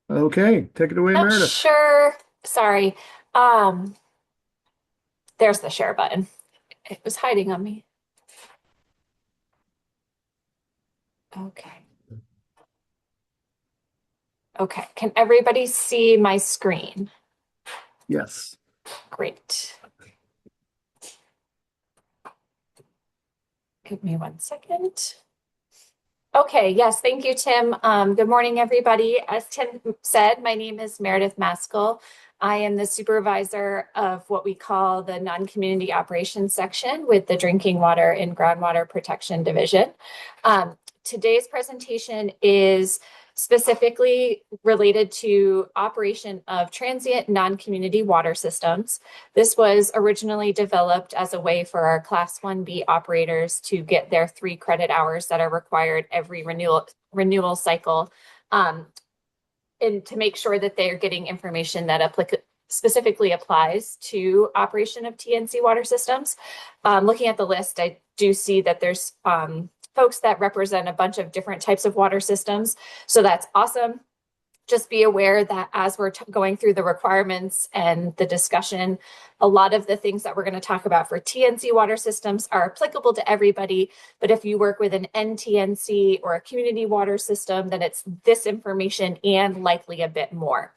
Okay, take it away, Not Meredith. sure. Sorry. Um, there's the share button. It was hiding on me. Okay. Okay. Can everybody see my screen? Yes. Great. Give me 1 second. Okay, yes, thank you, Tim. Good morning, everybody. As Tim said, my name is Meredith Maskell. I am the supervisor of what we call the non-community operations section with the Drinking Water and Groundwater Protection Division. Today's presentation is specifically related to operation of transient non-community water systems. This was originally developed as a way for our Class 1B operators to get their 3 credit hours that are required every renewal cycle, um, and to make sure that they are getting information that specifically applies to operation of TNC water systems. Looking at the list, I do see that there's folks that represent a bunch of different types of water systems, so that's awesome. Just be aware that as we're going through the requirements and the discussion, a lot of the things that we're going to talk about for TNC water systems are applicable to everybody. But if you work with an NTNC or a community water system, then it's this information and likely a bit more.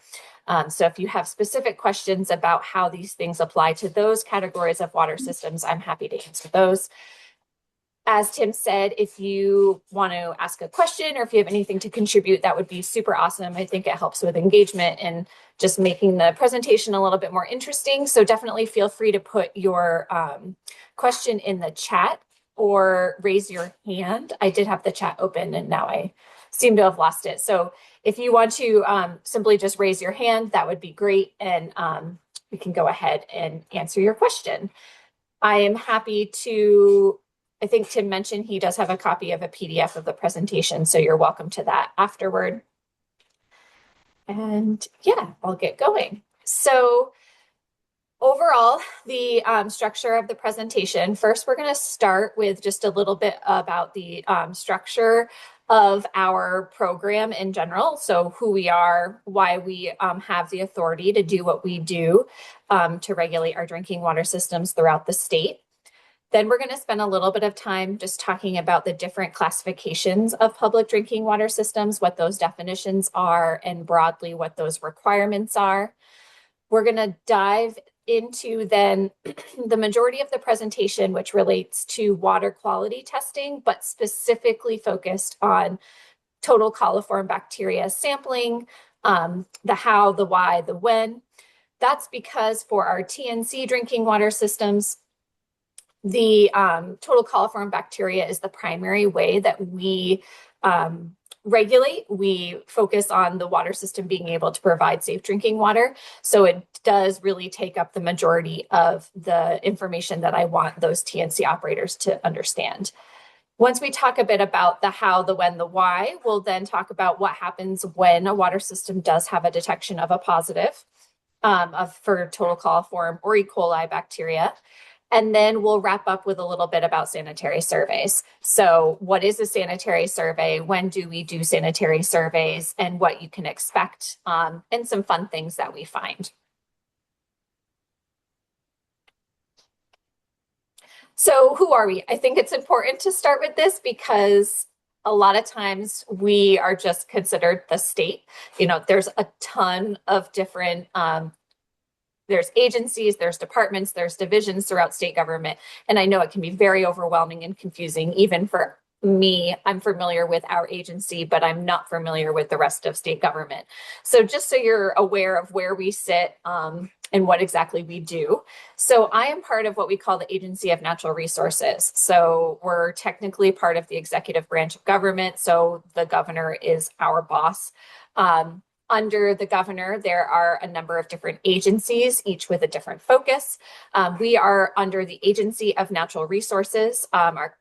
So if you have specific questions about how these things apply to those categories of water systems, I'm happy to answer those. As Tim said, if you want to ask a question or if you have anything to contribute, that would be super awesome. I think it helps with engagement and just making the presentation a little bit more interesting. So definitely feel free to put your question in the chat or raise your hand. I did have the chat open and now I seem to have lost it. So if you want to simply just raise your hand, that would be great. And we can go ahead and answer your question. I am happy to, I think Tim mentioned he does have a copy of a PDF of the presentation, so you're welcome to that afterward. And yeah, I'll get going. So overall, the structure of the presentation, first we're going to start with just a little bit about the structure of our program in general. So who we are, why we have the authority to do what we do to regulate our drinking water systems throughout the state. Then we're going to spend a little bit of time just talking about the different classifications of public drinking water systems, what those definitions are, and broadly what those requirements are. We're going to dive into then the majority of the presentation, which relates to water quality testing, but specifically focused on total coliform bacteria sampling, the how, the why, the when. That's because for our TNC drinking water systems, the total coliform bacteria is the primary way that we regulate. We focus on the water system being able to provide safe drinking water. So it does really take up the majority of the information that I want those TNC operators to understand. Once we talk a bit about the how, the when, the why, we'll then talk about what happens when a water system does have a detection of a positive for total coliform or E. coli bacteria. And then we'll wrap up with a little bit about sanitary surveys. So what is a sanitary survey? When do we do sanitary surveys? And what you can expect, and some fun things that we find. So who are we? I think it's important to start with this because a lot of times we are just considered the state. You know, there's a ton of different there's agencies, there's departments, there's divisions throughout state government. And I know it can be very overwhelming and confusing, even for me. I'm familiar with our agency, but I'm not familiar with the rest of state government. So just so you're aware of where we sit and what exactly we do. So I am part of what we call the Agency of Natural Resources. So we're technically part of the executive branch of government. So the governor is our boss. Under the governor, there are a number of different agencies, each with a different focus. We are under the Agency of Natural Resources. Our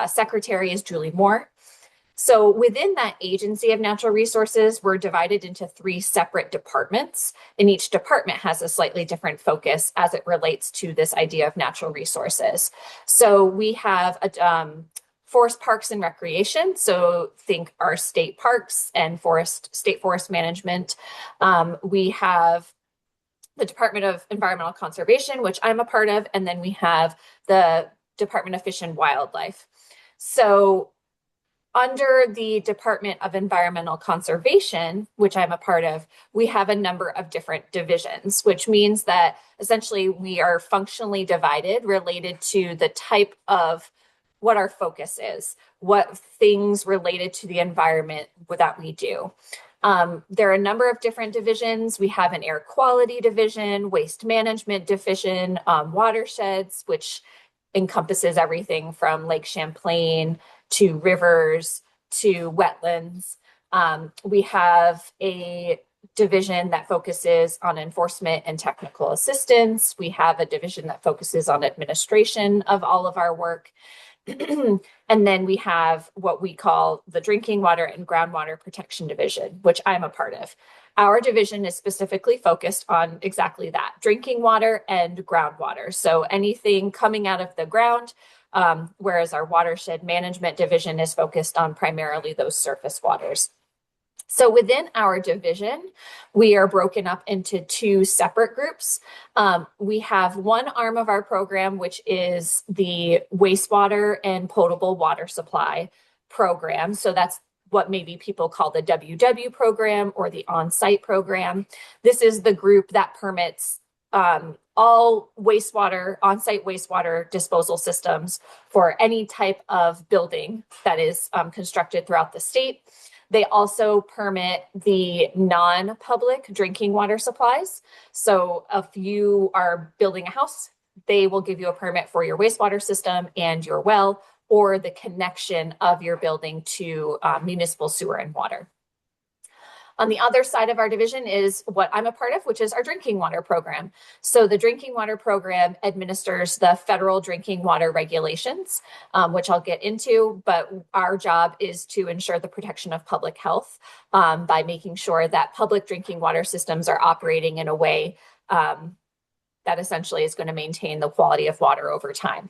secretary is Julie Moore. So within that Agency of Natural Resources, we're divided into 3 separate departments, and each department has a slightly different focus as it relates to this idea of natural resources. So we have forest parks and recreation. So think our state parks and state forest management. We have the Department of Environmental Conservation, which I'm a part of, and then we have the Department of Fish and Wildlife. So under the Department of Environmental Conservation, which I'm a part of, we have a number of different divisions, which means that essentially we are functionally divided related to the type of what our focus is, what things related to the environment that we do. There are a number of different divisions. We have an air quality division, waste management division, watersheds, which encompasses everything from Lake Champlain to rivers to wetlands. We have a division that focuses on enforcement and technical assistance. We have a division that focuses on administration of all of our work. And then we have what we call the Drinking Water and Groundwater Protection Division, which I'm a part of. Our division is specifically focused on exactly that, drinking water and groundwater. So anything coming out of the ground, whereas our watershed management division is focused on primarily those surface waters. So within our division, we are broken up into two separate groups. We have one arm of our program, which is the wastewater and potable water supply program. So that's what maybe people call the WW program or the on-site program. This is the group that permits all wastewater, on-site wastewater disposal systems for any type of building that is constructed throughout the state. They also permit the non-public drinking water supplies. So if you are building a house, they will give you a permit for your wastewater system and your well, or the connection of your building to municipal sewer and water. On the other side of our division is what I'm a part of, which is our drinking water program. So the drinking water program administers the federal drinking water regulations, which I'll get into, but our job is to ensure the protection of public health by making sure that public drinking water systems are operating in a way that essentially is going to maintain the quality of water over time.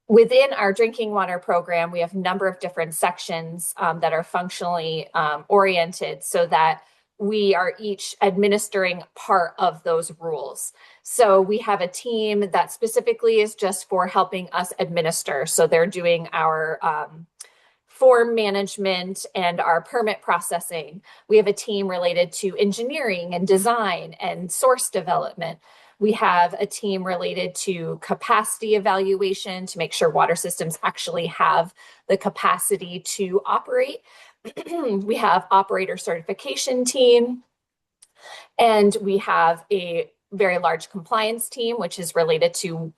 Within our drinking water program, we have a number of different sections that are functionally oriented so that we are each administering part of those rules. So we have a team that specifically is just for helping us administer. So they're doing our form management and our permit processing. We have a team related to engineering and design and source development. We have a team related to capacity evaluation to make sure water systems actually have the capacity to operate. We have operator certification team, and we have a very large compliance team, which is related to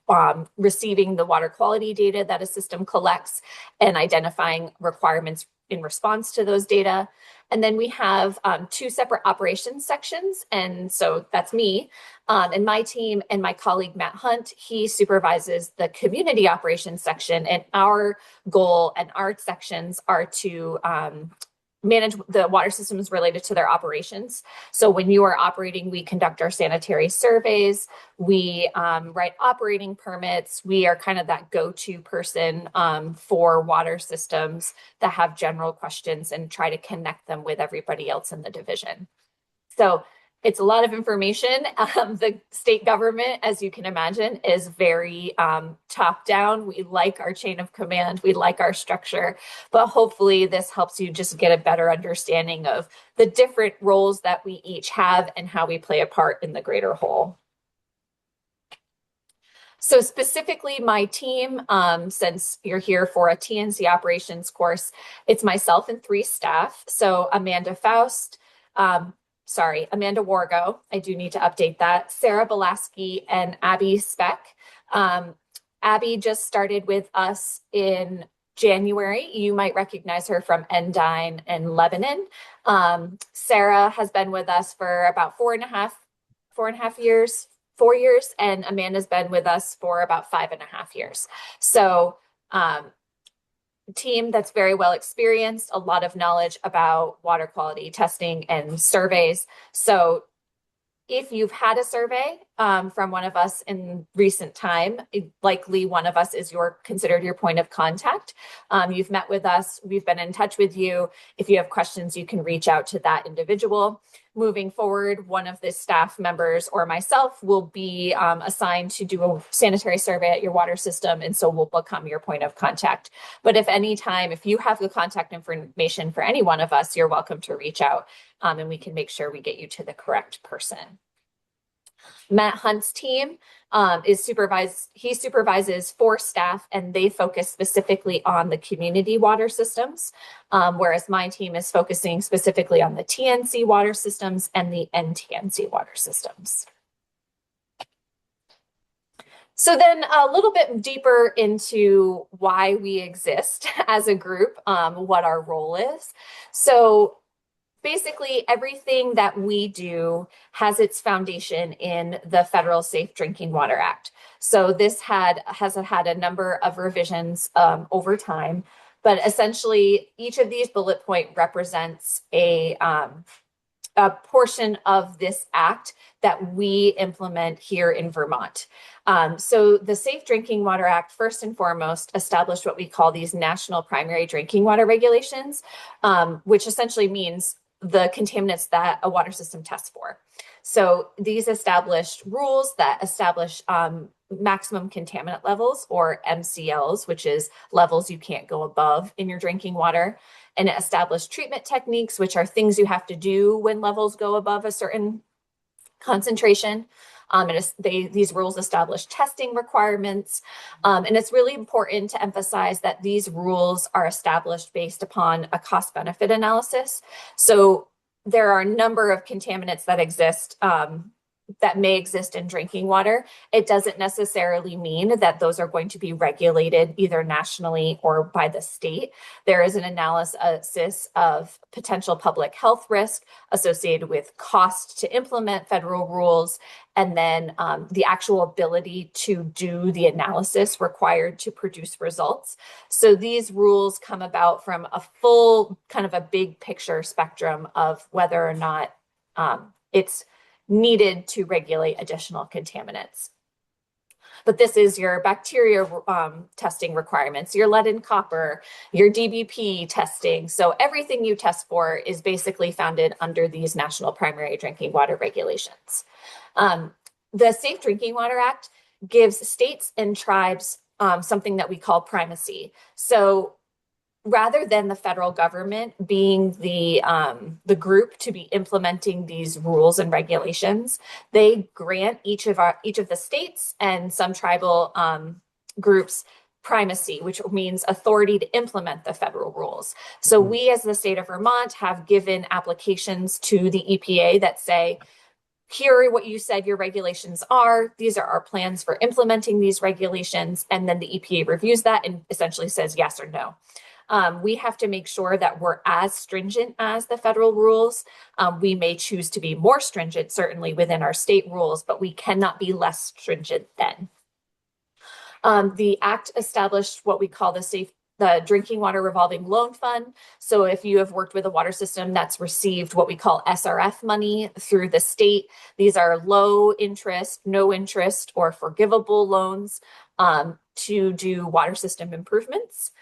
receiving the water quality data that a system collects and identifying requirements in response to those data. And then we have two separate operations sections. And so that's me and my team, and my colleague, Matt Hunt. He supervises the community operations section. And our goal and our sections are to manage the water systems related to their operations. So when you are operating, we conduct our sanitary surveys, we write operating permits. We are kind of that go-to person for water systems that have general questions and try to connect them with everybody else in the division. So it's a lot of information. The state government, as you can imagine, is very top down. We like our chain of command. We like our structure, but hopefully this helps you just get a better understanding of the different roles that we each have and how we play a part in the greater whole. So specifically my team, since you're here for a TNC operations course, it's myself and 3 staff. So Amanda Wargo, I do need to update that, Sarah Belaski, and Abby Speck. Abby just started with us in January. You might recognize her from Endyne and Lebanon. Sarah has been with us for about 4.5 years, 4 years, and Amanda's been with us for about 5.5 years. So team that's very well experienced, a lot of knowledge about water quality testing and surveys. So if you've had a survey from one of us in recent time, likely one of us is considered your point of contact. You've met with us, we've been in touch with you. If you have questions, you can reach out to that individual. Moving forward, one of the staff members or myself will be assigned to do a sanitary survey at your water system, and so we'll become your point of contact. But if you have the contact information for any one of us, you're welcome to reach out, and we can make sure we get you to the correct person. Matt Hunt's team he supervises 4 staff, and they focus specifically on the community water systems, whereas my team is focusing specifically on the TNC water systems and the NTNC water systems. So then a little bit deeper into why we exist as a group, what our role is. So basically, everything that we do has its foundation in the Federal Safe Drinking Water Act. So this has had a number of revisions over time, but essentially each of these bullet point represents a portion of this act that we implement here in Vermont. So the Safe Drinking Water Act, first and foremost, established what we call these national primary drinking water regulations, which essentially means the contaminants that a water system tests for. So these established rules that establish maximum contaminant levels, or MCLs, which is levels you can't go above in your drinking water. And it established treatment techniques, which are things you have to do when levels go above a certain concentration. These rules establish testing requirements. And it's really important to emphasize that these rules are established based upon a cost-benefit analysis. So there are a number of contaminants that exist that may exist in drinking water. It doesn't necessarily mean that those are going to be regulated either nationally or by the state. There is an analysis of potential public health risk associated with cost to implement federal rules, and then the actual ability to do the analysis required to produce results. So these rules come about from a full kind of a big picture spectrum of whether or not it's needed to regulate additional contaminants. But this is your bacteria testing requirements, your lead and copper, your DBP testing. So everything you test for is basically founded under these national primary drinking water regulations. The Safe Drinking Water Act gives states and tribes something that we call primacy. So rather than the federal government being the group to be implementing these rules and regulations, they grant each of the states and some tribal groups primacy, which means authority to implement the federal rules. So we, as the state of Vermont, have given applications to the EPA that say, here are what you said your regulations are. These are our plans for implementing these regulations. And then the EPA reviews that and essentially says yes or no. We have to make sure that we're as stringent as the federal rules. We may choose to be more stringent, certainly within our state rules, but we cannot be less stringent then. The act established what we call the Drinking Water Revolving Loan Fund. So if you have worked with a water system that's received what we call SRF money through the state, these are low interest, no interest, or forgivable loans to do water system improvements.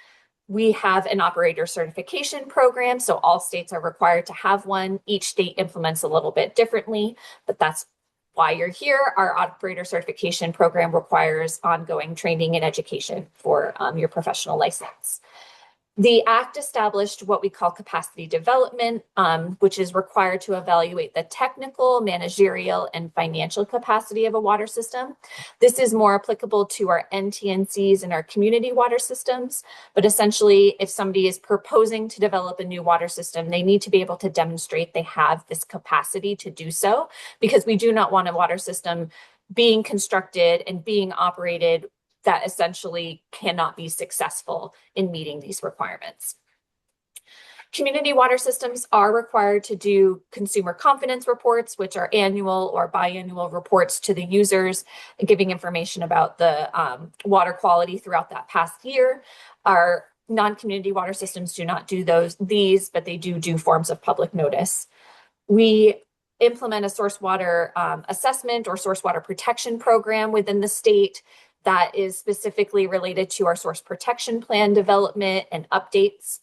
We have an operator certification program, so all states are required to have one. Each state implements a little bit differently, but that's why you're here. Our operator certification program requires ongoing training and education for your professional license. The act established what we call capacity development, which is required to evaluate the technical, managerial, and financial capacity of a water system. This is more applicable to our NTNCs and our community water systems. But essentially, if somebody is proposing to develop a new water system, they need to be able to demonstrate they have this capacity to do so, because we do not want a water system being constructed and being operated that essentially cannot be successful in meeting these requirements. Community water systems are required to do consumer confidence reports, which are annual or biannual reports to the users, giving information about the water quality throughout that past year. Our non-community water systems do not do these, but they do forms of public notice. We implement a source water assessment or source water protection program within the state that is specifically related to our source protection plan development and updates.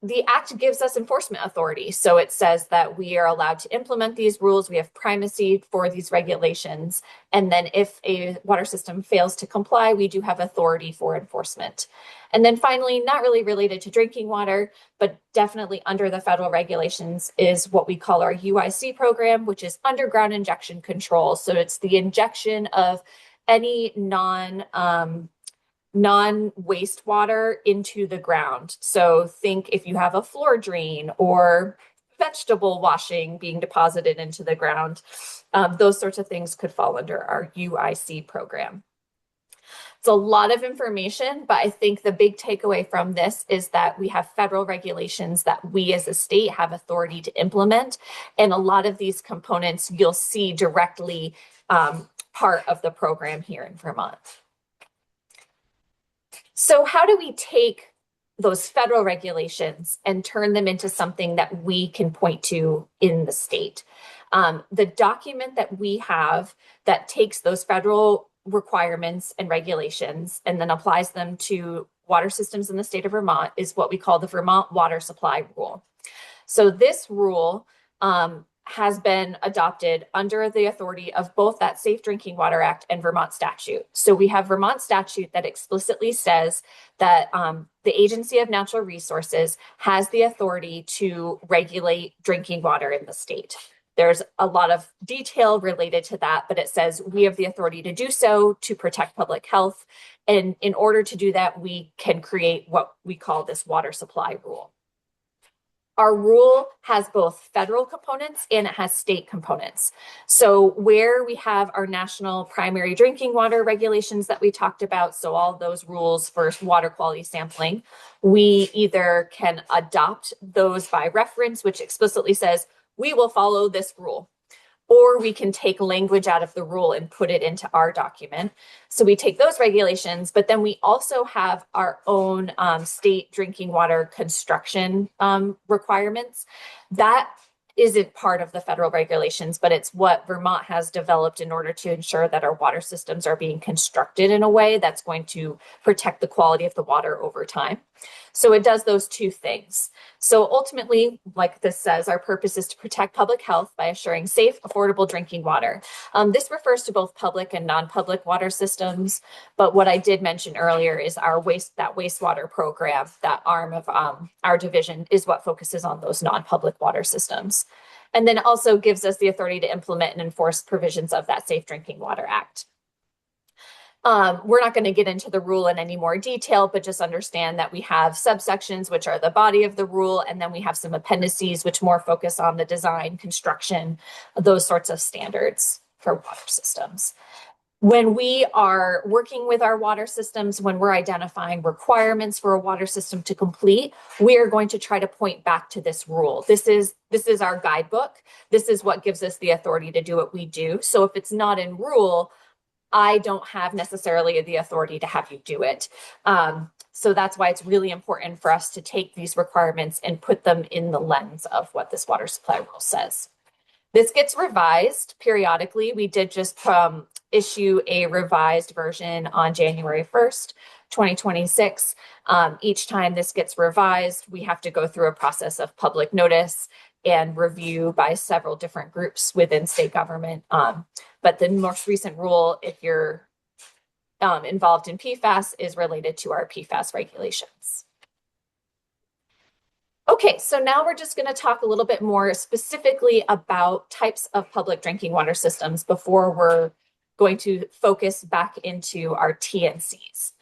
The Act gives us enforcement authority. So it says that we are allowed to implement these rules. We have primacy for these regulations. And then if a water system fails to comply, we do have authority for enforcement. And then finally, not really related to drinking water, but definitely under the federal regulations is what we call our UIC program, which is underground injection control. So it's the injection of any non-wastewater into the ground. So think if you have a floor drain or vegetable washing being deposited into the ground, those sorts of things could fall under our UIC program. It's a lot of information, but I think the big takeaway from this is that we have federal regulations that we as a state have authority to implement. And a lot of these components you'll see directly part of the program here in Vermont. So how do we take those federal regulations and turn them into something that we can point to in the state? The document that we have that takes those federal requirements and regulations and then applies them to water systems in the state of Vermont is what we call the Vermont Water Supply Rule. So this rule has been adopted under the authority of both that Safe Drinking Water Act and Vermont statute. So we have Vermont statute that explicitly says that the Agency of Natural Resources has the authority to regulate drinking water in the state. There's a lot of detail related to that, but it says we have the authority to do so to protect public health. And in order to do that, we can create what we call this water supply rule. Our rule has both federal components and it has state components. So where we have our national primary drinking water regulations that we talked about, so all those rules for water quality sampling, we either can adopt those by reference, which explicitly says, we will follow this rule, or we can take language out of the rule and put it into our document. So we take those regulations, but then we also have our own state drinking water construction requirements. That isn't part of the federal regulations, but it's what Vermont has developed in order to ensure that our water systems are being constructed in a way that's going to protect the quality of the water over time. So it does those two things. So ultimately, like this says, our purpose is to protect public health by assuring safe, affordable drinking water. This refers to both public and non-public water systems. But what I did mention earlier is our wastewater program, that arm of our division is what focuses on those non-public water systems. And then also gives us the authority to implement and enforce provisions of that Safe Drinking Water Act. We're not going to get into the rule in any more detail, but just understand that we have subsections, which are the body of the rule, and then we have some appendices, which more focus on the design, construction, those sorts of standards for water systems. When we are working with our water systems, when we're identifying requirements for a water system to complete, we are going to try to point back to this rule. This is our guidebook. This is what gives us the authority to do what we do. So if it's not in rule, I don't have necessarily the authority to have you do it. So that's why it's really important for us to take these requirements and put them in the lens of what this water supply rule says. This gets revised periodically. We did just issue a revised version on January 1st, 2026. Each time this gets revised, we have to go through a process of public notice and review by several different groups within state government. But the most recent rule, if you're involved in PFAS, is related to our PFAS regulations. Okay, so now we're just going to talk a little bit more specifically about types of public drinking water systems before we're going to focus back into our TNCs.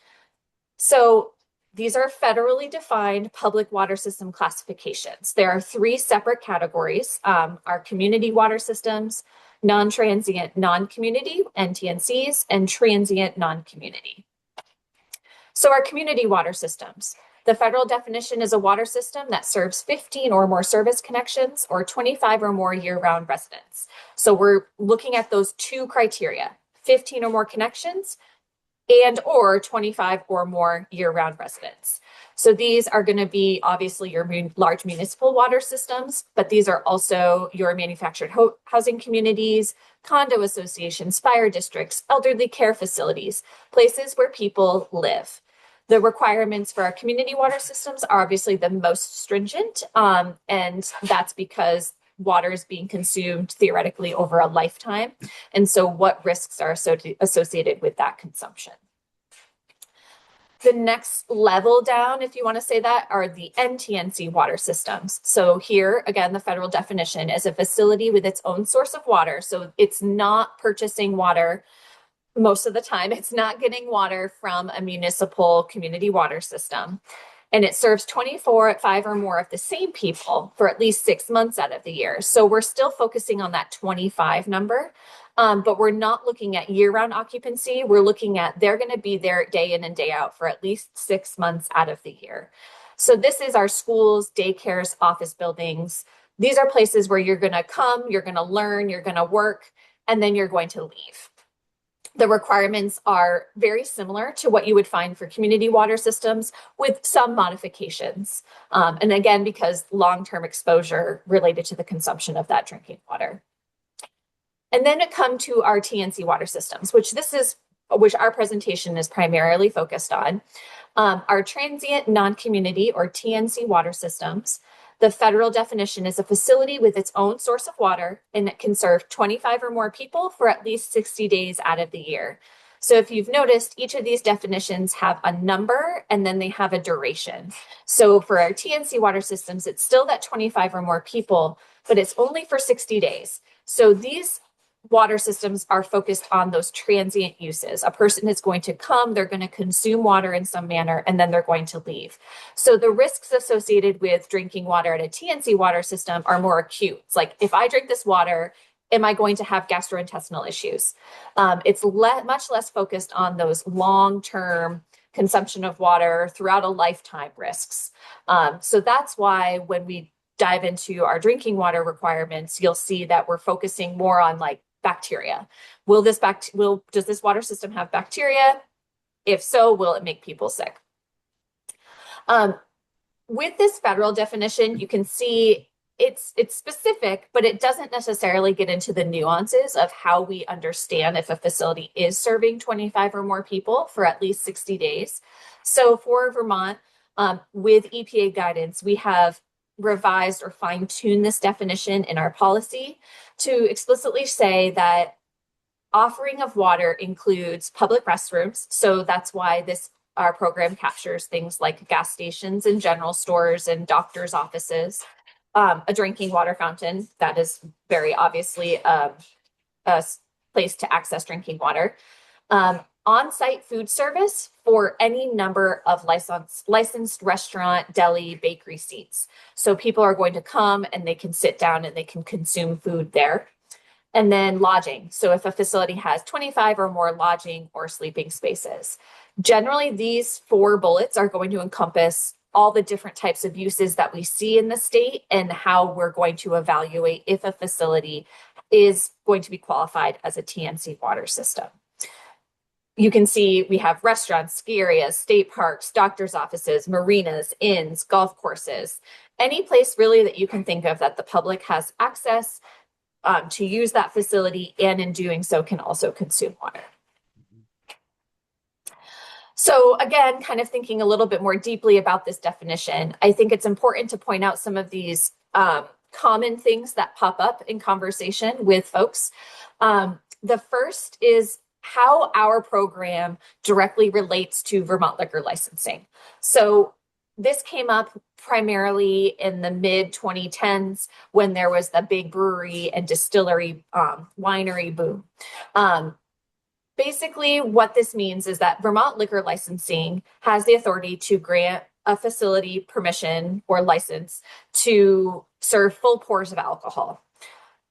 So these are federally defined public water system classifications. There are three separate categories: our community water systems, non-transient non-community, NTNCs, and transient non-community. So our community water systems. The federal definition is a water system that serves 15 or more service connections or 25 or more year-round residents. So we're looking at those two criteria: 15 or more connections and or 25 or more year-round residents. So these are going to be obviously your large municipal water systems, but these are also your manufactured housing communities, condo associations, fire districts, elderly care facilities, places where people live. The requirements for our community water systems are obviously the most stringent, and that's because water is being consumed theoretically over a lifetime. And so what risks are associated with that consumption? The next level down, if you want to say that, are the NTNC water systems. So here, again, the federal definition is a facility with its own source of water. So it's not purchasing water most of the time. It's not getting water from a municipal community water system. And it serves 24 at 5 or more of the same people for at least 6 months out of the year. So we're still focusing on that 25 number, but we're not looking at year-round occupancy. We're looking at they're going to be there day in and day out for at least 6 months out of the year. So this is our schools, daycares, office buildings. These are places where you're going to come, you're going to learn, you're going to work, and then you're going to leave. The requirements are very similar to what you would find for community water systems with some modifications. And again, because long-term exposure related to the consumption of that drinking water. And then it come to our TNC water systems, which our presentation is primarily focused on. Our transient non-community or TNC water systems. The federal definition is a facility with its own source of water, and it can serve 25 or more people for at least 60 days out of the year. So if you've noticed, each of these definitions have a number and then they have a duration. So for our TNC water systems, it's still that 25 or more people, but it's only for 60 days. So these water systems are focused on those transient uses. A person is going to come, they're going to consume water in some manner, and then they're going to leave. So the risks associated with drinking water at a TNC water system are more acute. It's like, if I drink this water, am I going to have gastrointestinal issues? It's much less focused on those long-term consumption of water throughout a lifetime risks. So that's why when we dive into our drinking water requirements, you'll see that we're focusing more on like bacteria. Does this water system have bacteria? If so, will it make people sick? With this federal definition, you can see it's specific, but it doesn't necessarily get into the nuances of how we understand if a facility is serving 25 or more people for at least 60 days. So for Vermont, with EPA guidance, we have revised or fine-tuned this definition in our policy to explicitly say that offering of includes includes public restrooms. So that's why our program captures things like gas stations and general stores and doctors' offices, a drinking water fountain that is very obviously a place to access drinking water. On-site food service for any number of licensed restaurant, deli, bakery seats. So people are going to come and they can sit down and they can consume food there. And then lodging. So if a facility has 25 or more lodging or sleeping spaces. Generally, these 4 bullets are going to encompass all the different types of uses that we see in the state and how we're going to evaluate if a facility is going to be qualified as a TNC water system. You can see we have restaurants, ski areas, state parks, doctor's offices, marinas, inns, golf courses, any place really that you can think of that the public has access to use that facility, and in doing so can also consume water. So again, kind of thinking a little bit more deeply about this definition, I think it's important to point out some of these common things that pop up in conversation with folks. The first is how our program directly relates to Vermont liquor licensing. So this came up primarily in the mid-2010s when there was the big brewery and distillery winery boom. Basically, what this means is that Vermont liquor licensing has the authority to grant a facility permission or license to serve full pours of alcohol.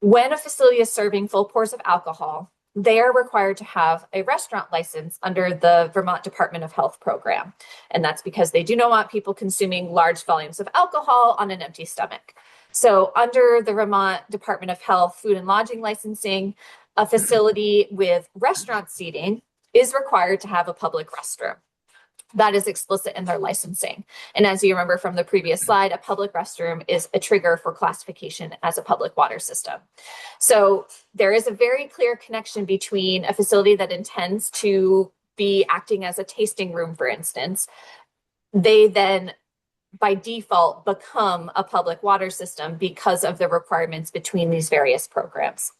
When a facility is serving full pours of alcohol, they are required to have a restaurant license under the Vermont Department of Health program. And that's because they do not want people consuming large volumes of alcohol on an empty stomach. So under the Vermont Department of Health food and lodging licensing, a facility with restaurant seating is required to have a public restroom. That is explicit in their licensing. And as you remember from the previous slide, a public restroom is a trigger for classification as a public water system. So there is a very clear connection between a facility that intends to be acting as a tasting room, for instance. They then by default become a public water system because of the requirements between these various programs.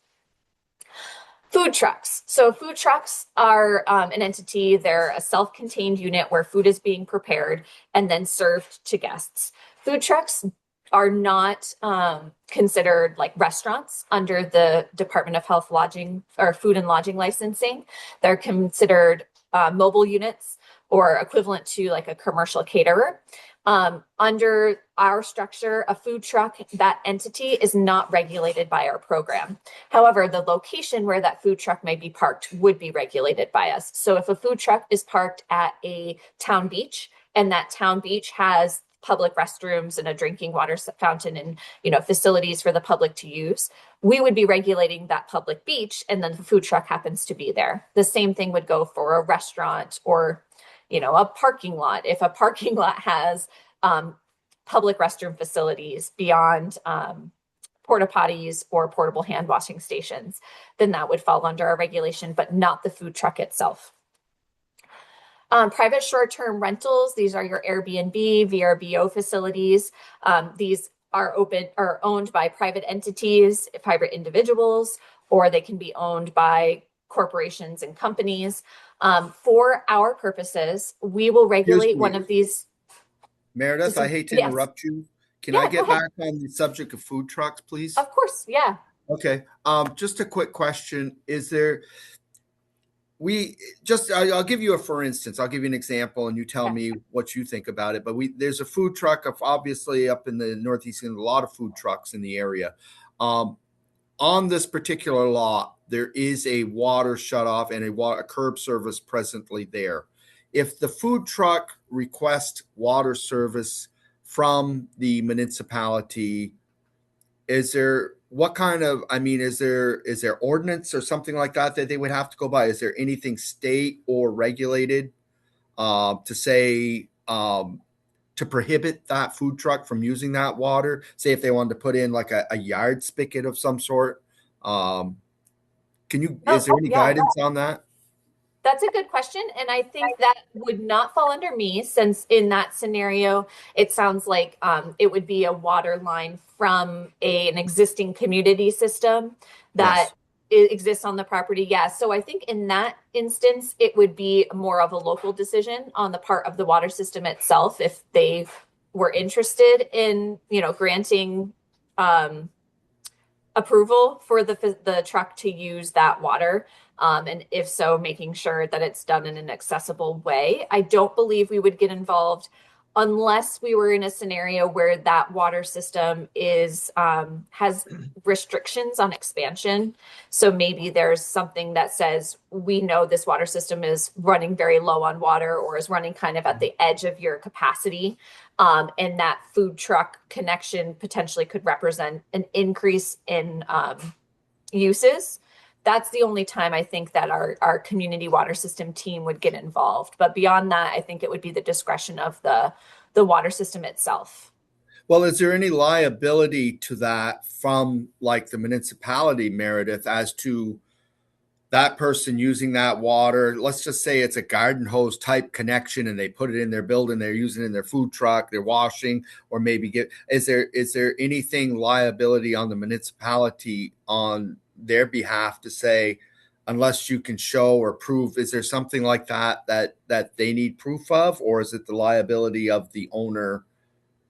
Food trucks. So food trucks are an entity. They're a self-contained unit where food is being prepared and then served to guests. Food trucks are not considered like restaurants under the Department of Health Lodging or Food and Lodging licensing. They're considered mobile units or equivalent to like a commercial caterer. Under our structure, a food truck, that entity is not regulated by our program. However, the location where that food truck may be parked would be regulated by us. So if a food truck is parked at a town beach and that town beach has public restrooms and a drinking water fountain and facilities for the public to use, we would be regulating that public beach, and then the food truck happens to be there. The same thing would go for a restaurant or a parking lot. If a parking lot has public restroom facilities beyond porta potties or portable hand washing stations, then that would fall under our regulation, but not the food truck itself. Private short-term rentals, these are your Airbnb, VRBO facilities. These are owned by private entities, private individuals, or they can be owned by corporations and companies. For our purposes, we will regulate one of these. Meredith, I hate to Yes. interrupt you. Can Yeah, I go get ahead. back on the subject of food trucks, please? Of course, yeah. Okay. Just a quick question. I'll give you for instance, I'll give you an example and you tell me what you think about it. But there's a food truck obviously up in the Northeast, and a lot of food trucks in the area. On this particular lot, there is a water shutoff and a curb service presently there. If the food truck requests water service from the municipality, is there ordinance or something like that they would have to go by? Is there anything state or regulated to say to prohibit that food truck from using that water? Say if they wanted to put in like a yard spigot of some sort. Is there any guidance on that? That's a good question. And I think that would not fall under me, since in that scenario, it sounds like it would be a water line from an existing community system that exists on the property. Yeah. So I think in that instance, it would be more of a local decision on the part of the water system itself if they were interested in, granting approval for the truck to use that water. And if so, making sure that it's done in an accessible way. I don't believe we would get involved unless we were in a scenario where that water system has restrictions on expansion. So maybe there's something that says, we know this water system is running very low on water or is running kind of at the edge of your capacity. And that food truck connection potentially could represent an increase in uses. That's the only time I think that our community water system team would get involved. But beyond that, I think it would be the discretion of the water system itself. Well, is there any liability to that from like the municipality, Meredith, as to that person using that water? Let's just say it's a garden hose type connection and they put it in their building, they're using it in their food truck, they're washing, or maybe is there anything liability on the municipality on their behalf to say, unless you can show or prove? Is there something like that they need proof of, or is it the liability of the owner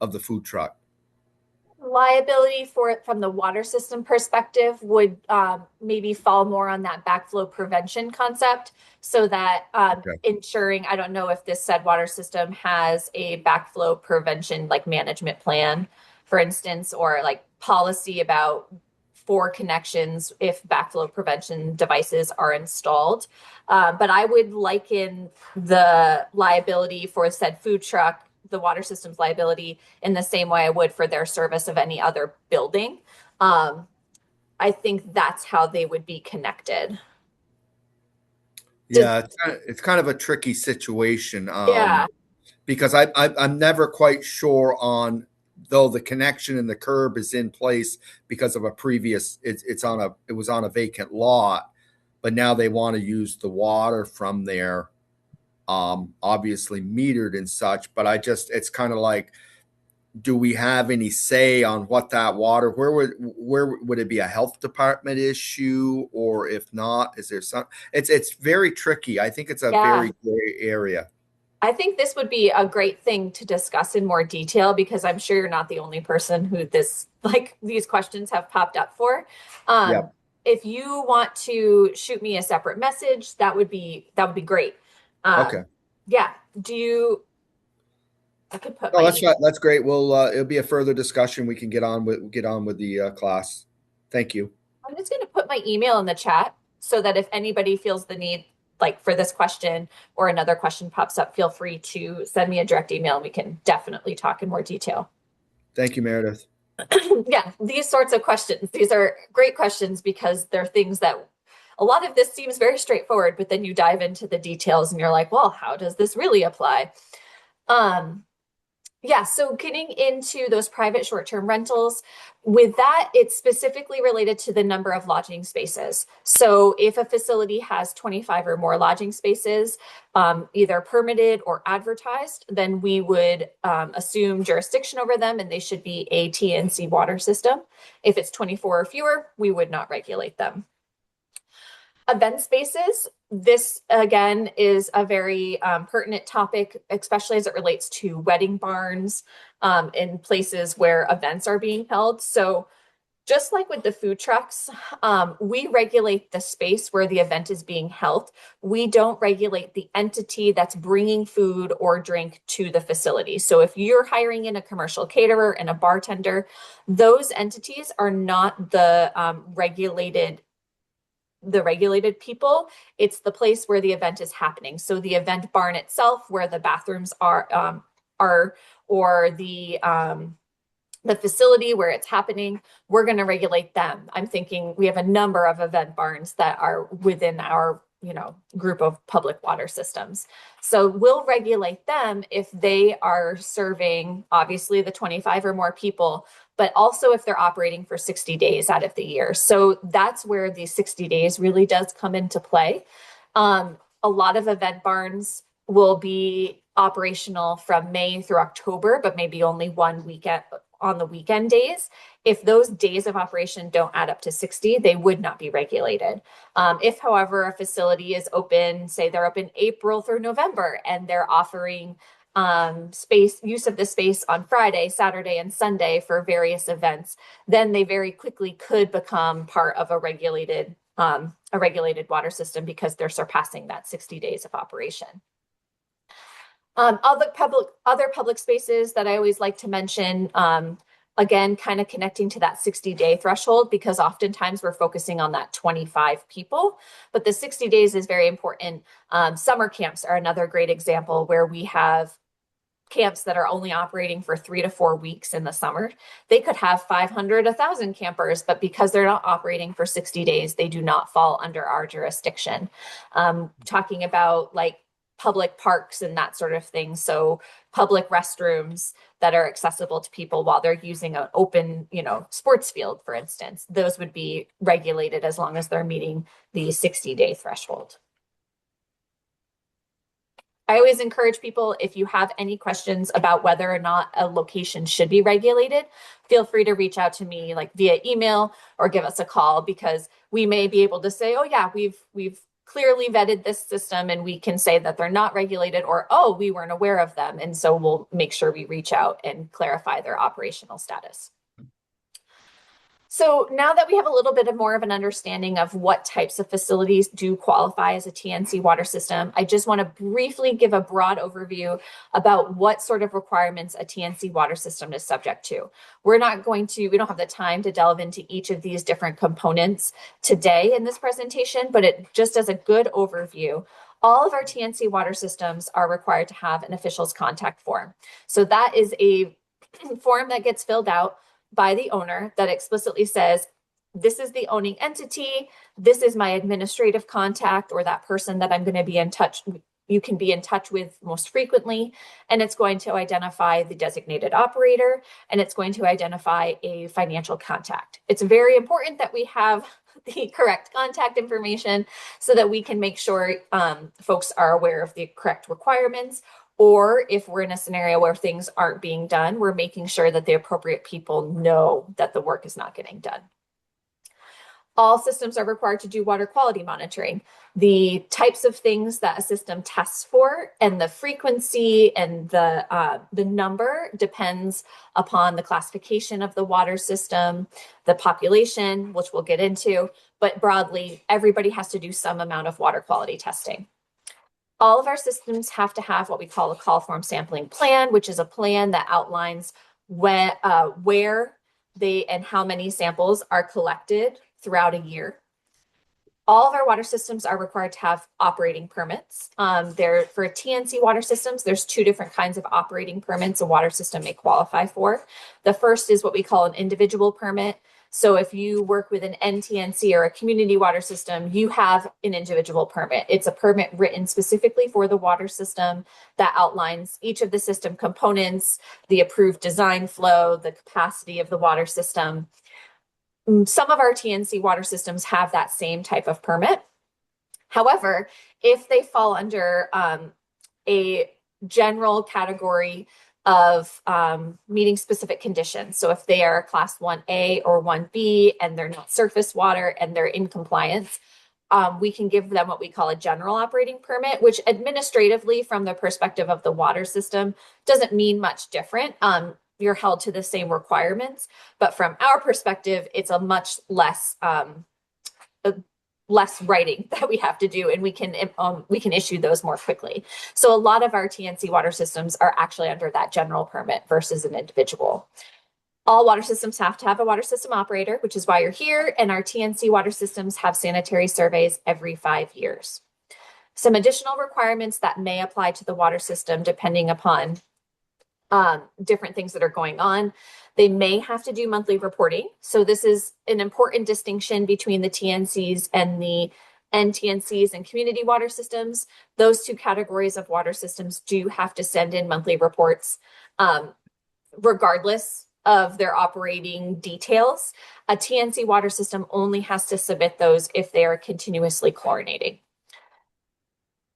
of the food truck? Liability for it from the water system perspective would maybe fall more on that backflow prevention concept, so that ensuring, I don't know if this said water system has a backflow prevention like management plan, for instance, or like policy about for connections if backflow prevention devices are installed. But I would liken the liability for said food truck, the water system's liability, in the same way I would for their service of any other building. I think that's how they would be connected. Yeah, it's kind of a tricky situation. Yeah. Because I'm never quite sure on, though the connection and the curb is in place because of a previous, it was on a vacant lot, but now they want to use the water from there, obviously metered and such. But it's kind of like, do we have any say on what that water, where would it be a health department issue, or if not, is there some, it's very tricky. I think it's a Yeah. very gray area. I think this would be a great thing to discuss in more detail because I'm sure you're not the only person who these questions have popped up for. Um, Yep. if you want to shoot me a separate message, that would be great. Okay. Yeah. I could put No, my that's email. right. That's great. It'll be a further discussion. We can get on with the class. Thank you. I'm just going to put my email in the chat so that if anybody feels the need, like for this question or another question pops up, feel free to send me a direct email and we can definitely talk in more detail. Thank you, Meredith. Yeah, these sorts of questions, these are great questions because they're things that a lot of this seems very straightforward, but then you dive into the details and you're like, well, how does this really apply? Um, Yeah, so getting into those private short-term rentals, with that, it's specifically related to the number of lodging spaces. So if a facility has 25 or more lodging spaces, either permitted or advertised, then we would assume jurisdiction over them and they should be a TNC water system. If it's 24 or fewer, we would not regulate them. Event spaces, this again is a very pertinent topic, especially as it relates to wedding barns in places where events are being held. So just like with the food trucks, we regulate the space where the event is being held. We don't regulate the entity that's bringing food or drink to the facility. So if you're hiring in a commercial caterer and a bartender, those entities are not the regulated people. It's the place where the event is happening. So the event barn itself, where the bathrooms are or the facility where it's happening, we're going to regulate them. I'm thinking we have a number of event barns that are within our group of public water systems. So we'll regulate them if they are serving obviously the 25 or more people, but also if they're operating for 60 days out of the year. So that's where the 60 days really does come into play. A lot of event barns will be operational from May through October, but maybe only one weekend on the weekend days. If those days of operation don't add up to 60, they would not be regulated. If, however, a facility is open, say they're open April through November, and they're offering use of the space on Friday, Saturday, and Sunday for various events, then they very quickly could become part of a regulated water system because they're surpassing that 60 days of operation. Other public spaces that I always like to mention, again, kind of connecting to that 60-day threshold, because oftentimes we're focusing on that 25 people, but the 60 days is very important. Summer camps are another great example where we have camps that are only operating for 3 to 4 weeks in the summer. They could have 500, 1,000 campers, but because they're not operating for 60 days, they do not fall under our jurisdiction. Talking about like public parks and that sort of thing. So public restrooms that are accessible to people while they're using an open, sports field, for instance, those would be regulated as long as they're meeting the 60-day threshold. I always encourage people, if you have any questions about whether or not a location should be regulated, feel free to reach out to me like via email or give us a call, because we may be able to say, oh yeah, we've clearly vetted this system and we can say that they're not regulated, or, oh, we weren't aware of them. And so we'll make sure we reach out and clarify their operational status. So now that we have a little bit of more of an understanding of what types of facilities do qualify as a TNC water system, I just want to briefly give a broad overview about what sort of requirements a TNC water system is subject to. We don't have the time to delve into each of these different components today in this presentation, but it just as a good overview, all of our TNC water systems are required to have an official's contact form. So that is a form that gets filled out by the owner that explicitly says, this is the owning entity. This is my administrative contact, or that person that I'm going to be in touch. You can be in touch with most frequently, and it's going to identify the designated operator, and it's going to identify a financial contact. It's very important that we have the correct contact information so that we can make sure folks are aware of the correct requirements. Or if we're in a scenario where things aren't being done, we're making sure that the appropriate people know that the work is not getting done. All systems are required to do water quality monitoring. The types of things that a system tests for and the frequency and the number depends upon the classification of the water system, the population, which we'll get into, but broadly, everybody has to do some amount of water quality testing. All of our systems have to have what we call a call form sampling plan, which is a plan that outlines where they and how many samples are collected throughout a year. All of our water systems are required to have operating permits. For TNC water systems, there's two different kinds of operating permits a water system may qualify for. The first is what we call an individual permit. So if you work with an NTNC or a community water system, you have an individual permit. It's a permit written specifically for the water system that outlines each of the system components, the approved design flow, the capacity of the water system. Some of our TNC water systems have that same type of permit. However, if they fall under a general category of meeting specific conditions, so if they are class 1A or 1B and they're not surface water and they're in compliance, we can give them what we call a general operating permit, which administratively, from the perspective of the water system, doesn't mean much different. You're held to the same requirements, but from our perspective, it's a much less writing that we have to do, and we can issue those more quickly. So a lot of our TNC water systems are actually under that general permit versus an individual. All water systems have to have a water system operator, which is why you're here, and our TNC water systems have sanitary surveys every 5 years. Some additional requirements that may apply to the water system depending upon different things that are going on. They may have to do monthly reporting. So this is an important distinction between the TNCs and the NTNCs and community water systems. Those two categories of water systems do have to send in monthly reports, regardless of their operating details. A TNC water system only has to submit those if they are continuously chlorinating.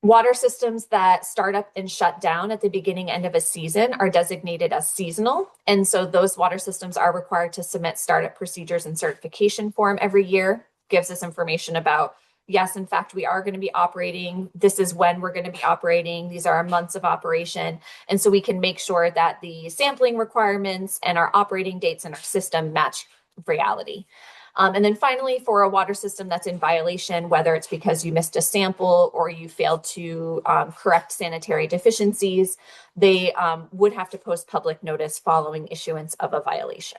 Water systems that start up and shut down at the beginning end of a season are designated as seasonal. And so those water systems are required to submit startup procedures and certification form every year. Gives us information about, yes, in fact, we are going to be operating. This is when we're going to be operating. These are our months of operation. And so we can make sure that the sampling requirements and our operating dates in our system match reality. And then finally, for a water system that's in violation, whether it's because you missed a sample or you failed to correct sanitary deficiencies, they would have to post public notice following issuance of a violation.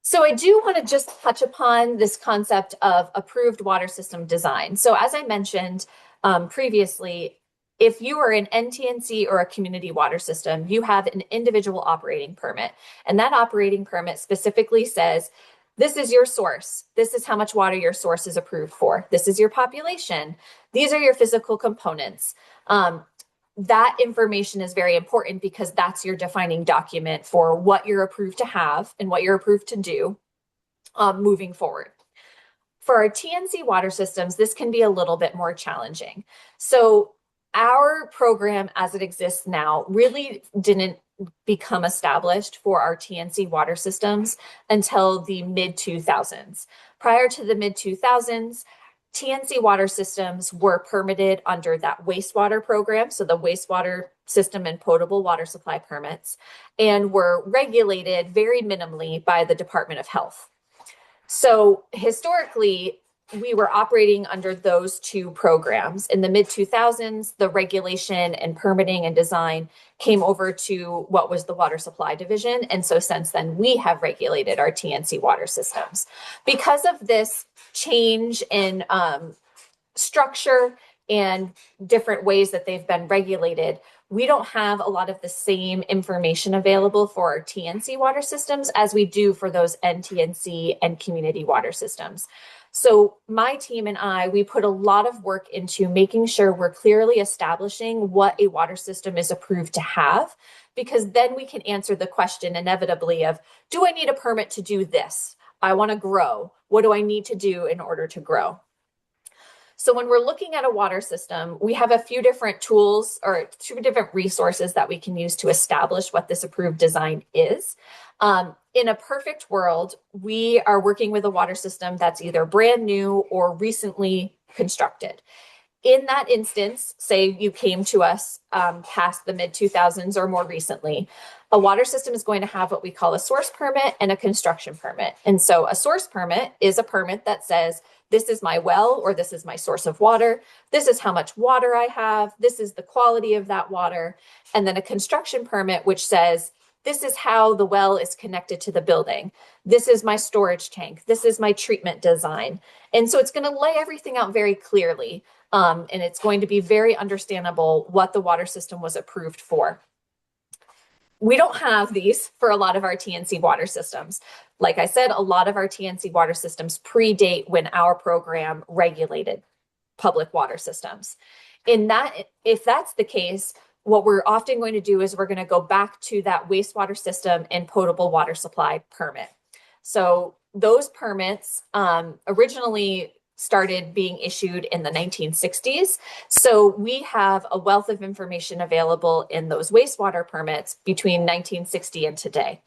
So I do want to just touch upon this concept of approved water system design. So as I mentioned previously, if you are an NTNC or a community water system, you have an individual operating permit. And that operating permit specifically says, this is your source. This is how much water your source is approved for. This is your population. These are your physical components. That information is very important because that's your defining document for what you're approved to have and what you're approved to do moving forward. For our TNC water systems, this can be a little bit more challenging. So our program as it exists now really didn't become established for our TNC water systems until the mid-2000s. Prior to the mid-2000s, TNC water systems were permitted under that wastewater program, so the wastewater system and potable water supply permits, and were regulated very minimally by the Department of Health. So historically, we were operating under those two programs. In the mid-2000s, the regulation and permitting and design came over to what was the Water Supply Division. And so since then, we have regulated our TNC water systems. Because of this change in structure and different ways that they've been regulated, we don't have a lot of the same information available for our TNC water systems as we do for those NTNC and community water systems. So my team and I, we put a lot of work into making sure we're clearly establishing what a water system is approved to have, because then we can answer the question inevitably of, do I need a permit to do this? I want to grow. What do I need to do in order to grow? So when we're looking at a water system, we have a few different tools or two different resources that we can use to establish what this approved design is. In a perfect world, we are working with a water system that's either brand new or recently constructed. In that instance, say you came to us past the mid 2000s or more recently, a water system is going to have what we call a source permit and a construction permit. And so a source permit is a permit that says, this is my well, or this is my source of water. This is how much water I have. This is the quality of that water. And then a construction permit, which says, this is how the well is connected to the building. This is my storage tank. This is my treatment design. And so it's going to lay everything out very clearly. And it's going to be very understandable what the water system was approved for. We don't have these for a lot of our TNC water systems. Like I said, a lot of our TNC water systems predate when our program regulated public water systems. If that's the case, what we're often going to do is we're going to go back to that wastewater system and potable water supply permit. So those permits originally started being issued in the 1960s. So we have a wealth of information available in those wastewater permits between 1960 and today.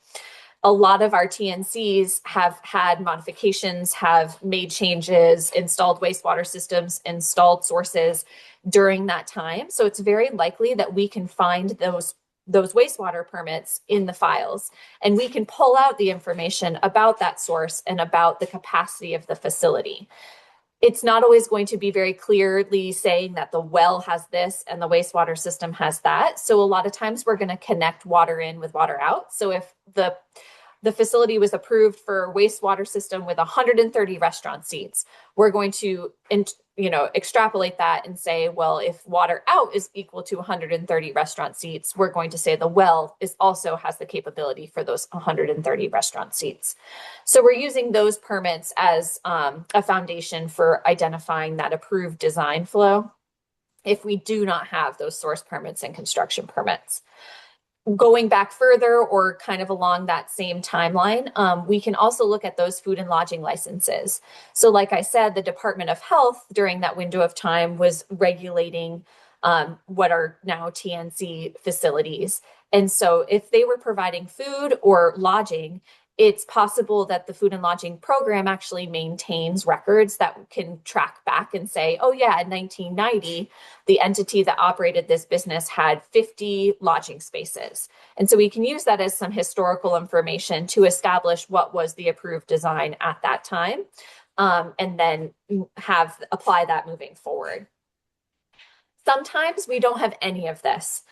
A lot of our TNCs have had modifications, have made changes, installed wastewater systems, installed sources during that time. So it's very likely that we can find those wastewater permits in the files, and we can pull out the information about that source and about the capacity of the facility. It's not always going to be very clearly saying that the well has this and the wastewater system has that. So a lot of times we're going to connect water in with water out. So if the facility was approved for a wastewater system with 130 restaurant seats, we're going to extrapolate that and say, well, if water out is equal to 130 restaurant seats, we're going to say the well also has the capability for those 130 restaurant seats. So we're using those permits as a foundation for identifying that approved design flow if we do not have those source permits and construction permits. Going back further or kind of along that same timeline, we can also look at those food and lodging licenses. So like I said, the Department of Health during that window of time was regulating what are now TNC facilities. And so if they were providing food or lodging, it's possible that the food and lodging program actually maintains records that can track back and say, oh yeah, in 1990, the entity that operated this business had 50 lodging spaces. And so we can use that as some historical information to establish what was the approved design at that time, and then apply that moving forward. Sometimes we don't have any of this.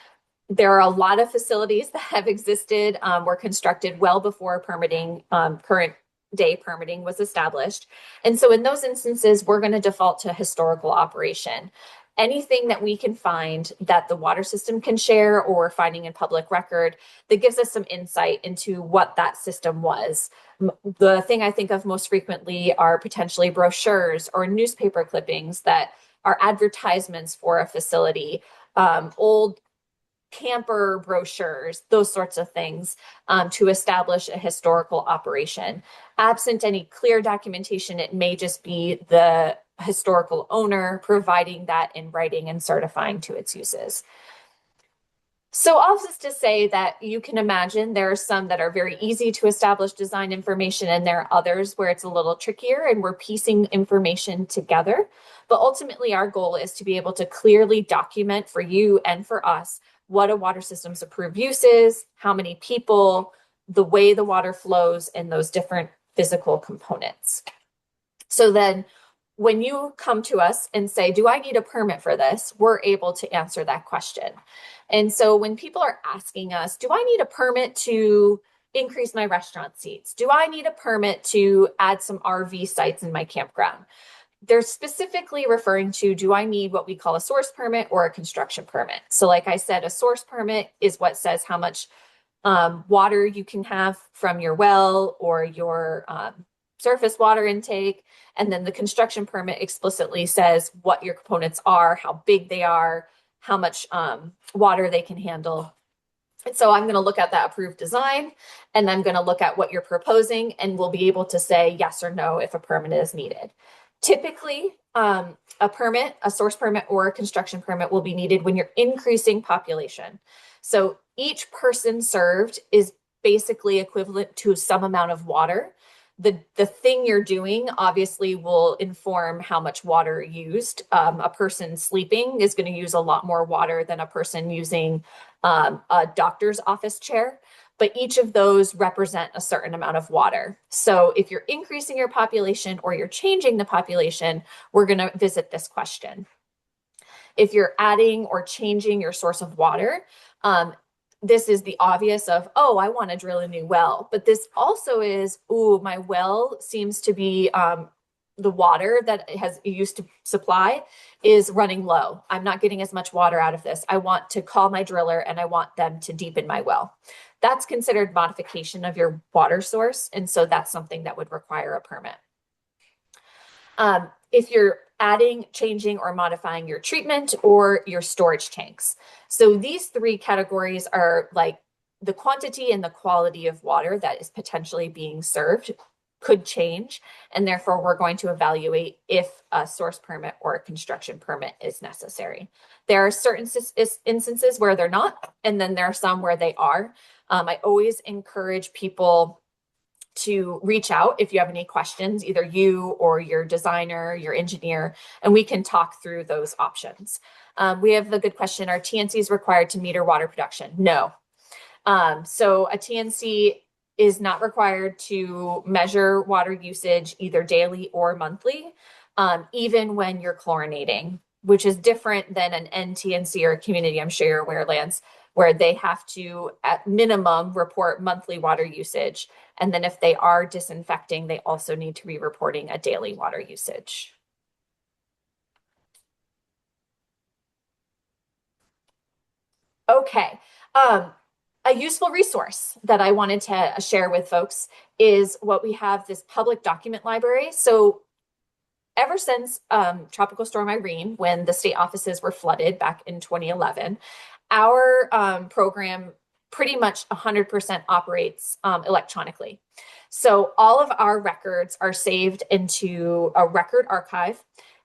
There are a lot of facilities that have existed, were constructed well before current day permitting was established. And so in those instances, we're going to default to historical operation. Anything that we can find that the water system can share or we're finding in public record that gives us some insight into what that system was. The thing I think of most frequently are potentially brochures or newspaper clippings that are advertisements for a facility, old camper brochures, those sorts of things, to establish a historical operation. Absent any clear documentation, it may just be the historical owner providing that in writing and certifying to its uses. So all this to say that you can imagine there are some that are very easy to establish design information, and there are others where it's a little trickier and we're piecing information together. But ultimately, our goal is to be able to clearly document for you and for us what a water system's approved use is, how many people, the way the water flows, and those different physical components. So then when you come to us and say, do I need a permit for this? We're able to answer that question. And so when people are asking us, do I need a permit to increase my restaurant seats? Do I need a permit to add some RV sites in my campground? they're specifically referring to, do I need what we call a source permit or a construction permit? So like I said, a source permit is what says how much water you can have from your well or your surface water intake. And then the construction permit explicitly says what your components are, how big they are, how much water they can handle. And so I'm going to look at that approved design, and I'm going to look at what you're proposing, and we'll be able to say yes or no if a permit is needed. Typically, a permit, a source permit or a construction permit will be needed when you're increasing population. So each person served is basically equivalent to some amount of water. The thing you're doing obviously will inform how much water used. A person sleeping is going to use a lot more water than a person using a doctor's office chair, but each of those represent a certain amount of water. So if you're increasing your population or you're changing the population, we're going to visit this question. If you're adding or changing your source of water, this is the obvious of, oh, I want to drill a new well. But this also is, ooh, my well seems to be the water that it used to supply is running low. I'm not getting as much water out of this. I want to call my driller and I want them to deepen my well. That's considered modification of your water source. And so that's something that would require a permit. If you're adding, changing, or modifying your treatment or your storage tanks. So these three categories are like the quantity and the quality of water that is potentially being served could change, and therefore we're going to evaluate if a source permit or a construction permit is necessary. There are certain instances where they're not, and then there are some where they are. I always encourage people to reach out if you have any questions, either you or your designer, your engineer, and we can talk through those options. We have the good question, are TNCs required to meter water production? No. So a TNC is not required to measure water usage either daily or monthly, even when you're chlorinating, which is different than an NTNC or a community, I'm sure you're aware, Lance, where they have to, at minimum, report monthly water usage. And then if they are disinfecting, they also need to be reporting a daily water usage. Okay. A useful resource that I wanted to share with folks is what we have, this public document library. So ever since Tropical Storm Irene, when the state offices were flooded back in 2011, our program pretty much 100% operates electronically. So all of our records are saved into a record archive.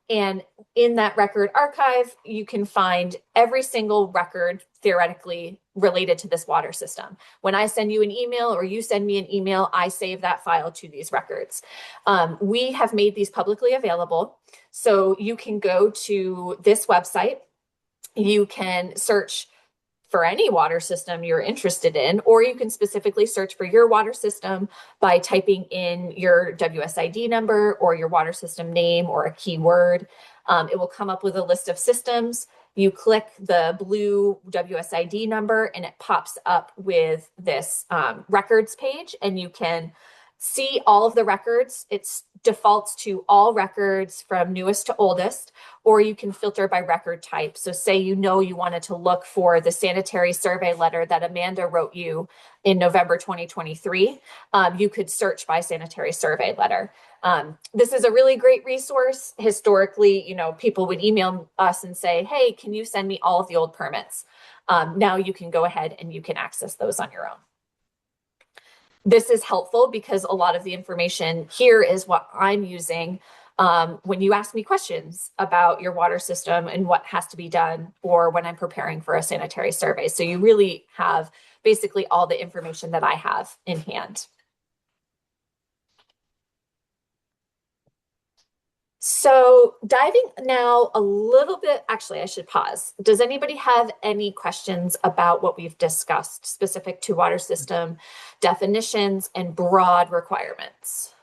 And in that record archive, you can find every single record theoretically related to this water system. When I send you an email or you send me an email, I save that file to these records. We have made these publicly available. So you can go to this website. You can search for any water system you're interested in, or you can specifically search for your water system by typing in your WSID number or your water system name or a keyword. It will come up with a list of systems. You click the blue WSID number and it pops up with this records page, and you can see all of the records. It defaults to all records from newest to oldest, or you can filter by record type. So say you wanted to look for the sanitary survey letter that Amanda wrote you in November 2023, you could search by sanitary survey letter. This is a really great resource. Historically, people would email us and say, hey, can you send me all of the old permits? Now you can go ahead and you can access those on your own. This is helpful because a lot of the information here is what I'm using when you ask me questions about your water system and what has to be done, or when I'm preparing for a sanitary survey. So you really have basically all the information that I have in hand. So diving now a little bit, actually, I should pause. Does anybody have any questions about what we've discussed specific to water system definitions and broad requirements?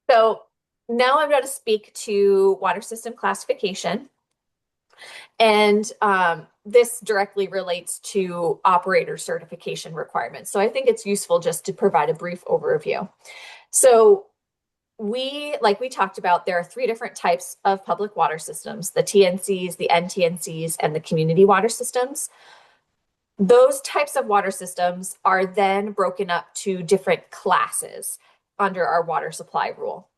So now I'm going to speak to water system classification. And this directly relates to operator certification requirements. So I think it's useful just to provide a brief overview. So like we talked about, there are 3 different types of public water systems: the TNCs, the NTNCs, and the community water systems. Those types of water systems are then broken up to different classes under our water supply rule.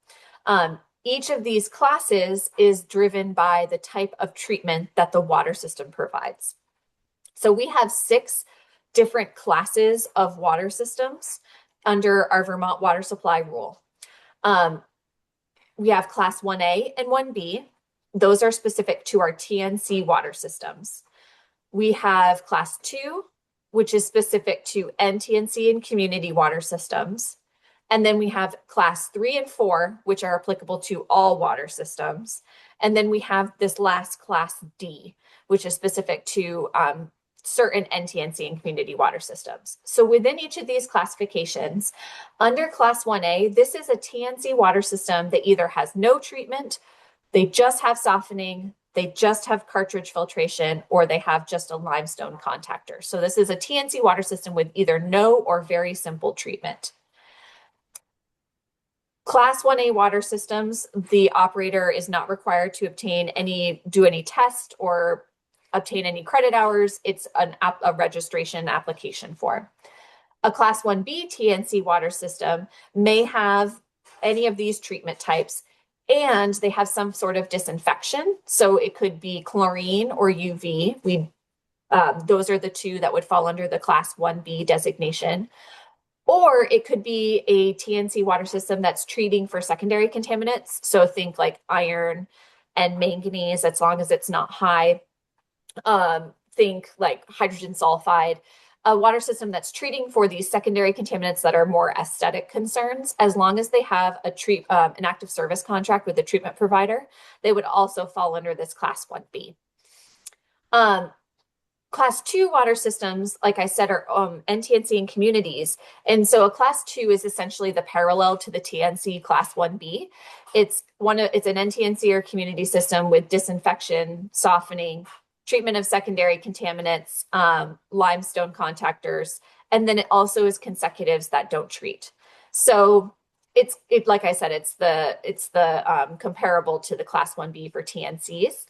Each of these classes is driven by the type of treatment that the water system provides. So we have 6 different classes of water systems under our Vermont water supply rule. We have class 1A and 1B. Those are specific to our TNC water systems. We have class 2, which is specific to NTNC and community water systems. And then we have class 3 and 4, which are applicable to all water systems. And then we have this last class D, which is specific to certain NTNC and community water systems. So within each of these classifications, under class 1A, this is a TNC water system that either has no treatment, they just have softening, they just have cartridge filtration, or they have just a limestone contactor. So this is a TNC water system with either no or very simple treatment. Class 1A water systems, the operator is not required to do any test or obtain any credit hours. It's a registration application form. A class 1B TNC water system may have any of these treatment types, and they have some sort of disinfection. So it could be chlorine or UV. Those are the 2 that would fall under the class 1B designation. Or it could be a TNC water system that's treating for secondary contaminants. So think like iron and manganese, as long as it's not high. Think like hydrogen sulfide, a water system that's treating for these secondary contaminants that are more aesthetic concerns. As long as they have an active service contract with the treatment provider, they would also fall under this class 1B. Class 2 water systems, like I said, are NTNC and communities. And so a class 2 is essentially the parallel to the TNC class 1B. It's an NTNC or community system with disinfection, softening, treatment of secondary contaminants, limestone contactors, and then it also is consecutives that don't treat. So like I said, it's the comparable to the class 1B for TNCs.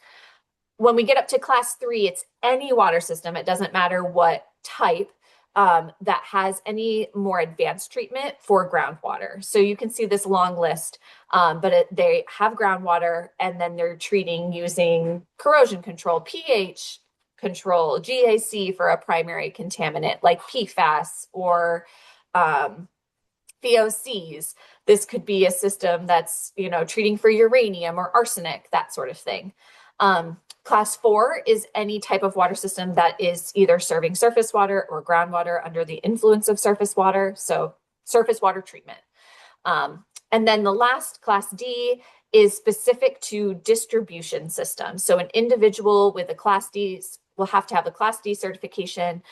When we get up to class 3, it's any water system, it doesn't matter what type, that has any more advanced treatment for groundwater. So you can see this long list, but they have groundwater, and then they're treating using corrosion control, pH control, GAC for a primary contaminant like PFAS or VOCs. This could be a system that's, treating for uranium or arsenic, that sort of thing. Class 4 is any type of water system that is either serving surface water or groundwater under the influence of surface water, so surface water treatment. And then the last, class D, is specific to distribution systems. So an individual with a class D will have to have a class D certification.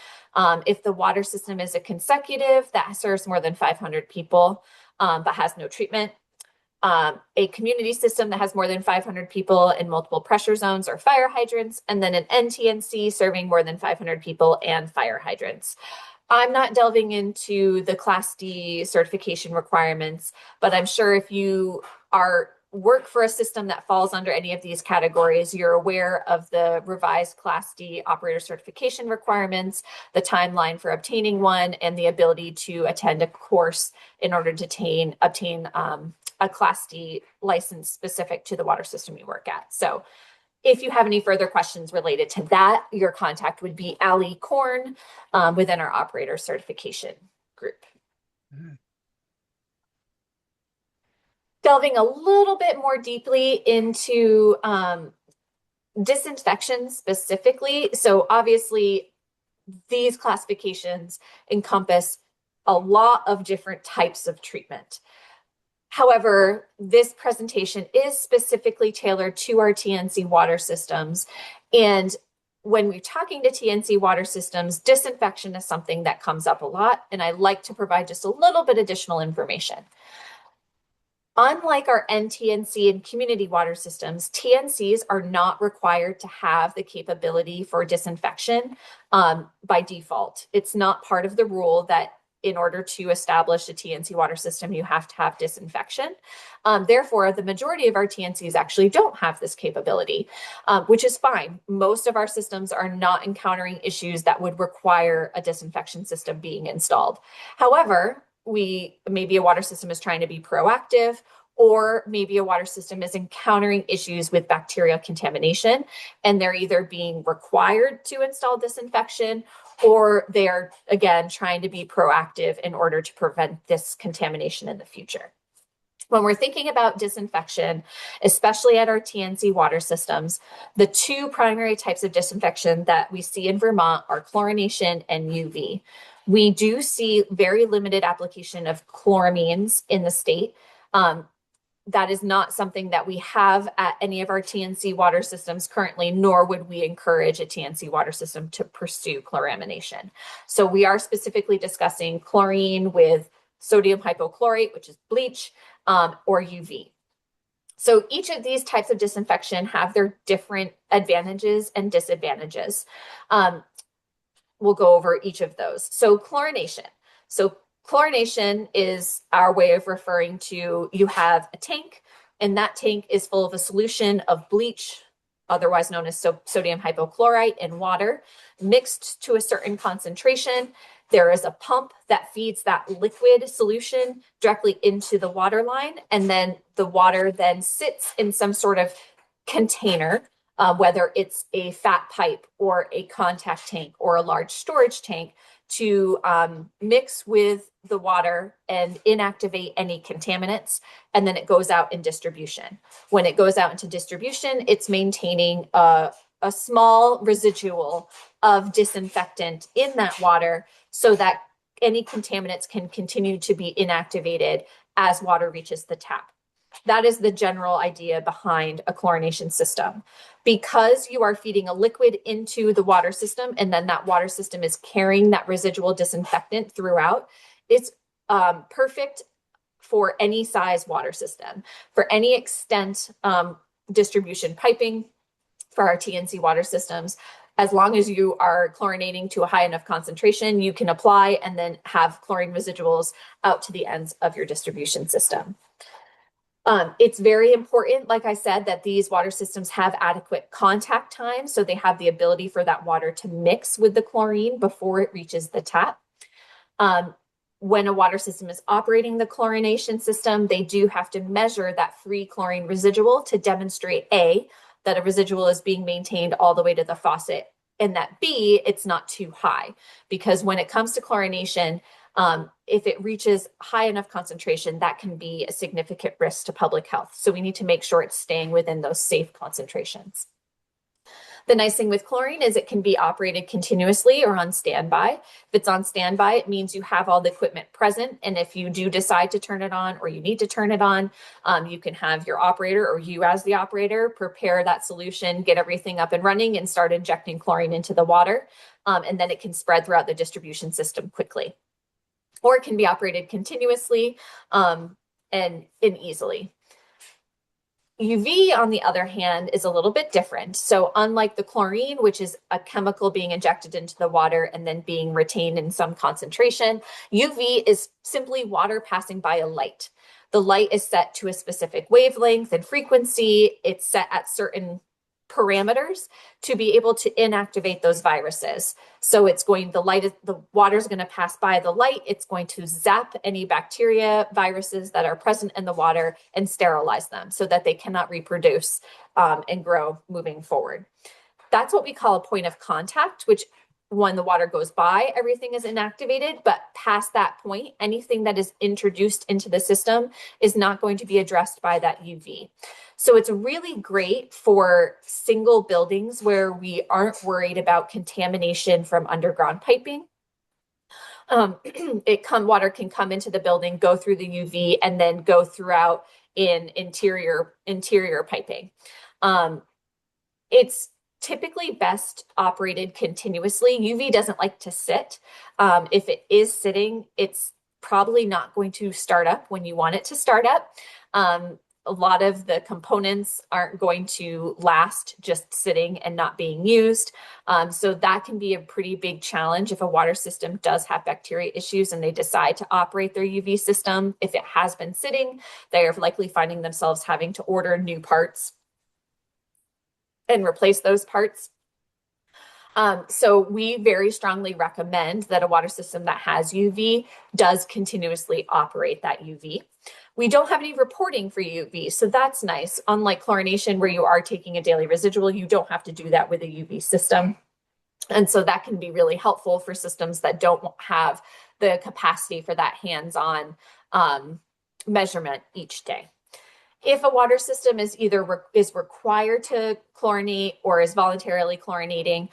If the water system is a consecutive that serves more than 500 people, but has no treatment, a community system that has more than 500 people in multiple pressure zones or fire hydrants, and then an NTNC serving more than 500 people and fire hydrants. I'm not delving into the Class D certification requirements, but I'm sure if you work for a system that falls under any of these categories, you're aware of the revised Class D operator certification requirements, the timeline for obtaining one, and the ability to attend a course in order to obtain a Class D license specific to the water system you work at. So if you have any further questions related to that, your contact would be Allie Korn within our operator certification group. Delving a little bit more deeply into disinfection specifically. So obviously these classifications encompass a lot of different types of treatment. However, this presentation is specifically tailored to our TNC water systems. And when we're talking to TNC water systems, disinfection is something that comes up a lot, and I like to provide just a little bit additional information. Unlike our NTNC and community water systems, TNCs are not required to have the capability for disinfection by default. It's not part of the rule that in order to establish a TNC water system, you have to have disinfection. Therefore, the majority of our TNCs actually don't have this capability, which is fine. Most of our systems are not encountering issues that would require a disinfection system being installed. However, maybe a water system is trying to be proactive, or maybe a water system is encountering issues with bacterial contamination, and they're either being required to install disinfection, or they're, again, trying to be proactive in order to prevent this contamination in the future. When we're thinking about disinfection, especially at our TNC water systems, the two primary types of disinfection that we see in Vermont are chlorination and UV. We do see very limited application of chloramines in the state. That is not something that we have at any of our TNC water systems currently, nor would we encourage a TNC water system to pursue chloramination. So we are specifically discussing chlorine with sodium hypochlorite, which is bleach, or UV. So each of these types of disinfection have their different advantages and disadvantages. We'll go over each of those. So chlorination. Chlorination is our way of referring to, you have a tank, and that tank is full of a solution of bleach, otherwise known as sodium hypochlorite, and water mixed to a certain concentration. There is a pump that feeds that liquid solution directly into the water line, and then the water then sits in some sort of container, whether it's a fat pipe or a contact tank or a large storage tank, to mix with the water and inactivate any contaminants, and then it goes out in distribution. When it goes out into distribution, it's maintaining a small residual of disinfectant in that water so that any contaminants can continue to be inactivated as water reaches the tap. That is the general idea behind a chlorination system. Because you are feeding a liquid into the water system, and then that water system is carrying that residual disinfectant throughout, it's perfect for any size water system, for any extent distribution piping for our TNC water systems. As long as you are chlorinating to a high enough concentration, you can apply and then have chlorine residuals out to the ends of your distribution system. It's very important, like I said, that these water systems have adequate contact time, so they have the ability for that water to mix with the chlorine before it reaches the tap. When a water system is operating the chlorination system, they do have to measure that free chlorine residual to demonstrate A, that a residual is being maintained all the way to the faucet, and that B, it's not too high. Because when it comes to chlorination, if it reaches high enough concentration, that can be a significant risk to public health. So we need to make sure it's staying within those safe concentrations. The nice thing with chlorine is it can be operated continuously or on standby. If it's on standby, it means you have all the equipment present. And if you do decide to turn it on or you need to turn it on, you can have your operator, or you as the operator, prepare that solution, get everything up and running, and start injecting chlorine into the water. And then it can spread throughout the distribution system quickly. Or it can be operated continuously and easily. UV, on the other hand, is a little bit different. So unlike the chlorine, which is a chemical being injected into the water and then being retained in some concentration, UV is simply water passing by a light. The light is set to a specific wavelength and frequency. It's set at certain parameters to be able to inactivate those viruses. So the water is going to pass by the light. It's going to zap any bacteria, viruses that are present in the water and sterilize them so that they cannot reproduce and grow moving forward. That's what we call a point of contact, which when the water goes by, everything is inactivated, but past that point, anything that is introduced into the system is not going to be addressed by that UV. So it's really great for single buildings where we aren't worried about contamination from underground piping. Water can come into the building, go through the UV, and then go throughout in interior piping. It's typically best operated continuously. UV doesn't like to sit. If it is sitting, it's probably not going to start up when you want it to start up. A lot of the components aren't going to last just sitting and not being used. So that can be a pretty big challenge if a water system does have bacteria issues and they decide to operate their UV system. If it has been sitting, they're likely finding themselves having to order new parts and replace those parts. So we very strongly recommend that a water system that has UV does continuously operate that UV. We don't have any reporting for UV, so that's nice. Unlike chlorination, where you are taking a daily residual, you don't have to do that with a UV system. And so that can be really helpful for systems that don't have the capacity for that hands-on measurement each day. If a water system is either is required to chlorinate or is voluntarily chlorinating,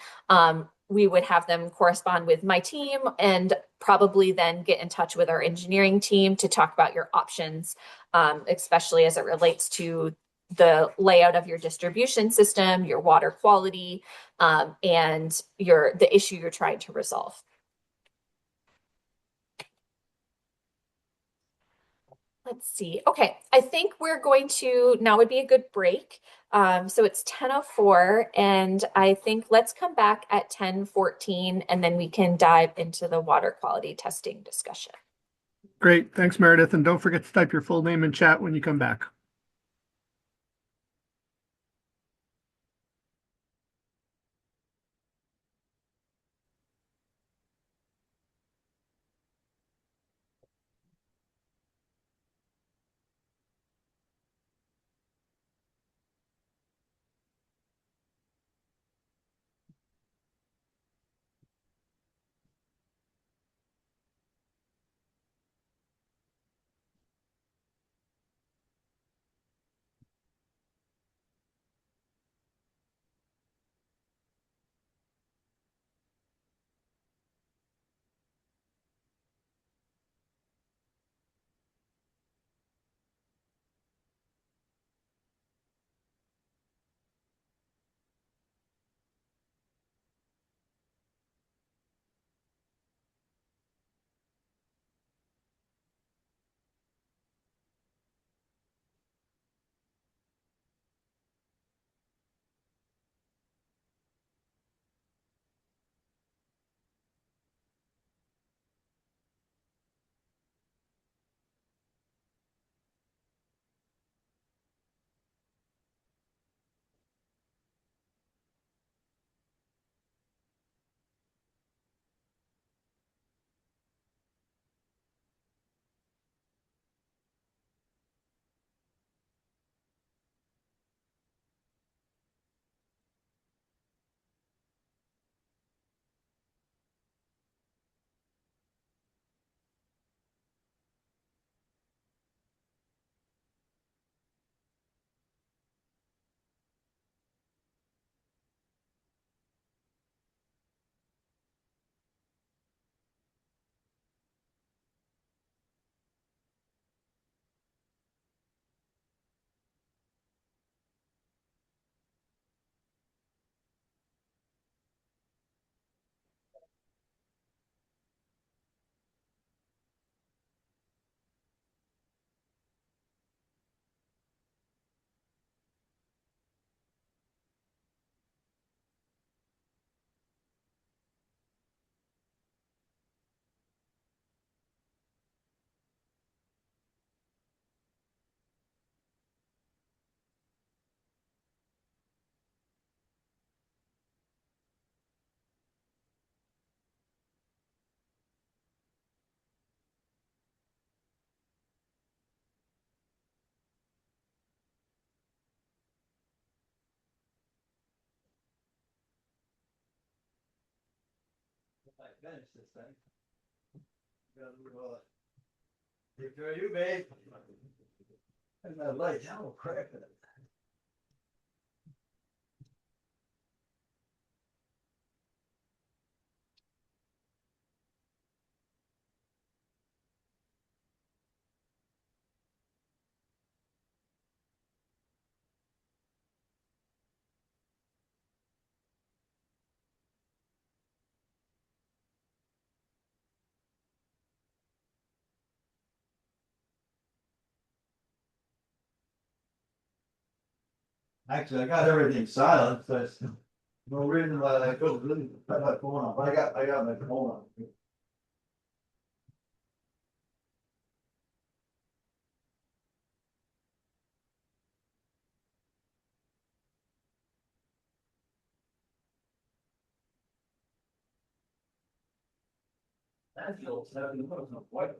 we would have them correspond with my team and probably then get in touch with our engineering team to talk about your options, especially as it relates to the layout of your distribution system, your water quality, and the issue you're trying to resolve. Let's see. Okay, I think we're going to, now would be a good break. So it's 10:04, and I think let's come back at 10:14, and then we can dive into the water quality testing discussion. Great. Thanks, Meredith. And don't forget to type your full name in chat when you come back. Picture you, babe. And that light, how crap it. Actually, I got everything silent, so there's no reason why I couldn't really put my phone on, but I got my phone on. That's the old 70, what was it, white?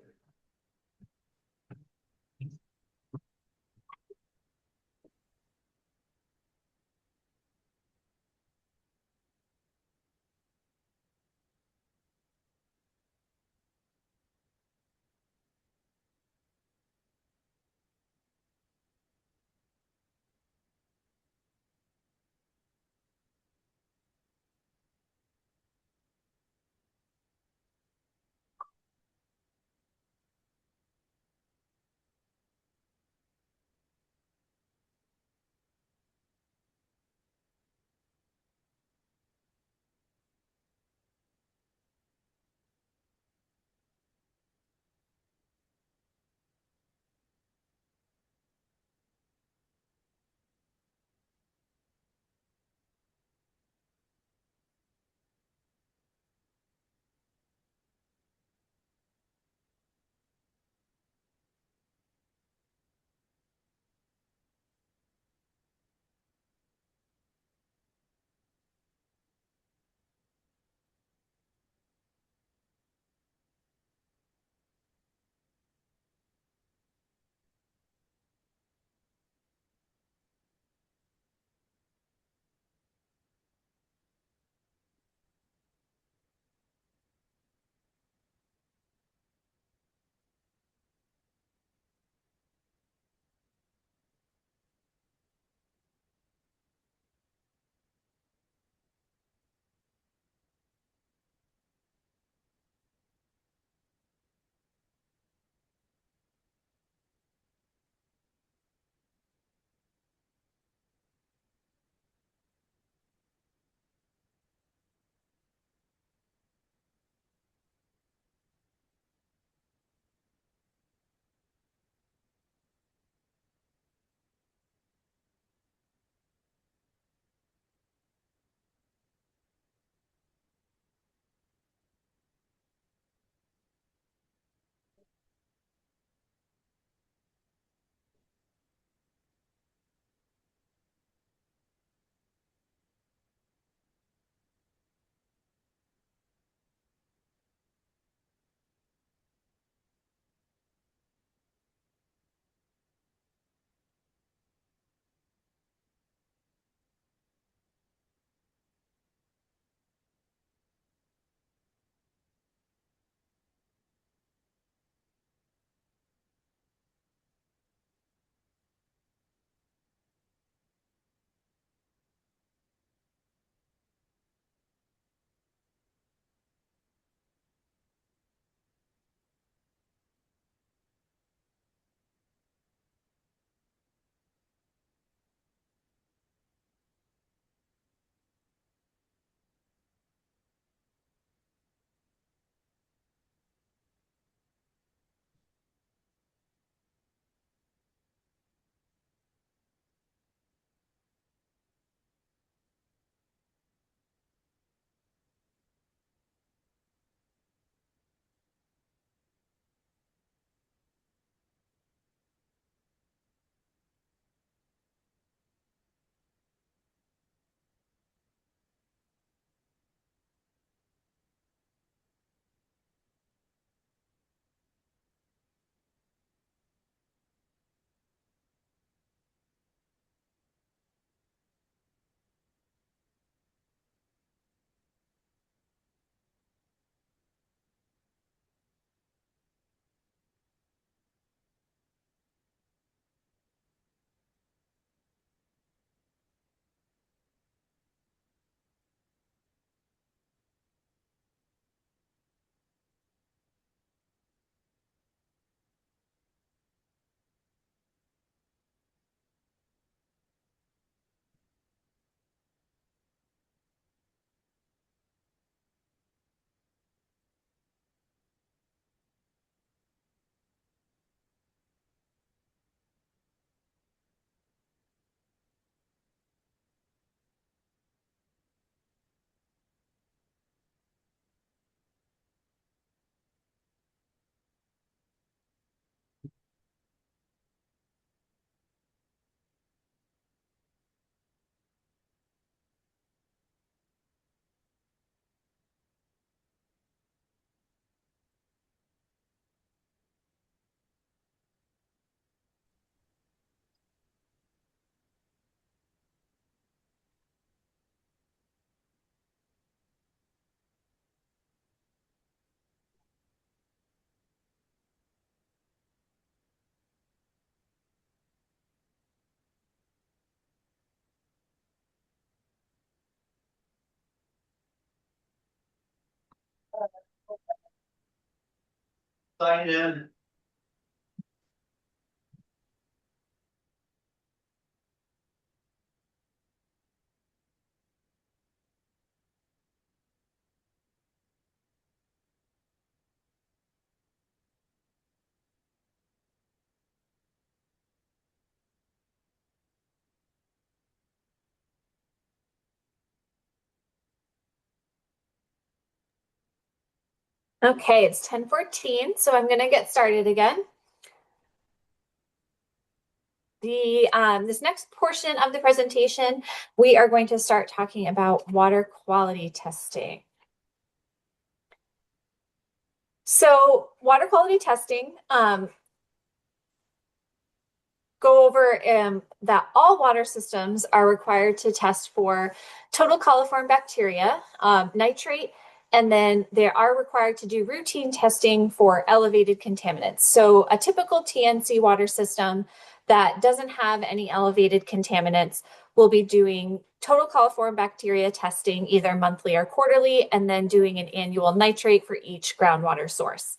Sign in. Okay, it's 10:14, so I'm going to get started again. This next portion of the presentation, we are going to start talking about water quality testing. So water quality testing, go over that all water systems are required to test for total coliform bacteria, nitrate, and then they are required to do routine testing for elevated contaminants. So a typical TNC water system that doesn't have any elevated contaminants will be doing total coliform bacteria testing either monthly or quarterly, and then doing an annual nitrate for each groundwater source.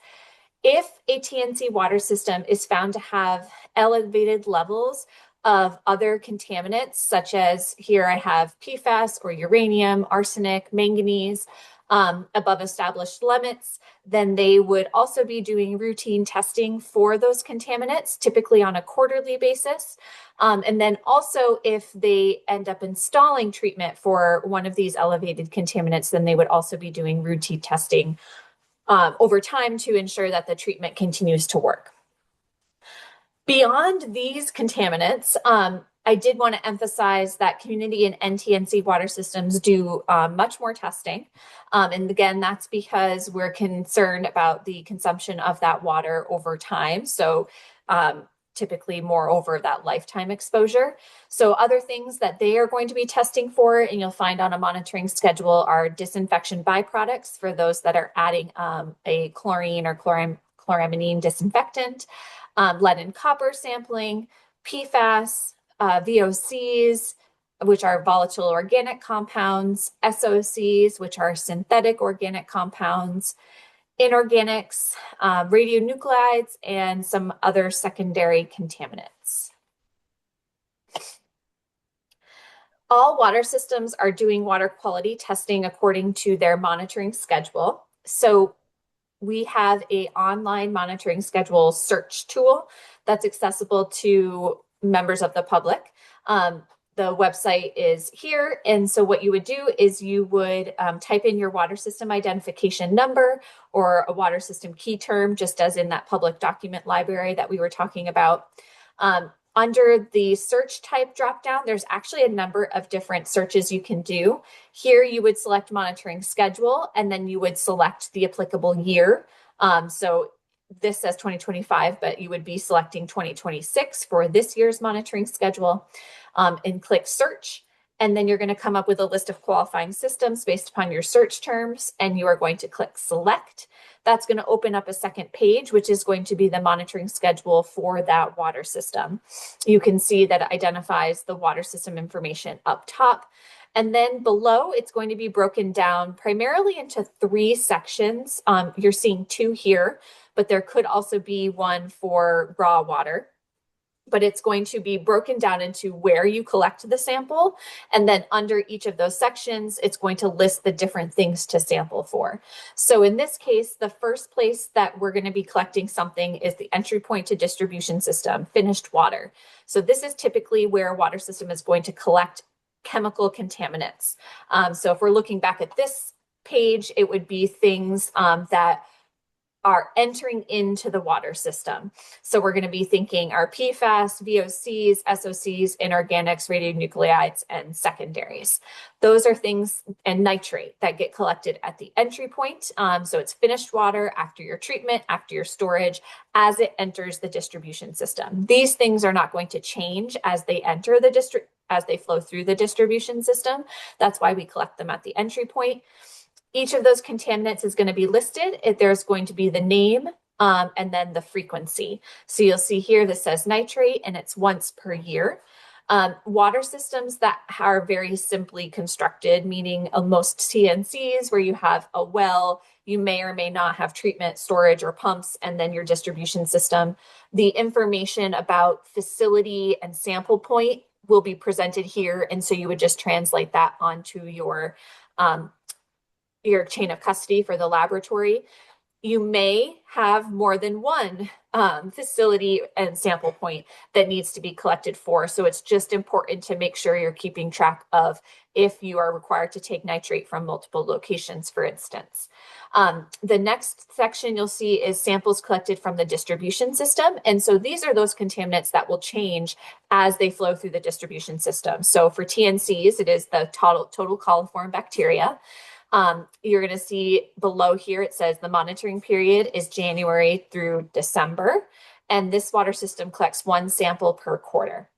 If a TNC water system is found to have elevated levels of other contaminants, such as here I have PFAS or uranium, arsenic, manganese, above established limits, then they would also be doing routine testing for those contaminants, typically on a quarterly basis. And then also if they end up installing treatment for one of these elevated contaminants, then they would also be doing routine testing over time to ensure that the treatment continues to work. Beyond these contaminants, I did want to emphasize that community and NTNC water systems do much more testing. And again, that's because we're concerned about the consumption of that water over time. So typically more over that lifetime exposure. So other things that they are going to be testing for, and you'll find on a monitoring schedule, are disinfection byproducts for those that are adding a chlorine or chloramine disinfectant, lead and copper sampling, PFAS, VOCs, which are volatile organic compounds, SOCs, which are synthetic organic compounds, inorganics, radionuclides, and some other secondary contaminants. All water systems are doing water quality testing according to their monitoring schedule. So we have an online monitoring schedule search tool that's accessible to members of the public. The website is here. And so what you would do is you would type in your water system identification number or a water system key term, just as in that public document library that we were talking about. Under the search type dropdown, there's actually a number of different searches you can do. Here you would select monitoring schedule, and then you would select the applicable year. So this says 2025, but you would be selecting 2026 for this year's monitoring schedule, and click search. And then you're going to come up with a list of qualifying systems based upon your search terms, and you are going to click select. That's going to open up a second page, which is going to be the monitoring schedule for that water system. You can see that it identifies the water system information up top. And then below, it's going to be broken down primarily into 3 sections. You're seeing 2 here, but there could also be one for raw water. But it's going to be broken down into where you collect the sample. And then under each of those sections, it's going to list the different things to sample for. So in this case, the first place that we're going to be collecting something is the entry point to distribution system, finished water. So this is typically where a water system is going to collect chemical contaminants. So if we're looking back at this page, it would be things that are entering into the water system. So we're going to be thinking our PFAS, VOCs, SOCs, inorganics, radionuclides, and secondaries. Those are things, and nitrate, that get collected at the entry point. So it's finished water after your treatment, after your storage, as it enters the distribution system. These things are not going to change as they enter the as they flow through the distribution system. That's why we collect them at the entry point. Each of those contaminants is going to be listed. There's going to be the name and then the frequency. So you'll see here this says nitrate, and it's once per year. Water systems that are very simply constructed, meaning most TNCs where you have a well, you may or may not have treatment, storage, or pumps, and then your distribution system. The information about facility and sample point will be presented here. And so you would just translate that onto your chain of custody for the laboratory. You may have more than one facility and sample point that needs to be collected for. So it's just important to make sure you're keeping track of if you are required to take nitrate from multiple locations, for instance. The next section you'll see is samples collected from the distribution system. And so these are those contaminants that will change as they flow through the distribution system. So for TNCs, it is the total coliform bacteria. You're going to see below here, it says the monitoring period is January through December, and this water system collects 1 sample per quarter.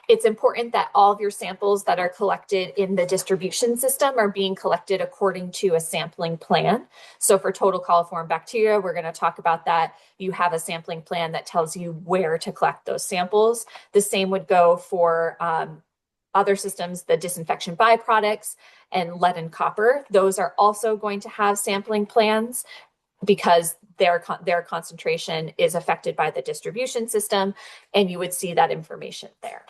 It's important that all of your samples that are collected in the distribution system are being collected according to a sampling plan. So for total coliform bacteria, we're going to talk about that. You have a sampling plan that tells you where to collect those samples. The same would go for other systems, the disinfection byproducts and lead and copper. Those are also going to have sampling plans because their concentration is affected by the distribution system, and you would see that information there.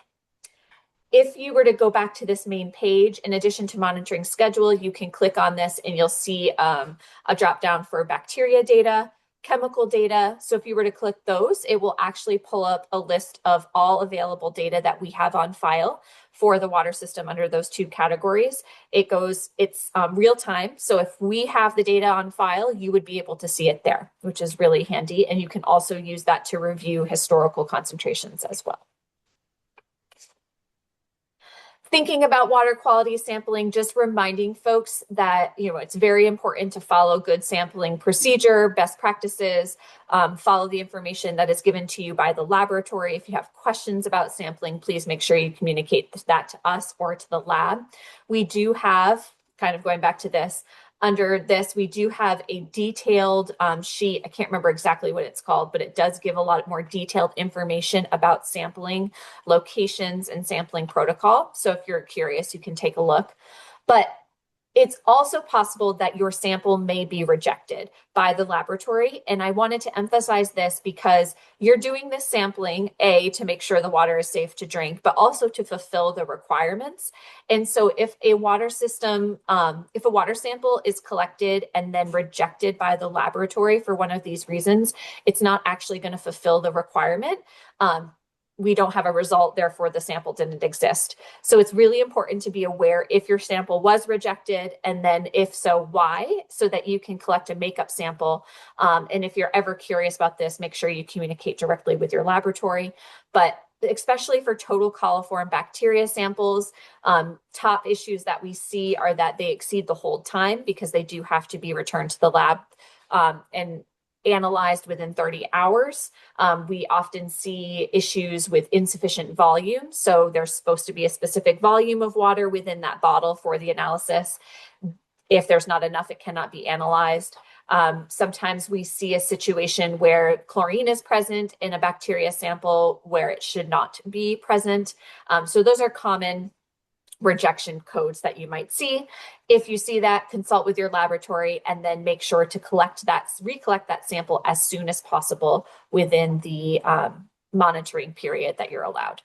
If you were to go back to this main page, in addition to monitoring schedule, you can click on this and you'll see a drop down for bacteria data, chemical data. So if you were to click those, it will actually pull up a list of all available data that we have on file for the water system under those 2 categories. It's real time. So if we have the data on file, you would be able to see it there, which is really handy. And you can also use that to review historical concentrations as well. Thinking about water quality sampling, just reminding folks that, it's very important to follow good sampling procedure, best practices, follow the information that is given to you by the laboratory. If you have questions about sampling, please make sure you communicate that to us or to the lab. We do have, kind of going back to this, under this, we do have a detailed sheet. I can't remember exactly what it's called, but it does give a lot more detailed information about sampling locations and sampling protocol. So if you're curious, you can take a look. But it's also possible that your sample may be rejected by the laboratory. And I wanted to emphasize this because you're doing this sampling, A, to make sure the water is safe to drink, but also to fulfill the requirements. And so if a water system, if a water sample is collected and then rejected by the laboratory for one of these reasons, it's not actually going to fulfill the requirement. We don't have a result, therefore the sample didn't exist. So it's really important to be aware if your sample was rejected, and then if so, why, so that you can collect a makeup sample. And if you're ever curious about this, make sure you communicate directly with your laboratory. But especially for total coliform bacteria samples, top issues that we see are that they exceed the hold time because they do have to be returned to the lab and analyzed within 30 hours. We often see issues with insufficient volume. So there's supposed to be a specific volume of water within that bottle for the analysis. If there's not enough, it cannot be analyzed. Sometimes we see a situation where chlorine is present in a bacteria sample where it should not be present. So those are common rejection codes that you might see. If you see that, consult with your laboratory and then make sure to recollect that sample as soon as possible within the monitoring period that you're allowed.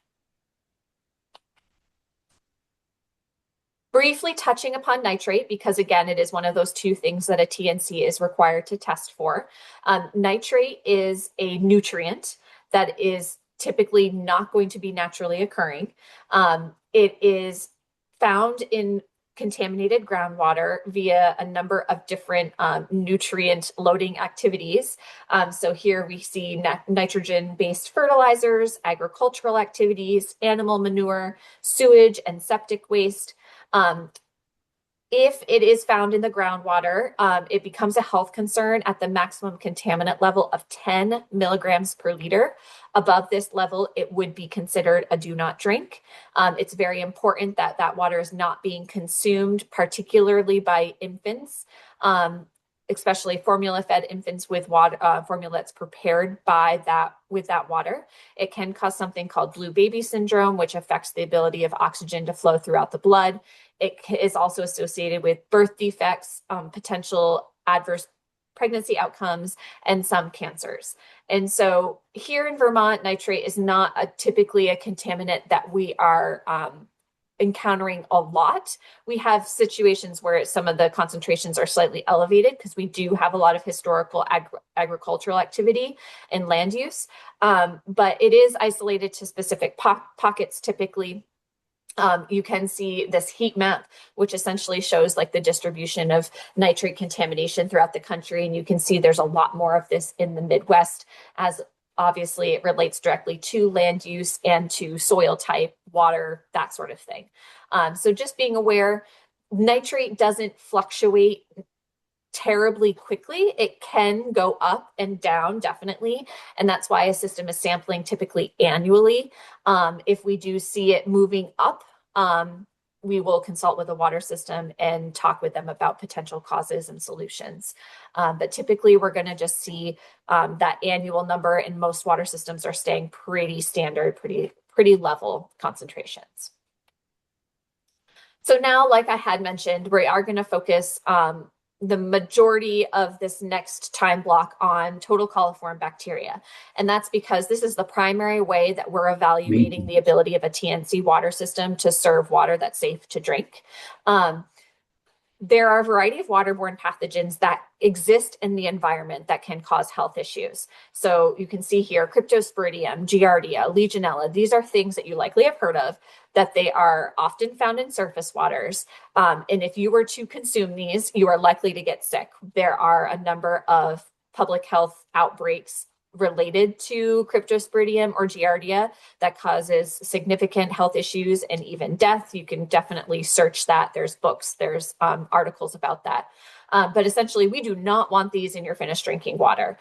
Briefly touching upon nitrate, because again, it is one of those 2 things that a TNC is required to test for. Nitrate is a nutrient that is typically not going to be naturally occurring. It is found in contaminated groundwater via a number of different nutrient loading activities. So here we see nitrogen-based fertilizers, agricultural activities, animal manure, sewage, and septic waste. If it is found in the groundwater, it becomes a health concern at the maximum contaminant level of 10 milligrams per liter. Above this level, it would be considered a do not drink. It's very important that that water is not being consumed, particularly by infants. especially formula-fed infants with water, formula that's prepared with that water. It can cause something called blue baby syndrome, which affects the ability of oxygen to flow throughout the blood. It is also associated with birth defects, potential adverse pregnancy outcomes, and some cancers. And so here in Vermont, nitrate is not typically a contaminant that we are encountering a lot. We have situations where some of the concentrations are slightly elevated because we do have a lot of historical agricultural activity and land use, but it is isolated to specific pockets typically. You can see this heat map, which essentially shows like the distribution of nitrate contamination throughout the country. And you can see there's a lot more of this in the Midwest, as obviously it relates directly to land use and to soil type, water, that sort of thing. So just being aware, nitrate doesn't fluctuate terribly quickly. It can go up and down, definitely. And that's why a system is sampling typically annually. If we do see it moving up, we will consult with a water system and talk with them about potential causes and solutions. But typically we're going to just see that annual number, and most water systems are staying pretty standard, pretty level concentrations. So now, like I had mentioned, we are going to focus the majority of this next time block on total coliform bacteria. And that's because this is the primary way that we're evaluating the ability of a TNC water system to serve water that's safe to drink. There are a variety of waterborne pathogens that exist in the environment that can cause health issues. So you can see here, Cryptosporidium, Giardia, Legionella. These are things that you likely have heard of, that they are often found in surface waters. And if you were to consume these, you are likely to get sick. There are a number of public health outbreaks related to Cryptosporidium or Giardia that causes significant health issues and even death. You can definitely search that. There's books, there's articles about that. But essentially, we do not want these in your finished drinking water.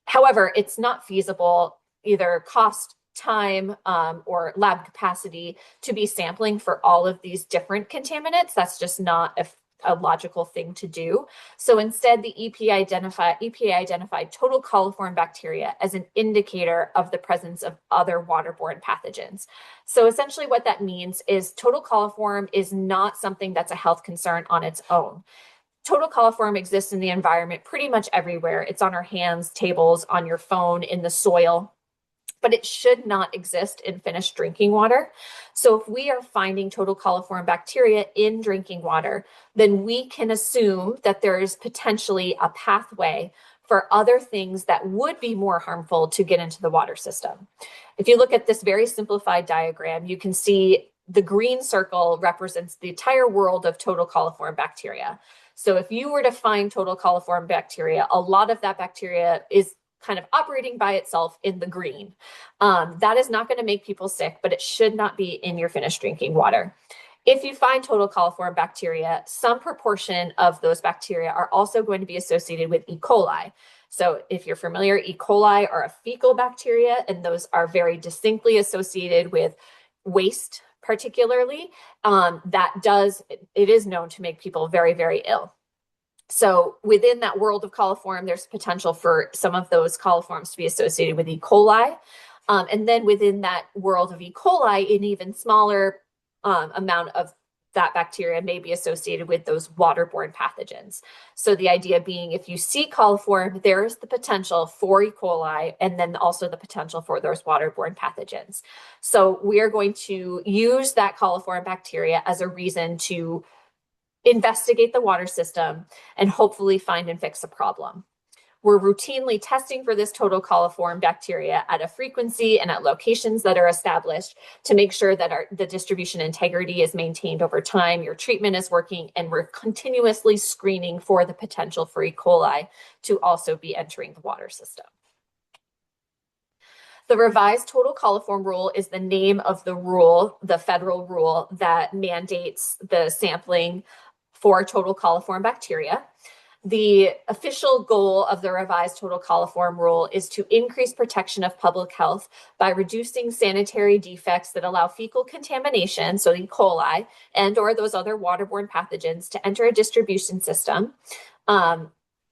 However, it's not feasible, either cost, time, or lab capacity, to be sampling for all of these different contaminants. That's just not a logical thing to do. So instead, the EPA identified total coliform bacteria as an indicator of the presence of other waterborne pathogens. So essentially what that means is total coliform is not something that's a health concern on its own. Total coliform exists in the environment pretty much everywhere. It's on our hands, tables, on your phone, in the soil, but it should not exist in finished drinking water. So if we are finding total coliform bacteria in drinking water, then we can assume that there is potentially a pathway for other things that would be more harmful to get into the water system. If you look at this very simplified diagram, you can see the green circle represents the entire world of total coliform bacteria. So if you were to find total coliform bacteria, a lot of that bacteria is kind of operating by itself in the green. That is not going to make people sick, but it should not be in your finished drinking water. If you find total coliform bacteria, some proportion of those bacteria are also going to be associated with E. coli. So if you're familiar, E. coli are a fecal bacteria, and those are very distinctly associated with waste, particularly. It is known to make people very, very ill. So within that world of coliform, there's potential for some of those coliforms to be associated with E. coli. And then within that world of E. coli, an even smaller amount of that bacteria may be associated with those waterborne pathogens. So the idea being, if you see coliform, there is the potential for E. coli, and then also the potential for those waterborne pathogens. So we are going to use that coliform bacteria as a reason to investigate the water system and hopefully find and fix a problem. We're routinely testing for this total coliform bacteria at a frequency and at locations that are established to make sure that the distribution integrity is maintained over time, your treatment is working, and we're continuously screening for the potential for E. coli to also be entering the water system. The revised total coliform rule is the name of the rule, the federal rule that mandates the sampling for total coliform bacteria. The official goal of the revised total coliform rule is to increase protection of public health by reducing sanitary defects that allow fecal contamination, so E. coli, and or those other waterborne pathogens to enter a distribution system,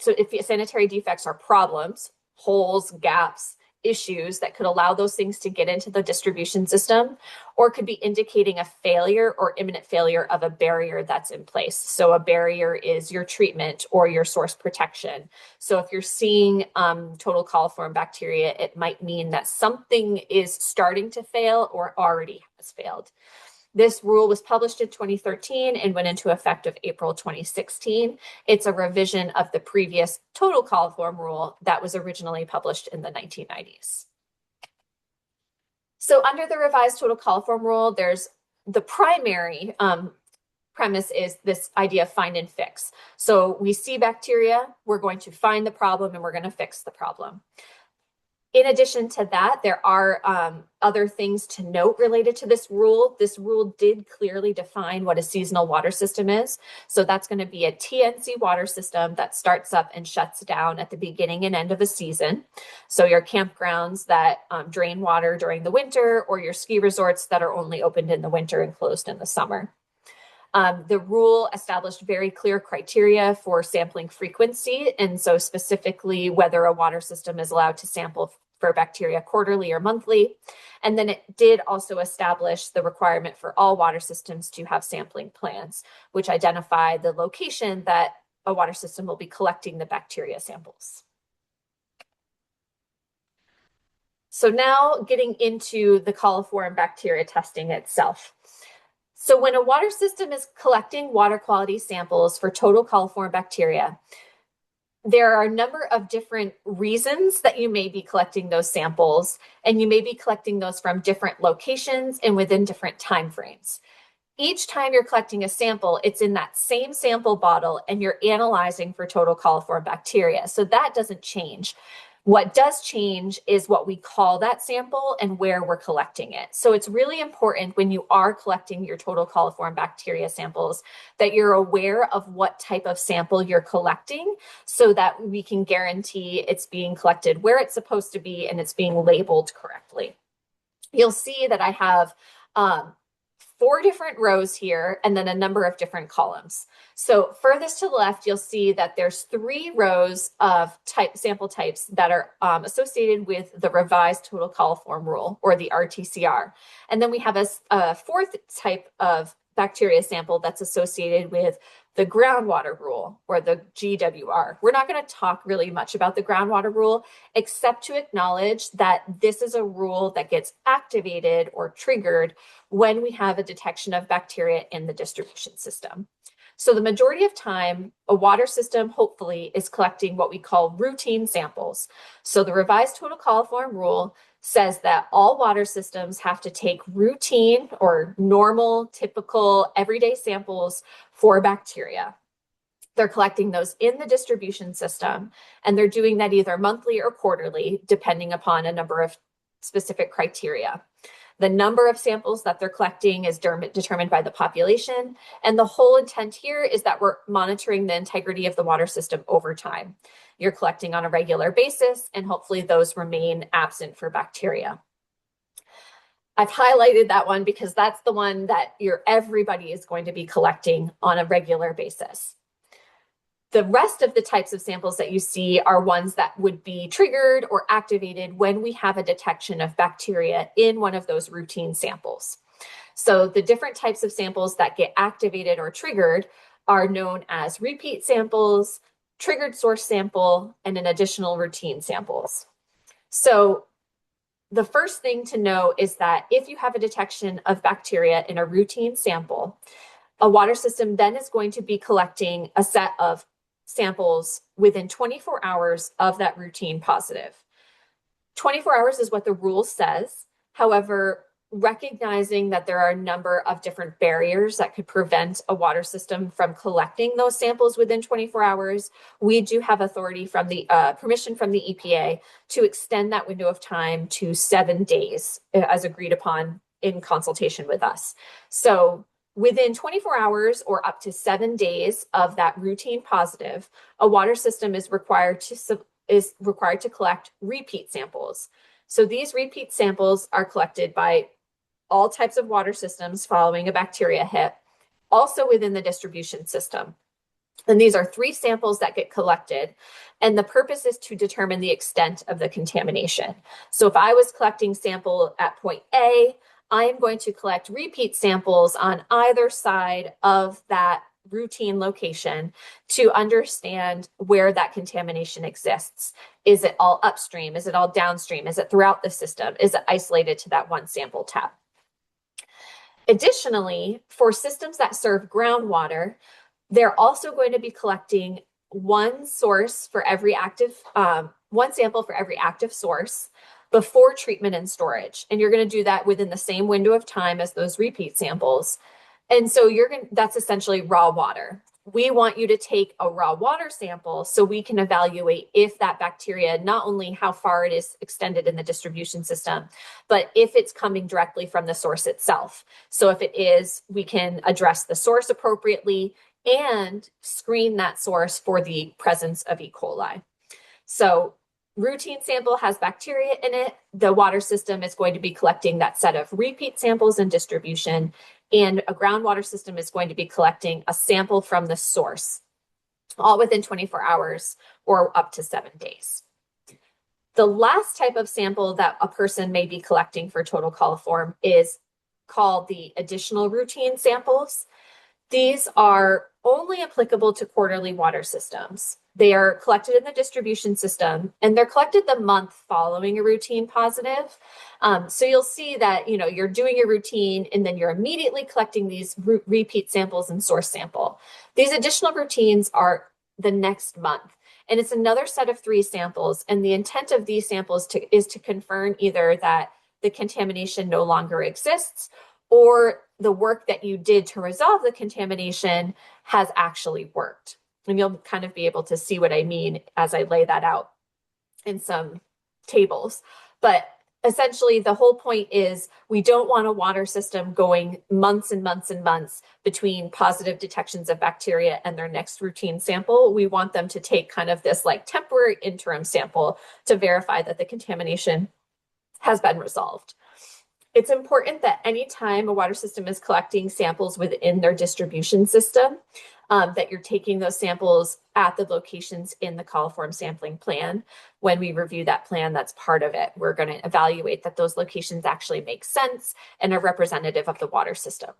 so if sanitary defects are problems, holes, gaps, issues that could allow those things to get into the distribution system, or could be indicating a failure or imminent failure of a barrier that's in place. So a barrier is your treatment or your source protection. So if you're seeing total coliform bacteria, it might mean that something is starting to fail or already has failed. This rule was published in 2013 and went into effect of April 2016. It's a revision of the previous total coliform rule that was originally published in the 1990s. So under the revised total coliform rule, there's the primary premise is this idea of find and fix. So we see bacteria, we're going to find the problem and we're going to fix the problem. In addition to that, there are other things to note related to this rule. This rule did clearly define what a seasonal water system is. So that's going to be a TNC water system that starts up and shuts down at the beginning and end of a season. So your campgrounds that drain water during the winter, or your ski resorts that are only opened in the winter and closed in the summer. The rule established very clear criteria for sampling frequency, and so specifically whether a water system is allowed to sample for bacteria quarterly or monthly. And then it did also establish the requirement for all water systems to have sampling plans, which identify the location that a water system will be collecting the bacteria samples. So now getting into the coliform bacteria testing itself. So when a water system is collecting water quality samples for total coliform bacteria, there are a number of different reasons that you may be collecting those samples, and you may be collecting those from different locations and within different timeframes. Each time you're collecting a sample, it's in that same sample bottle and you're analyzing for total coliform bacteria. So that doesn't change. What does change is what we call that sample and where we're collecting it. So it's really important when you are collecting your total coliform bacteria samples that you're aware of what type of sample you're collecting so that we can guarantee it's being collected where it's supposed to be and it's being labeled correctly. You'll see that I have 4 different rows here and then a number of different columns. So furthest to the left, you'll see that there's 3 rows of sample types that are associated with the revised total coliform rule, or the RTCR. And then we have a 4th type of bacteria sample that's associated with the groundwater rule, or the GWR. We're not going to talk really much about the groundwater rule, except to acknowledge that this is a rule that gets activated or triggered when we have a detection of bacteria in the distribution system. So the majority of time, a water system hopefully is collecting what we call routine samples. So the revised total coliform rule says that all water systems have to take routine or normal, typical, everyday samples for bacteria. They're collecting those in the distribution system, and they're doing that either monthly or quarterly, depending upon a number of specific criteria. The number of samples that they're collecting is determined by the population, and the whole intent here is that we're monitoring the integrity of the water system over time. You're collecting on a regular basis, and hopefully those remain absent for bacteria. I've highlighted that one because that's the one that everybody is going to be collecting on a regular basis. The rest of the types of samples that you see are ones that would be triggered or activated when we have a detection of bacteria in one of those routine samples. So the different types of samples that get activated or triggered are known as repeat samples, triggered source sample, and an additional routine samples. So the first thing to know is that if you have a detection of bacteria in a routine sample, a water system then is going to be collecting a set of samples within 24 hours of that routine positive. 24 hours is what the rule says. However, recognizing that there are a number of different barriers that could prevent a water system from collecting those samples within 24 hours, we do have authority from the permission from the EPA to extend that window of time to 7 days as agreed upon in consultation with us. So within 24 hours or up to 7 days of that routine positive, a water system is required to collect repeat samples. So these repeat samples are collected by all types of water systems following a bacteria hit, also within the distribution system. And these are 3 samples that get collected. And the purpose is to determine the extent of the contamination. So if I was collecting sample at point A, I am going to collect repeat samples on either side of that routine location to understand where that contamination exists. Is it all upstream? Is it all downstream? Is it throughout the system? Is it isolated to that one sample tap? Additionally, for systems that serve groundwater, they're also going to be collecting one source for every active, one sample for every active source before treatment and storage. And you're going to do that within the same window of time as those repeat samples. And so that's essentially raw water. We want you to take a raw water sample so we can evaluate if that bacteria, not only how far it is extended in the distribution system, but if it's coming directly from the source itself. So if it is, we can address the source appropriately and screen that source for the presence of E. coli. So routine sample has bacteria in it. The water system is going to be collecting that set of repeat samples and distribution, and a groundwater system is going to be collecting a sample from the source, all within 24 hours or up to 7 days. The last type of sample that a person may be collecting for total coliform is called the additional routine samples. These are only applicable to quarterly water systems. They are collected in the distribution system, and they're collected the month following a routine positive. So you'll see that, you're doing a routine and then you're immediately collecting these repeat samples and source sample. These additional routines are the next month, and it's another set of 3 samples. And the intent of these samples is to confirm either that the contamination no longer exists, or the work that you did to resolve the contamination has actually worked. And you'll kind of be able to see what I mean as I lay that out in some tables. But essentially, the whole point is we don't want a water system going months and months and months between positive detections of bacteria and their next routine sample. We want them to take kind of this like temporary interim sample to verify that the contamination has been resolved. It's important that anytime a water system is collecting samples within their distribution system, that you're taking those samples at the locations in the coliform sampling plan. When we review that plan, that's part of it. We're going to evaluate that those locations actually make sense and are representative of the water system.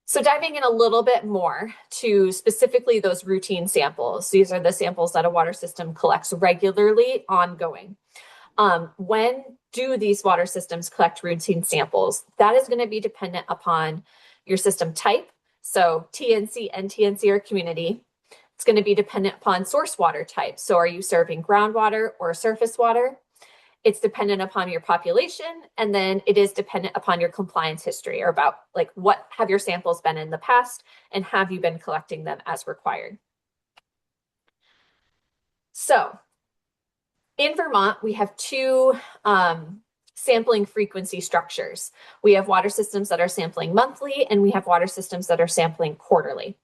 So diving in a little bit more to specifically those routine samples, these are the samples that a water system collects regularly, ongoing. When do these water systems collect routine samples? That is going to be dependent upon your system type. So TNC and TNC are community. It's going to be dependent upon source water type. So are you serving groundwater or surface water? It's dependent upon your population, and then it is dependent upon your compliance history, or about like what have your samples been in the past and have you been collecting them as required. So in Vermont, we have 2 sampling frequency structures. We have water systems that are sampling monthly, and we have water systems that are sampling quarterly.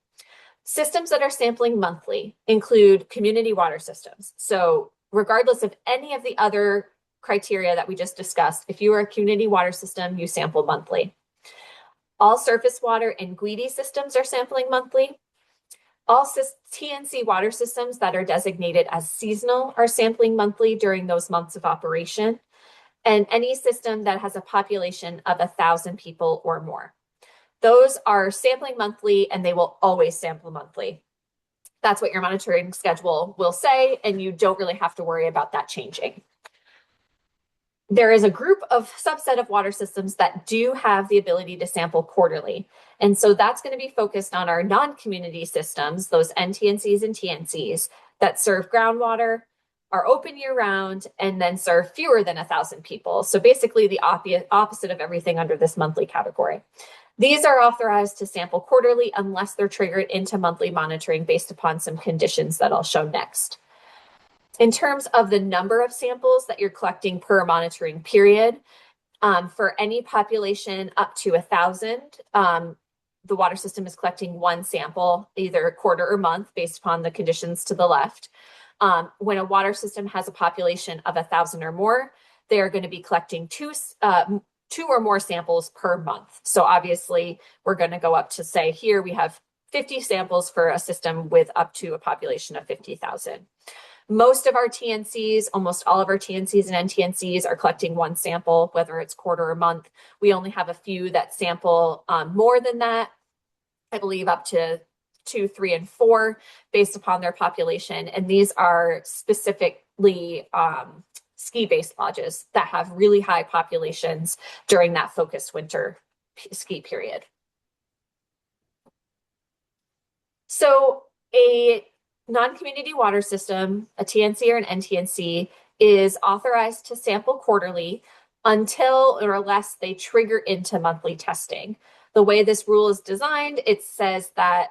Systems that are sampling monthly include community water systems. So regardless of any of the other criteria that we just discussed, if you are a community water system, you sample monthly. All surface water and GUIDI systems are sampling monthly. All TNC water systems that are designated as seasonal are sampling monthly during those months of operation. And any system that has a population of 1,000 people or more. Those are sampling monthly, and they will always sample monthly. That's what your monitoring schedule will say, and you don't really have to worry about that changing. There is a group of subset of water systems that do have the ability to sample quarterly. And so that's going to be focused on our non-community systems, those NTNCs and TNCs that serve groundwater, are open year round, and then serve fewer than 1,000 people. So basically the opposite of everything under this monthly category. These are authorized to sample quarterly unless they're triggered into monthly monitoring based upon some conditions that I'll show next. In terms of the number of samples that you're collecting per monitoring period, for any population up to 1,000, the water system is collecting 1 sample, either quarter or month, based upon the conditions to the left. When a water system has a population of 1,000 or more, they are going to be collecting 2 or more samples per month. So obviously we're going to go up to say here we have 50 samples for a system with up to a population of 50,000. Most of our TNCs, almost all of our TNCs and NTNCs are collecting 1 sample, whether it's quarter or month. We only have a few that sample more than that. I believe up to 2, 3, and 4 based upon their population. And these are specifically ski-based lodges that have really high populations during that focused winter ski period. So a non-community water system, a TNC or an NTNC, is authorized to sample quarterly until or unless they trigger into monthly testing. The way this rule is designed, it says that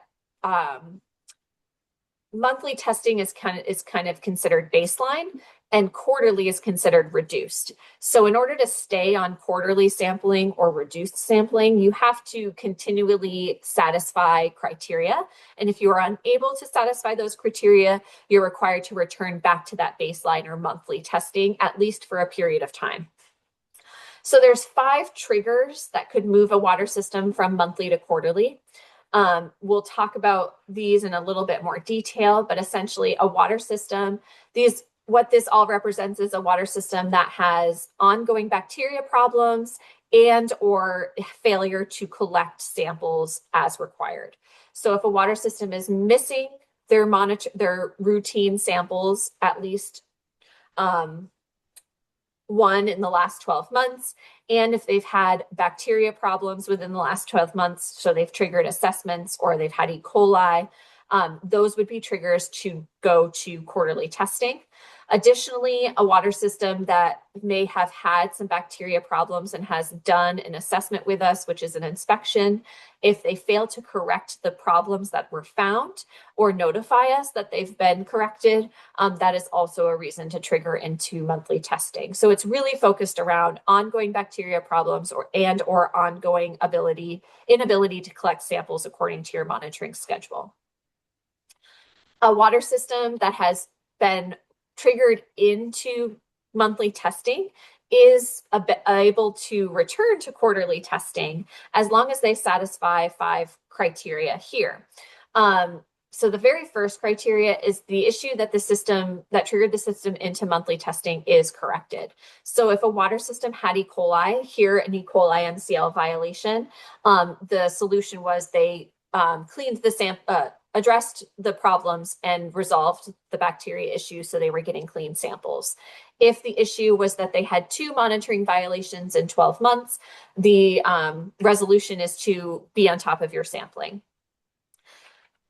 monthly testing is kind of considered baseline, and quarterly is considered reduced. So in order to stay on quarterly sampling or reduced sampling, you have to continually satisfy criteria. And if you are unable to satisfy those criteria, you're required to return back to that baseline or monthly testing, at least for a period of time. So there's 5 triggers that could move a water system from monthly to quarterly. We'll talk about these in a little bit more detail, but essentially a water system, what this all represents is a water system that has ongoing bacteria problems and or failure to collect samples as required. So if a water system is missing their routine samples, at least 1 in the last 12 months, and if they've had bacteria problems within the last 12 months, so they've triggered assessments or they've had E. coli, those would be triggers to go to quarterly testing. Additionally, a water system that may have had some bacteria problems and has done an assessment with us, which is an inspection, if they fail to correct the problems that were found or notify us that they've been corrected, that is also a reason to trigger into monthly testing. So it's really focused around ongoing bacteria problems or ongoing inability to collect samples according to your monitoring schedule. A water system that has been triggered into monthly testing is able to return to quarterly testing as long as they satisfy 5 criteria here. So the very first criteria is the issue that triggered the system into monthly testing is corrected. So if a water system had E. coli, here an E. coli MCL violation, the solution was they cleaned the sample, addressed the problems and resolved the bacteria issue, so they were getting clean samples. If the issue was that they had 2 monitoring violations in 12 months, the resolution is to be on top of your sampling.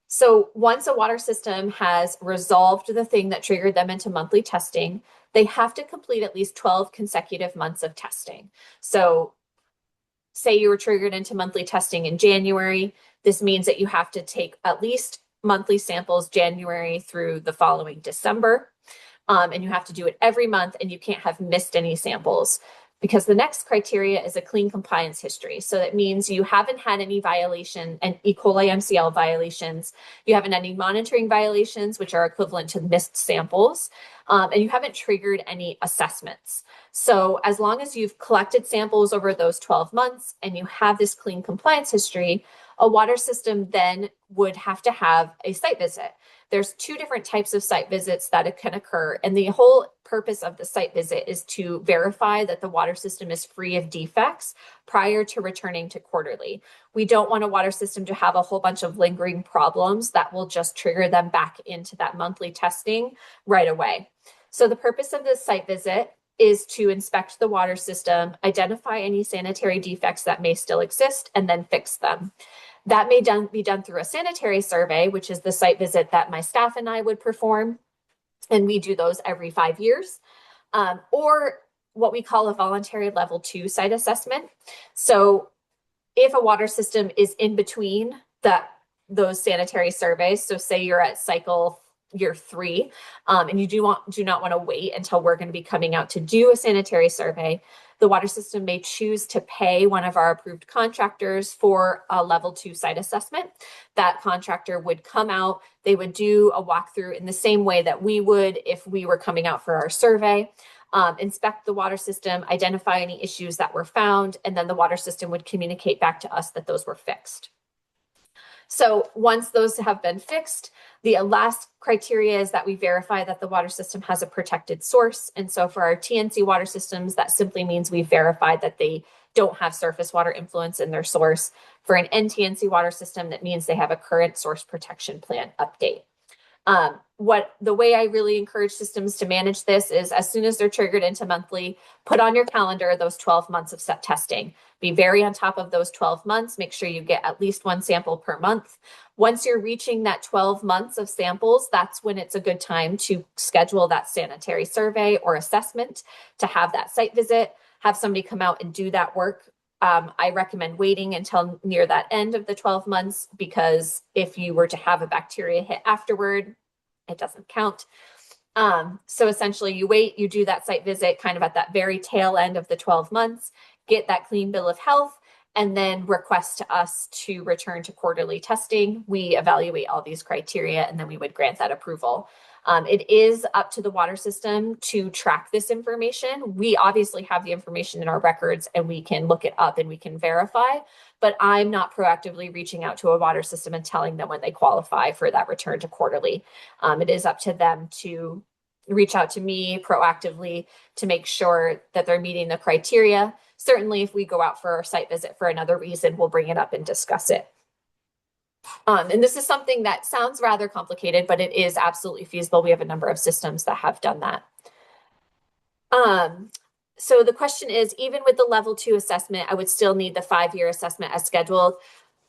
So once a water system has resolved the thing that triggered them into monthly testing, they have to complete at least 12 consecutive months of testing. So say you were triggered into monthly testing in January, this means that you have to take at least monthly samples January through the following December. And you have to do it every month, and you can't have missed any samples, because the next criteria is a clean compliance history. So that means you haven't had any violation and E. coli MCL violations. You haven't had any monitoring violations, which are equivalent to missed samples. And you haven't triggered any assessments. So as long as you've collected samples over those 12 months and you have this clean compliance history, a water system then would have to have a site visit. There's 2 different types of site visits that can occur. And the whole purpose of the site visit is to verify that the water system is free of defects prior to returning to quarterly. We don't want a water system to have a whole bunch of lingering problems that will just trigger them back into that monthly testing right away. So the purpose of this site visit is to inspect the water system, identify any sanitary defects that may still exist, and then fix them. That may be done through a sanitary survey, which is the site visit that my staff and I would perform, and we do those every 5 years, or what we call a voluntary level 2 site assessment. So if a water system is in between those sanitary surveys, so say you're at cycle year 3, and you do not want to wait until we're going to be coming out to do a sanitary survey, the water system may choose to pay one of our approved contractors for a level 2 site assessment. That contractor would come out, they would do a walkthrough in the same way that we would if we were coming out for our survey. inspect the water system, identify any issues that were found, and then the water system would communicate back to us that those were fixed. So once those have been fixed, the last criteria is that we verify that the water system has a protected source. And so for our TNC water systems, that simply means we verified that they don't have surface water influence in their source. For an NTNC water system, that means they have a current source protection plan update. The way I really encourage systems to manage this is as soon as they're triggered into monthly, put on your calendar those 12 months of set testing. Be very on top of those 12 months. Make sure you get at least one sample per month. Once you're reaching that 12 months of samples, that's when it's a good time to schedule that sanitary survey or assessment, to have that site visit, have somebody come out and do that work. I recommend waiting until near that end of the 12 months, because if you were to have a bacteria hit afterward, it doesn't count. So essentially you wait, you do that site visit kind of at that very tail end of the 12 months, get that clean bill of health, and then request to us to return to quarterly testing. We evaluate all these criteria, and then we would grant that approval. It is up to the water system to track this information. We obviously have the information in our records and we can look it up and we can verify, but I'm not proactively reaching out to a water system and telling them when they qualify for that return to quarterly. It is up to them to reach out to me proactively to make sure that they're meeting the criteria. Certainly, if we go out for our site visit for another reason, we'll bring it up and discuss it. And this is something that sounds rather complicated, but it is absolutely feasible. We have a number of systems that have done that. So the question is, even with the level 2 assessment, I would still need the 5-year assessment as scheduled.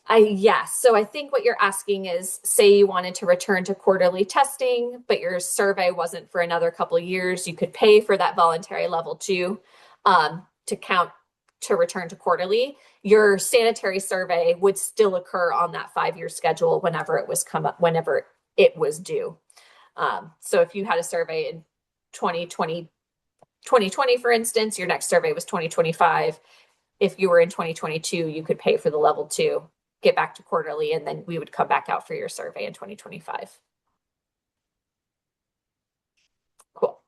Yes. So I think what you're asking is, say you wanted to return to quarterly testing, but your survey wasn't for another couple of years, you could pay for that voluntary level 2 to count to return to quarterly. Your sanitary survey would still occur on that 5-year schedule whenever it was due. So if you had a survey in 2020, for instance, your next survey was 2025. If you were in 2022, you could pay for the level 2, get back to quarterly, and then we would come back out for your survey in 2025. Cool.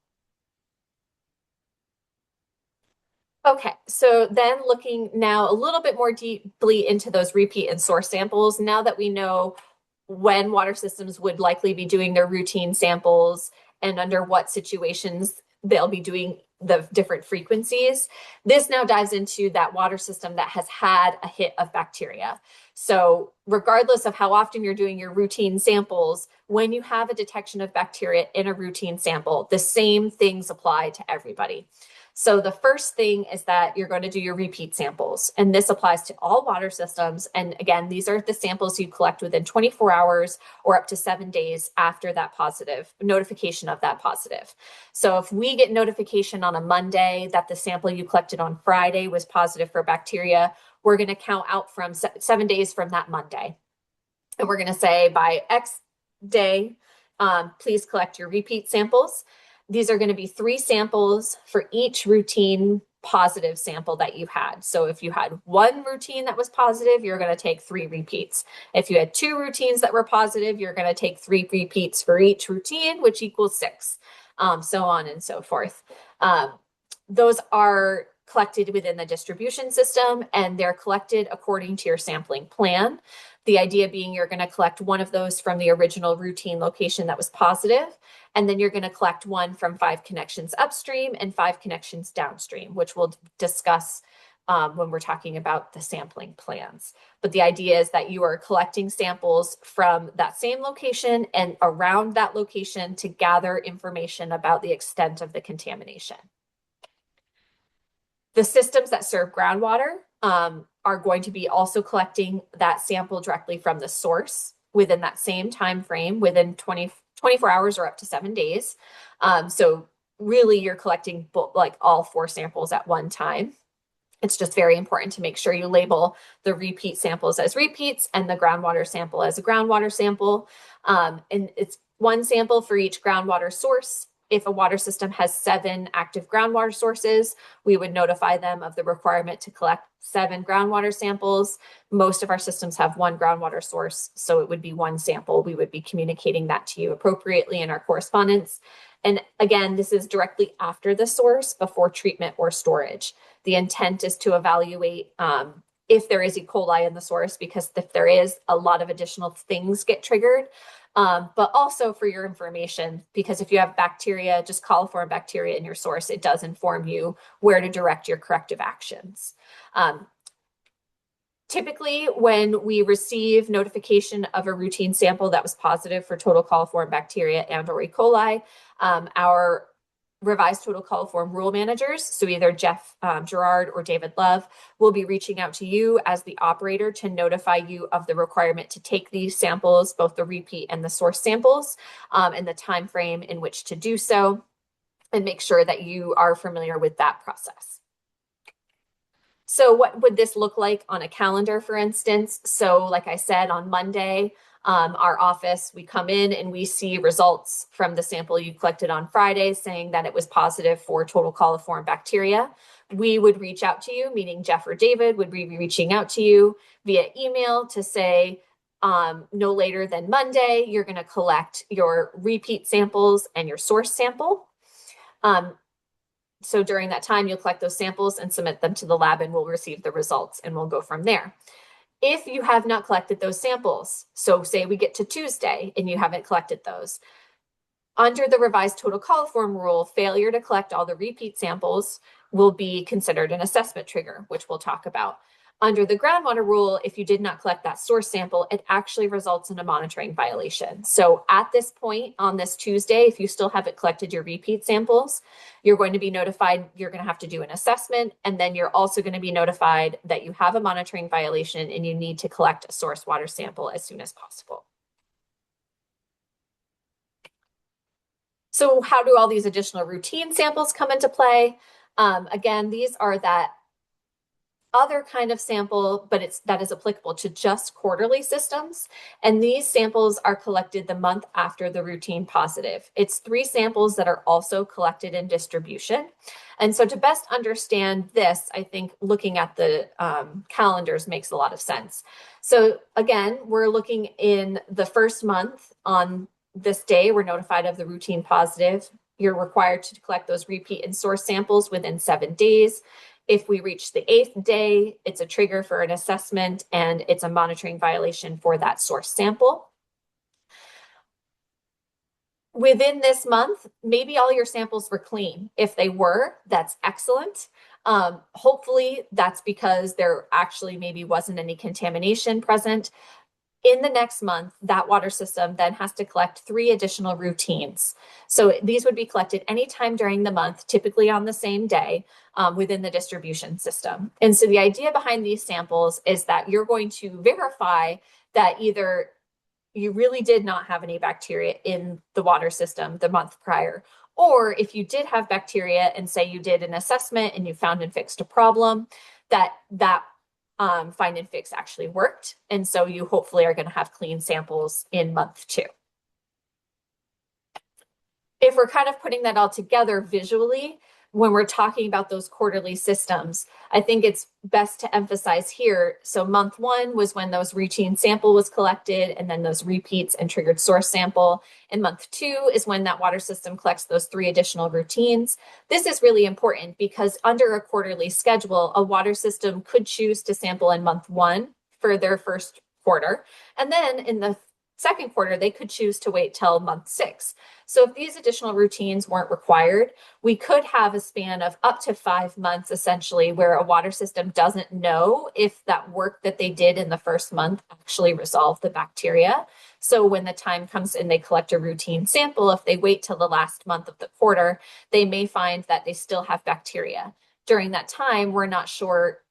Okay, so then looking now a little bit more deeply into those repeat and source samples, now that we know when water systems would likely be doing their routine samples and under what situations they'll be doing the different frequencies, this now dives into that water system that has had a hit of bacteria. So regardless of how often you're doing your routine samples, when you have a detection of bacteria in a routine sample, the same things apply to everybody. So the first thing is that you're going to do your repeat samples, and this applies to all water systems. And again, these are the samples you collect within 24 hours or up to 7 days after that positive notification of that positive. So if we get notification on a Monday that the sample you collected on Friday was positive for bacteria, we're going to count out from 7 days from that Monday. And we're going to say by X day, please collect your repeat samples. These are going to be 3 samples for each routine positive sample that you had. So if you had 1 routine that was positive, you're going to take 3 repeats. If you had 2 routines that were positive, you're going to take 3 repeats for each routine, which equals 6, so on and so forth. Those are collected within the distribution system, and they're collected according to your sampling plan. The idea being you're going to collect 1 of those from the original routine location that was positive, and then you're going to collect 1 from 5 connections upstream and 5 connections downstream, which we'll discuss when we're talking about the sampling plans. But the idea is that you are collecting samples from that same location and around that location to gather information about the extent of the contamination. The systems that serve groundwater are going to be also collecting that sample directly from the source within that same time frame, within 24 hours or up to 7 days. So really you're collecting like all 4 samples at one time. It's just very important to make sure you label the repeat samples as repeats and the groundwater sample as a groundwater sample. And it's 1 sample for each groundwater source If a water system has 7 active groundwater sources, we would notify them of the requirement to collect 7 groundwater samples. Most of our systems have 1 groundwater source, so it would be 1 sample. We would be communicating that to you appropriately in our correspondence. And again, this is directly after the source, before treatment or storage. The intent is to evaluate if there is E. coli in the source, because if there is, a lot of additional things get triggered. But also for your information, because if you have bacteria, just coliform bacteria in your source, it does inform you where to direct your corrective actions. Typically, when we receive notification of a routine sample that was positive for total coliform bacteria and or E. coli, our revised total coliform rule managers, so either Jeff Gerard or David Love, will be reaching out to you as the operator to notify you of the requirement to take these samples, both the repeat and the source samples, and the time frame in which to do so, and make sure that you are familiar with that process. So what would this look like on a calendar, for instance? So like I said, on Monday, our office, we come in and we see results from the sample you collected on Friday saying that it was positive for total coliform bacteria. We would reach out to you, meaning Jeff or David would be reaching out to you via email to say, no later than Monday, you're going to collect your repeat samples and your source sample. So during that time, you'll collect those samples and submit them to the lab, and we'll receive the results, and we'll go from there. If you have not collected those samples, so say we get to Tuesday and you haven't collected those, under the revised total coliform rule, failure to collect all the repeat samples will be considered an assessment trigger, which we'll talk about. Under the groundwater rule, if you did not collect that source sample, it actually results in a monitoring violation. So at this point on this Tuesday, if you still haven't collected your repeat samples, you're going to be notified you're going to have to do an assessment. And then you're also going to be notified that you have a monitoring violation and you need to collect a source water sample as soon as possible. So how do all these additional routine samples come into play? Again, these are that other kind of sample, but that is applicable to just quarterly systems. And these samples are collected the month after the routine positive. It's 3 samples that are also collected in distribution. And so to best understand this, I think looking at the calendars makes a lot of sense. So again, we're looking in the first month. On this day, we're notified of the routine positive. You're required to collect those repeat and source samples within 7 days. If we reach the 8th day, it's a trigger for an assessment and it's a monitoring violation for that source sample. Within this month, maybe all your samples were clean. If they were, that's excellent. Hopefully that's because there actually maybe wasn't any contamination present. In the next month, that water system then has to collect 3 additional routines. So these would be collected anytime during the month, typically on the same day, within the distribution system. And so the idea behind these samples is that you're going to verify that either you really did not have any bacteria in the water system the month prior, or if you did have bacteria and say you did an assessment and you found and fixed a problem, that find and fix actually worked. And so you hopefully are going to have clean samples in month 2. If we're kind of putting that all together visually, when we're talking about those quarterly systems, I think it's best to emphasize here. So month 1 was when those routine sample was collected and then those repeats and triggered source sample. And month 2 is when that water system collects those 3 additional routines. This is really important because under a quarterly schedule, a water system could choose to sample in month 1 for their first quarter. And then in the second quarter, they could choose to wait till month 6. So if these additional routines weren't required, we could have a span of up to 5 months, essentially, where a water system doesn't know if that work that they did in the first month actually resolved the bacteria. So when the time comes and they collect a routine sample, if they wait till the last month of the quarter, they may find that they still have bacteria. During that time, we're not sure,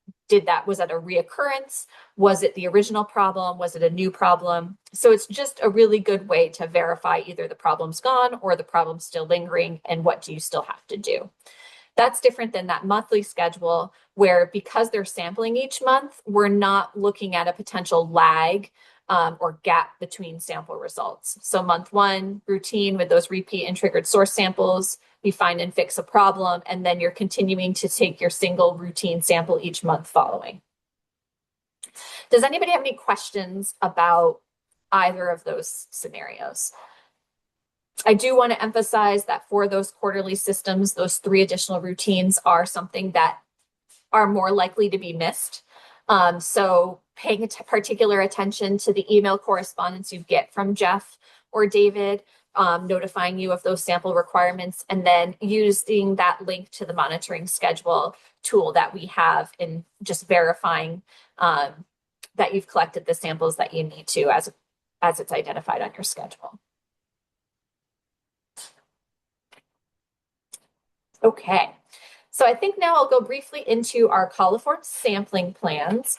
was that a reoccurrence? Was it the original problem? Was it a new problem? So it's just a really good way to verify either the problem's gone or the problem's still lingering, and what do you still have to do? That's different than that monthly schedule where, because they're sampling each month, we're not looking at a potential lag or gap between sample results. So month 1, routine with those repeat and triggered source samples, you find and fix a problem, and then you're continuing to take your single routine sample each month following. Does anybody have any questions about either of those scenarios? I do want to emphasize that for those quarterly systems, those 3 additional routines are something that are more likely to be missed. So paying particular attention to the email correspondence you get from Jeff or David, notifying you of those sample requirements, and then using that link to the monitoring schedule tool that we have in just verifying that you've collected the samples that you need to as it's identified on your schedule. Okay, so I think now I'll go briefly into our coliform sampling plans.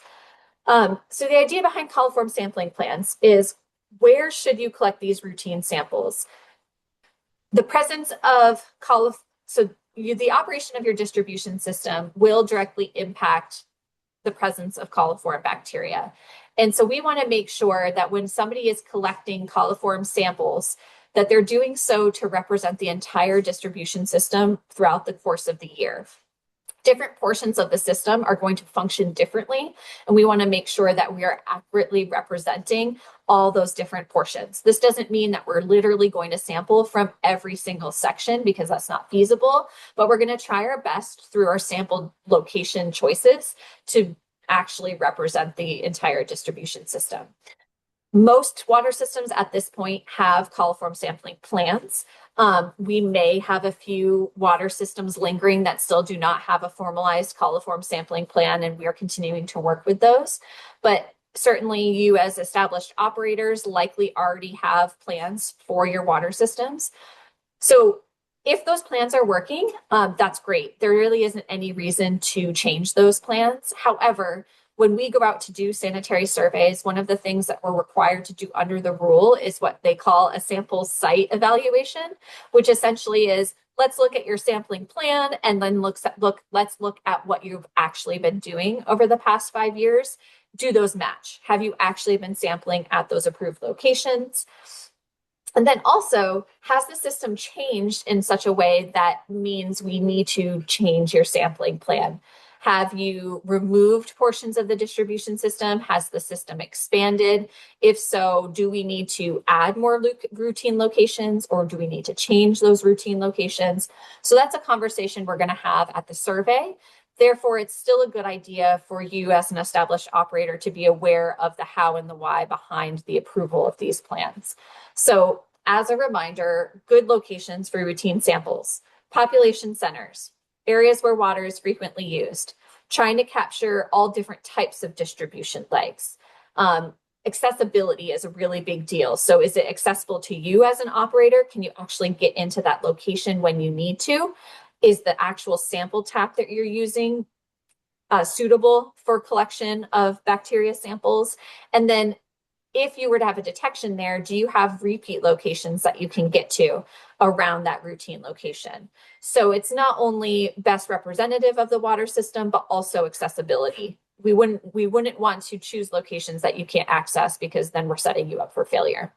So the idea behind coliform sampling plans is, where should you collect these routine samples? The presence of the operation of your distribution system will directly impact the presence of coliform bacteria. And so we want to make sure that when somebody is collecting coliform samples, that they're doing so to represent the entire distribution system throughout the course of the year. Different portions of the system are going to function differently, and we want to make sure that we are accurately representing all those different portions. This doesn't mean that we're literally going to sample from every single section, because that's not feasible, but we're going to try our best through our sample location choices to actually represent the entire distribution system. Most water systems at this point have coliform sampling plans. We may have a few water systems lingering that still do not have a formalized coliform sampling plan, and we are continuing to work with those. But certainly you, as established operators, likely already have plans for your water systems. So if those plans are working, that's great. There really isn't any reason to change those plans. However, when we go out to do sanitary surveys, one of the things that we're required to do under the rule is what they call a sample site evaluation, which essentially is, let's look at your sampling plan and then let's look at what you've actually been doing over the past 5 years. Do those match? Have you actually been sampling at those approved locations? And then also, has the system changed in such a way that means we need to change your sampling plan? Have you removed portions of the distribution system? Has the system expanded? If so, do we need to add more routine locations, or do we need to change those routine locations? So that's a conversation we're going to have at the survey. Therefore, it's still a good idea for you as an established operator to be aware of the how and the why behind the approval of these plans. So as a reminder, good locations for routine samples: population centers, areas where water is frequently used, trying to capture all different types of distribution legs. Accessibility is a really big deal. So is it accessible to you as an operator? Can you actually get into that location when you need to? Is the actual sample tap that you're using suitable for collection of bacteria samples? And then if you were to have a detection there, do you have repeat locations that you can get to around that routine location? So it's not only best representative of the water system, but also accessibility. We wouldn't want to choose locations that you can't access, because then we're setting you up for failure.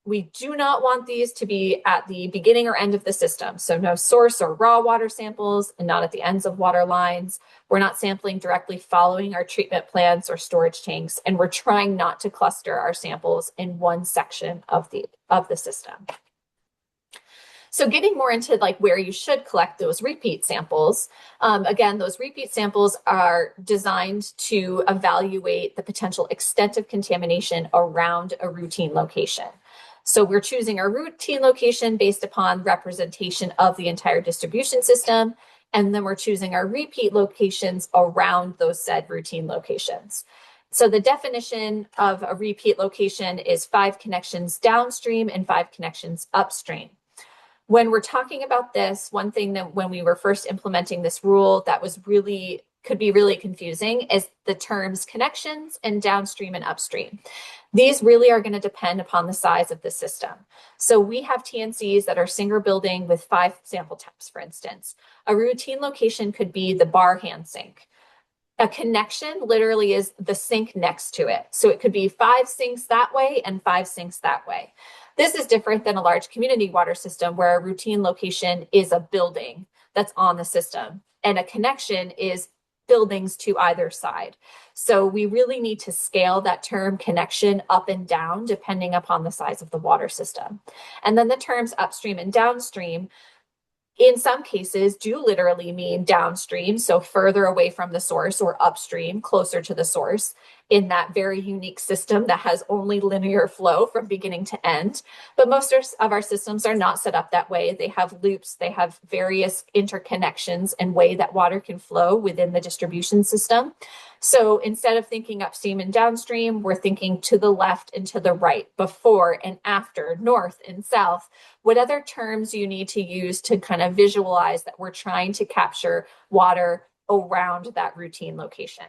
We do not want these to be at the beginning or end of the system. So no source or raw water samples, and not at the ends of water lines. We're not sampling directly following our treatment plants or storage tanks, and we're trying not to cluster our samples in one section of the system. So getting more into like where you should collect those repeat samples. Again, those repeat samples are designed to evaluate the potential extent of contamination around a routine location. So we're choosing our routine location based upon representation of the entire distribution system, and then we're choosing our repeat locations around those said routine locations. So the definition of a repeat location is 5 connections downstream and 5 connections upstream. When we're talking about this, one thing that when we were first implementing this rule that could be really confusing is the terms connections and downstream and upstream. These really are going to depend upon the size of the system. So we have TNCs that are single building with 5 sample taps, for instance. A routine location could be the bar hand sink. A connection literally is the sink next to it. So it could be 5 sinks that way and 5 sinks that way. This is different than a large community water system where a routine location is a building that's on the system, and a connection is buildings to either side. So we really need to scale that term connection up and down depending upon the size of the water system. And then the terms upstream and downstream in some cases do literally mean downstream, so further away from the source, or upstream, closer to the source, in that very unique system that has only linear flow from beginning to end. But most of our systems are not set up that way. They have loops, they have various interconnections and way that water can flow within the distribution system. So instead of thinking upstream and downstream, we're thinking to the left and to the right, before and after, north and south. What other terms you need to use to kind of visualize that we're trying to capture water around that routine location.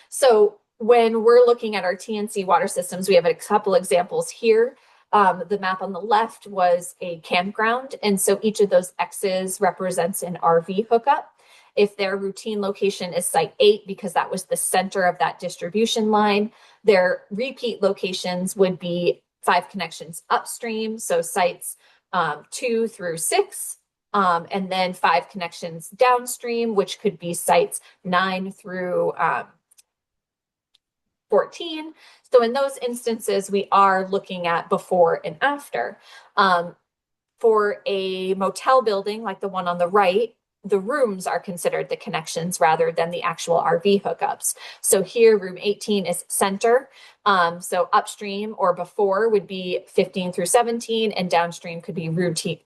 So when we're looking at our TNC water systems, we have a couple examples here. The map on the left was a campground, and so each of those X's represents an RV hookup. If their routine location is site 8, because that was the center of that distribution line, their repeat locations would be 5 connections upstream, so sites 2 through 6, and then 5 connections downstream, which could be sites 9 through 14. So in those instances, we are looking at before and after. For a motel building like the one on the right, the rooms are considered the connections rather than the actual RV hookups. So here, room 18 is center. So upstream or before would be 15 through 17, and downstream could be routine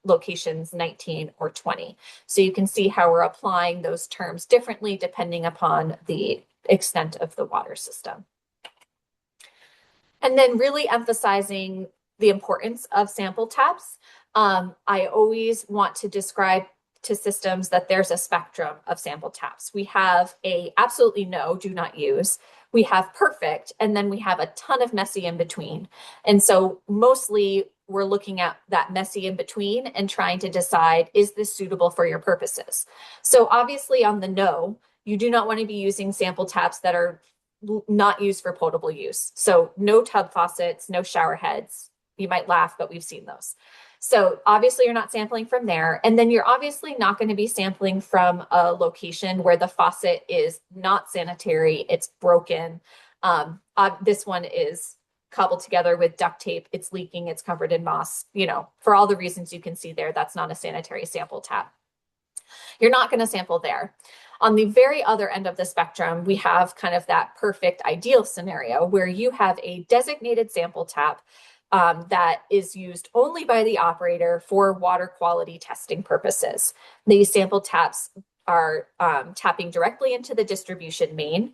locations 19 or 20. So you can see how we're applying those terms differently depending upon the extent of the water system. And then really emphasizing the importance of sample taps. I always want to describe to systems that there's a spectrum of sample taps. We have a absolutely no, do not use. We have perfect, and then we have a ton of messy in between. And so mostly we're looking at that messy in between and trying to decide, is this suitable for your purposes? So obviously on the no, you do not want to be using sample taps that are not used for potable use. So no tub faucets, no shower heads. You might laugh, but we've seen those. So obviously you're not sampling from there. And then you're obviously not going to be sampling from a location where the faucet is not sanitary, it's broken. This one is cobbled together with duct tape, it's leaking, it's covered in moss. You know, for all the reasons you can see there, that's not a sanitary sample tap. You're not going to sample there. On the very other end of the spectrum, we have kind of that perfect ideal scenario where you have a designated sample tap that is used only by the operator for water quality testing purposes. These sample taps are tapping directly into the distribution main.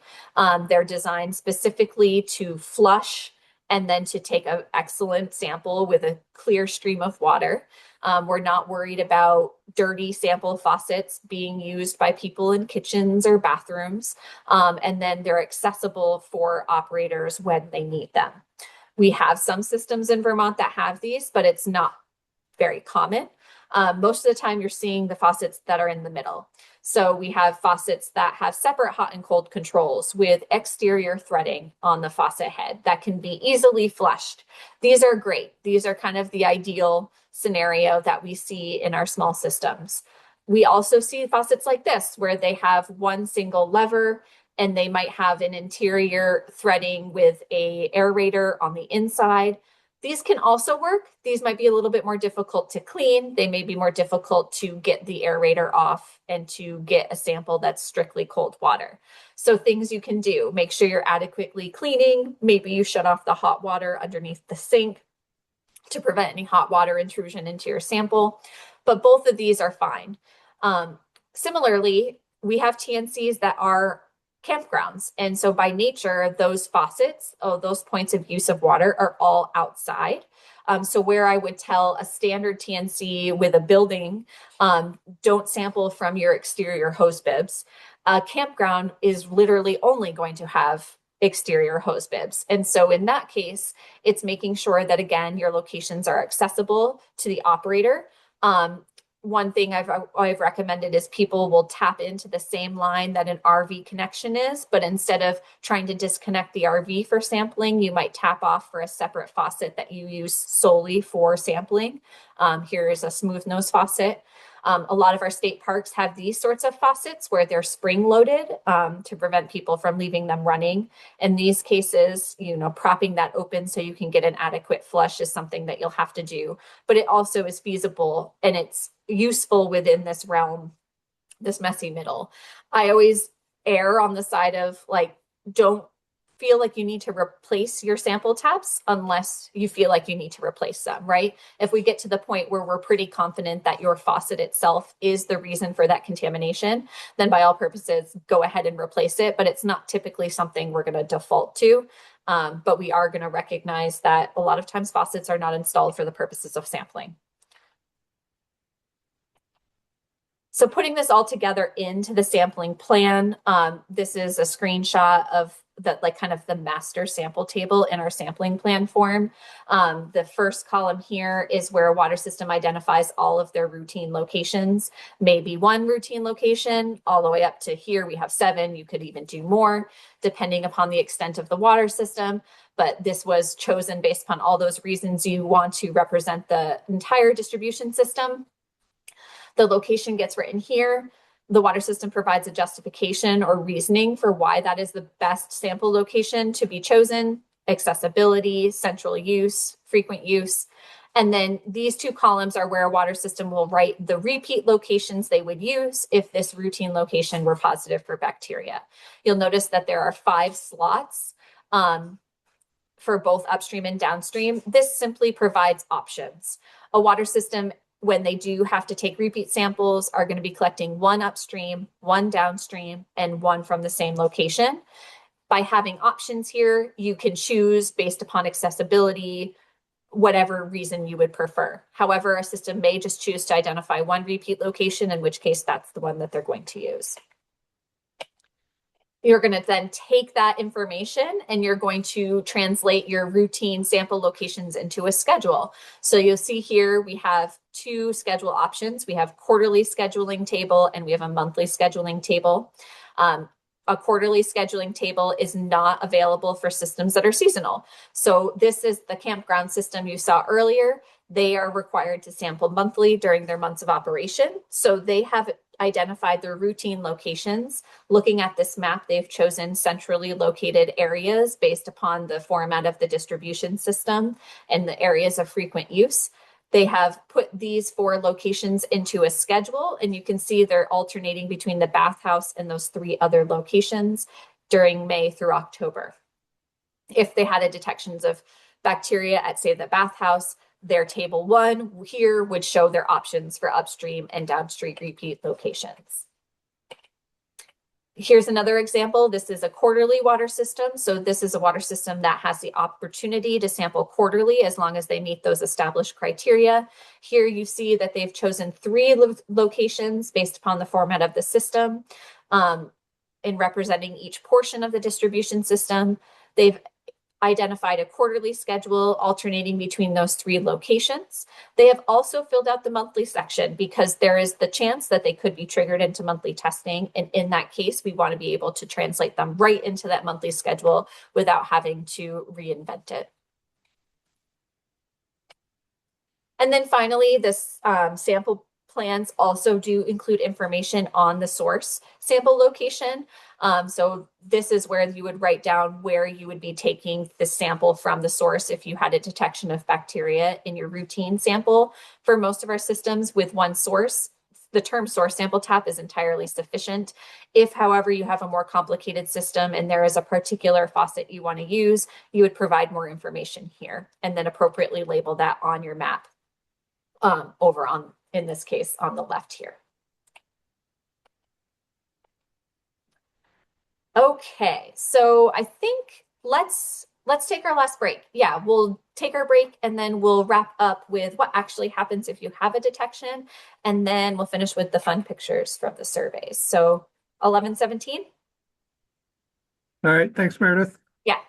They're designed specifically to flush and then to take an excellent sample with a clear stream of water. We're not worried about dirty sample faucets being used by people in kitchens or bathrooms. And then they're accessible for operators when they need them. We have some systems in Vermont that have these, but it's not very common. Most of the time you're seeing the faucets that are in the middle. So we have faucets that have separate hot and cold controls with exterior threading on the faucet head that can be easily flushed. These are great. These are kind of the ideal scenario that we see in our small systems. We also see faucets like this where they have one single lever and they might have an interior threading with a aerator on the inside. These can also work. These might be a little bit more difficult to clean. They may be more difficult to get the aerator off and to get a sample that's strictly cold water. So things you can do, make sure you're adequately cleaning. Maybe you shut off the hot water underneath the sink to prevent any hot water intrusion into your sample. But both of these are fine. Similarly, we have TNCs that are campgrounds. And so by nature, those faucets, those points of use of water are all outside. So where I would tell a standard TNC with a building, don't sample from your exterior hose bibs. A campground is literally only going to have exterior hose bibs. And so in that case, it's making sure that, again, your locations are accessible to the operator. one thing I've recommended is people will tap into the same line that an RV connection is, but instead of trying to disconnect the RV for sampling, you might tap off for a separate faucet that you use solely for sampling. Here is a smooth nose faucet. A lot of our state parks have these sorts of faucets where they're spring loaded to prevent people from leaving them running. In these cases, propping that open so you can get an adequate flush is something that you'll have to do, but it also is feasible and it's useful within this realm, this messy middle. I always err on the side of like, don't feel like you need to replace your sample taps unless you feel like you need to replace them, right? If we get to the point where we're pretty confident that your faucet itself is the reason for that contamination, then by all purposes, go ahead and replace it. But it's not typically something we're going to default to. But we are going to recognize that a lot of times faucets are not installed for the purposes of sampling. So putting this all together into the sampling plan, this is a screenshot of kind of the master sample table in our sampling plan form. The first column here is where a water system identifies all of their routine locations, maybe one routine location, all the way up to here we have 7. You could even do more depending upon the extent of the water system. But this was chosen based upon all those reasons you want to represent the entire distribution system. The location gets written here. The water system provides a justification or reasoning for why that is the best sample location to be chosen: accessibility, central use, frequent use. And then these 2 columns are where a water system will write the repeat locations they would use if this routine location were positive for bacteria. You'll notice that there are 5 slots for both upstream and downstream. This simply provides options. A water system, when they do have to take repeat samples, are going to be collecting 1 upstream, 1 downstream, and 1 from the same location. By having options here, you can choose based upon accessibility, whatever reason you would prefer. However, a system may just choose to identify 1 repeat location, in which case that's the one that they're going to use. You're going to then take that information and you're going to translate your routine sample locations into a schedule. So you'll see here we have 2 schedule options. We have quarterly scheduling table and we have a monthly scheduling table. A quarterly scheduling table is not available for systems that are seasonal. So this is the campground system you saw earlier. They are required to sample monthly during their months of operation. So they have identified their routine locations. Looking at this map, they've chosen centrally located areas based upon the format of the distribution system and the areas of frequent use. They have put these 4 locations into a schedule, and you can see they're alternating between the bathhouse and those 3 other locations during May through October. If they had a detections of bacteria at, say, the bathhouse, their table 1 here would show their options for upstream and downstream repeat locations. Here's another example. This is a quarterly water system. So this is a water system that has the opportunity to sample quarterly as long as they meet those established criteria. Here you see that they've chosen 3 locations based upon the format of the system in representing each portion of the distribution system. They've identified a quarterly schedule alternating between those 3 locations. They have also filled out the monthly section because there is the chance that they could be triggered into monthly testing. And in that case, we want to be able to translate them right into that monthly schedule without having to reinvent it. And then finally, this sample plans also do include information on the source sample location. So this is where you would write down where you would be taking the sample from the source if you had a detection of bacteria in your routine sample. For most of our systems with 1 source, the term source sample tap is entirely sufficient. If, however, you have a more complicated system and there is a particular faucet you want to use, you would provide more information here and then appropriately label that on your map over on, in this case, on the left here. Okay, so I think let's take our last break. Yeah, we'll take our break and then we'll wrap up with what actually happens if you have a detection, and then we'll finish with the fun pictures from the surveys. So 11:17. All right, thanks, Meredith. Yeah.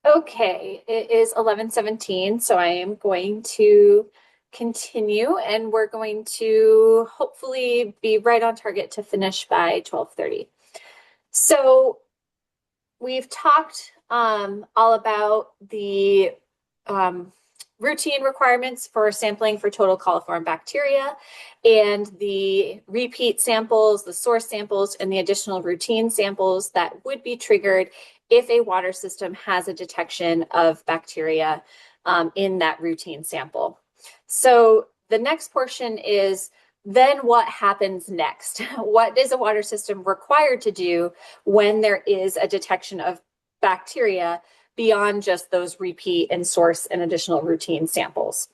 Okay, it is 11:17, so I am going to continue and we're going to hopefully be right on target to finish by 12:30. So we've talked all about the routine requirements for sampling for total coliform bacteria and the repeat samples, the source samples, and the additional routine samples that would be triggered if a water system has a detection of bacteria in that routine sample. So the next portion is then what happens next? What is a water system required to do when there is a detection of bacteria beyond just those repeat and source and additional routine samples?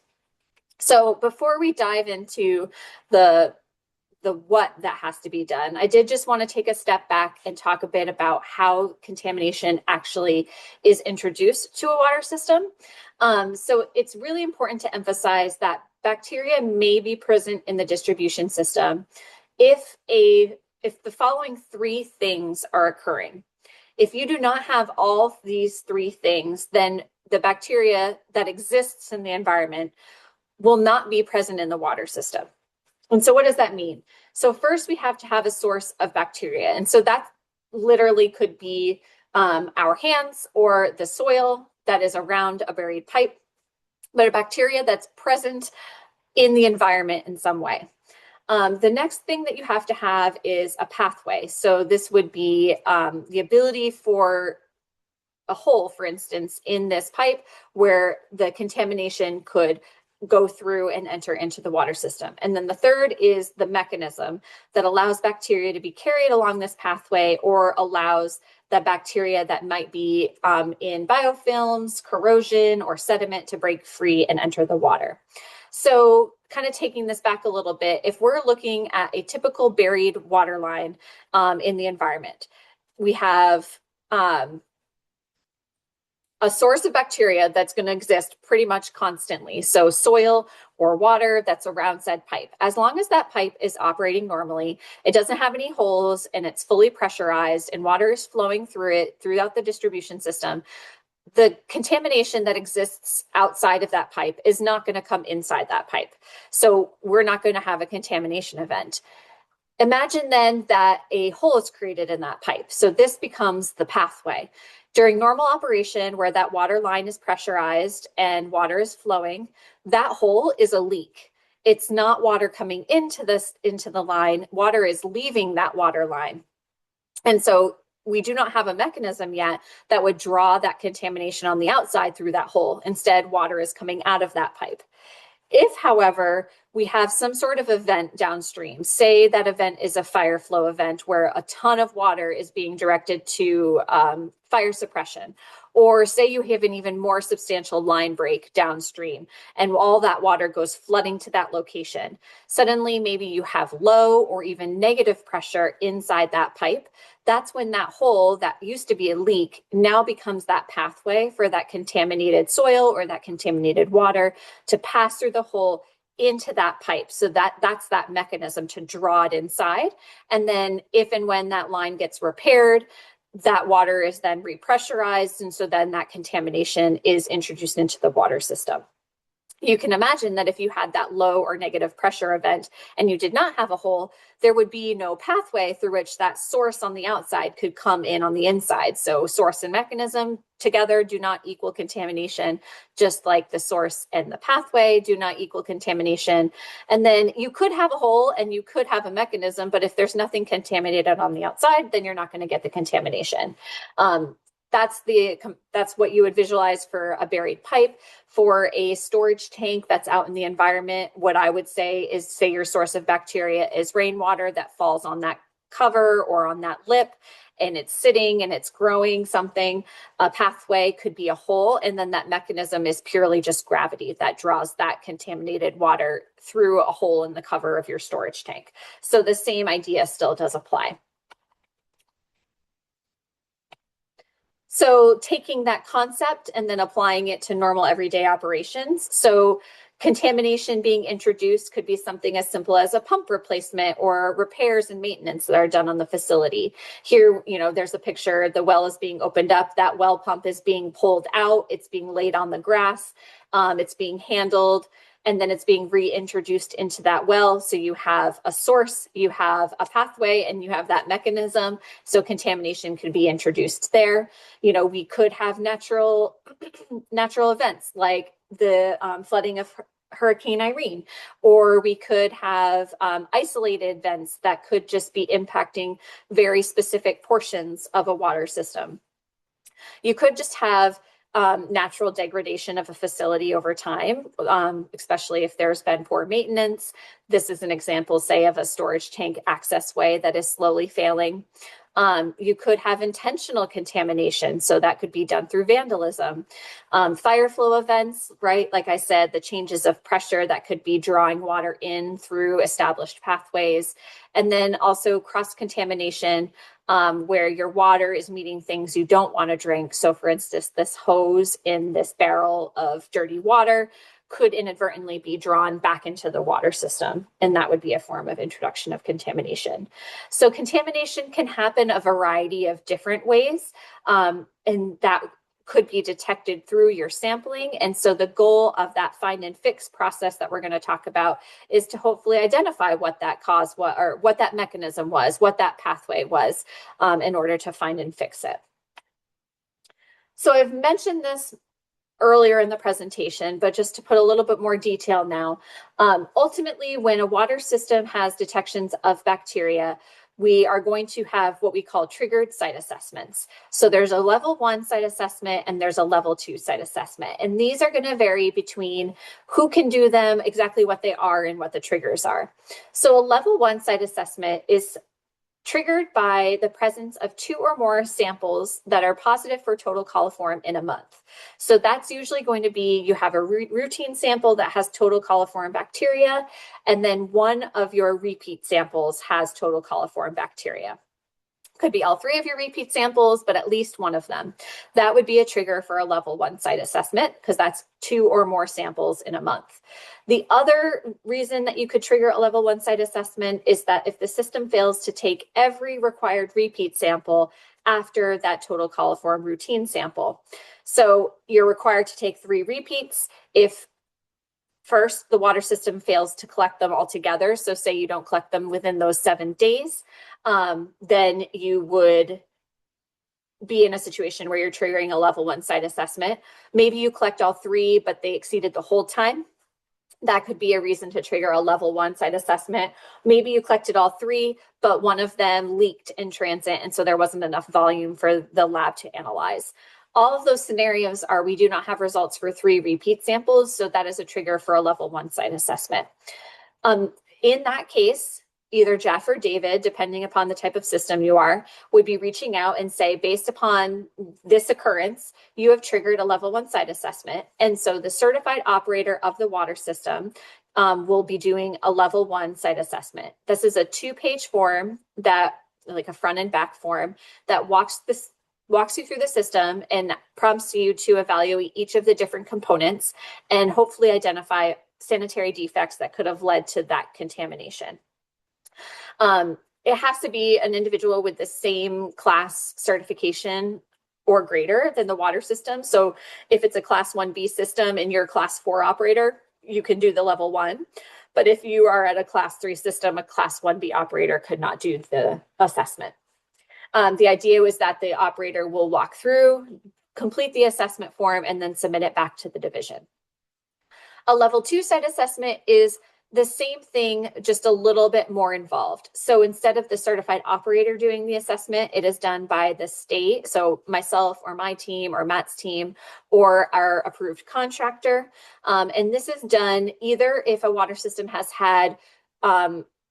So before we dive into the what that has to be done, I did just want to take a step back and talk a bit about how contamination actually is introduced to a water system. So it's really important to emphasize that bacteria may be present in the distribution system if the following three things are occurring. If you do not have all these three things, then the bacteria that exists in the environment will not be present in the water system. And so what does that mean? So first we have to have a source of bacteria. And so that literally could be our hands or the soil that is around a buried pipe, but a bacteria that's present in the environment in some way. The next thing that you have to have is a pathway. So this would be the ability for a hole, for instance, in this pipe where the contamination could go through and enter into the water system. And then the third is the mechanism that allows bacteria to be carried along this pathway or allows the bacteria that might be in biofilms, corrosion, or sediment to break free and enter the water. So kind of taking this back a little bit, if we're looking at a typical buried water line in the environment, we have a source of bacteria that's going to exist pretty much constantly. So soil or water that's around said pipe. As long as that pipe is operating normally, it doesn't have any holes and it's fully pressurized and water is flowing through it throughout the distribution system, the contamination that exists outside of that pipe is not going to come inside that pipe. So we're not going to have a contamination event. Imagine then that a hole is created in that pipe. So this becomes the pathway. During normal operation, where that water line is pressurized and water is flowing, that hole is a leak. It's not water coming into the line. Water is leaving that water line. And so we do not have a mechanism yet that would draw that contamination on the outside through that hole. Instead, water is coming out of that pipe. If, however, we have some sort of event downstream, say that event is a fire flow event where a ton of water is being directed to fire suppression, or say you have an even more substantial line break downstream and all that water goes flooding to that location. Suddenly, maybe you have low or even negative pressure inside that pipe. That's when that hole that used to be a leak now becomes that pathway for that contaminated soil or that contaminated water to pass through the hole into that pipe. So that's that mechanism to draw it inside. And then if and when that line gets repaired, that water is then repressurized. And so then that contamination is introduced into the water system. You can imagine that if you had that low or negative pressure event and you did not have a hole, there would be no pathway through which that source on the outside could come in on the inside. So source and mechanism together do not equal contamination, just like the source and the pathway do not equal contamination. And then you could have a hole and you could have a mechanism, but if there's nothing contaminated on the outside, then you're not going to get the contamination. That's what you would visualize for a buried pipe. For a storage tank that's out in the environment, what I would say is, say your source of bacteria is rainwater that falls on that cover or on that lip, and it's sitting and it's growing something. A pathway could be a hole, and then that mechanism is purely just gravity that draws that contaminated water through a hole in the cover of your storage tank. So the same idea still does apply. So taking that concept and then applying it to normal everyday operations. So Contamination being introduced could be something as simple as a pump replacement or repairs and maintenance that are done on the facility. Here, there's a picture, the well is being opened up, that well pump is being pulled out, it's being laid on the grass, it's being handled, and then it's being reintroduced into that well. So you have a source, you have a pathway, and you have that mechanism. So contamination could be introduced there. We could have natural events like the flooding of Hurricane Irene, or we could have isolated events that could just be impacting very specific portions of a water system. You could just have natural degradation of a facility over time, especially if there's been poor maintenance. This is an example, say, of a storage tank access way that is slowly failing. You could have intentional contamination, so that could be done through vandalism. Fire flow events, right? Like I said, the changes of pressure that could be drawing water in through established pathways. And then also cross-contamination, where your water is meeting things you don't want to drink. So for instance, this hose in this barrel of dirty water could inadvertently be drawn back into the water system, and that would be a form of introduction of contamination. So contamination can happen a variety of different ways, and that could be detected through your sampling. And so the goal of that find and fix process that we're going to talk about is to hopefully identify what that cause was, or what that mechanism was, what that pathway was, in order to find and fix it. So I've mentioned this earlier in the presentation, but just to put a little bit more detail now, ultimately, when a water system has detections of bacteria, we are going to have what we call triggered site assessments. So there's a level 1 site assessment and there's a level 2 site assessment. And these are going to vary between who can do them, exactly what they are, and what the triggers are. So a level 1 site assessment is triggered by the presence of 2 or more samples that are positive for total coliform in a month. So that's usually going to be, you have a routine sample that has total coliform bacteria, and then one of your repeat samples has total coliform bacteria. Could be all 3 of your repeat samples, but at least one of them. That would be a trigger for a level 1 site assessment, because that's 2 or more samples in a month. The other reason that you could trigger a level 1 site assessment is that if the system fails to take every required repeat sample after that total coliform routine sample. So you're required to take 3 repeats. If first, the water system fails to collect them all together, so say you don't collect them within those 7 days, then you would be in a situation where you're triggering a level 1 site assessment. Maybe you collect all 3, but they exceeded the hold time. That could be a reason to trigger a level 1 site assessment. Maybe you collected all 3, but one of them leaked in transit, and so there wasn't enough volume for the lab to analyze. All of those scenarios are, we do not have results for 3 repeat samples, so that is a trigger for a level 1 site assessment. In that case, either Jeff or David, depending upon the type of system you are, would be reaching out and say, based upon this occurrence, you have triggered a level 1 site assessment. And so the certified operator of the water system will be doing a level 1 site assessment. This is a 2-page form, that, like a front and back form, that walks you through the system and prompts you to evaluate each of the different components and hopefully identify sanitary defects that could have led to that contamination. It has to be an individual with the same class certification or greater than the water system. So if it's a class 1B system and you're a class 4 operator, you can do the level 1. But if you are at a class 3 system, a class 1B operator could not do the assessment. The idea was that the operator will walk through, complete the assessment form, and then submit it back to the division. A level 2 site assessment is the same thing, just a little bit more involved. So instead of the certified operator doing the assessment, it is done by the state. So myself or my team or Matt's team or our approved contractor. And this is done either if a water system has had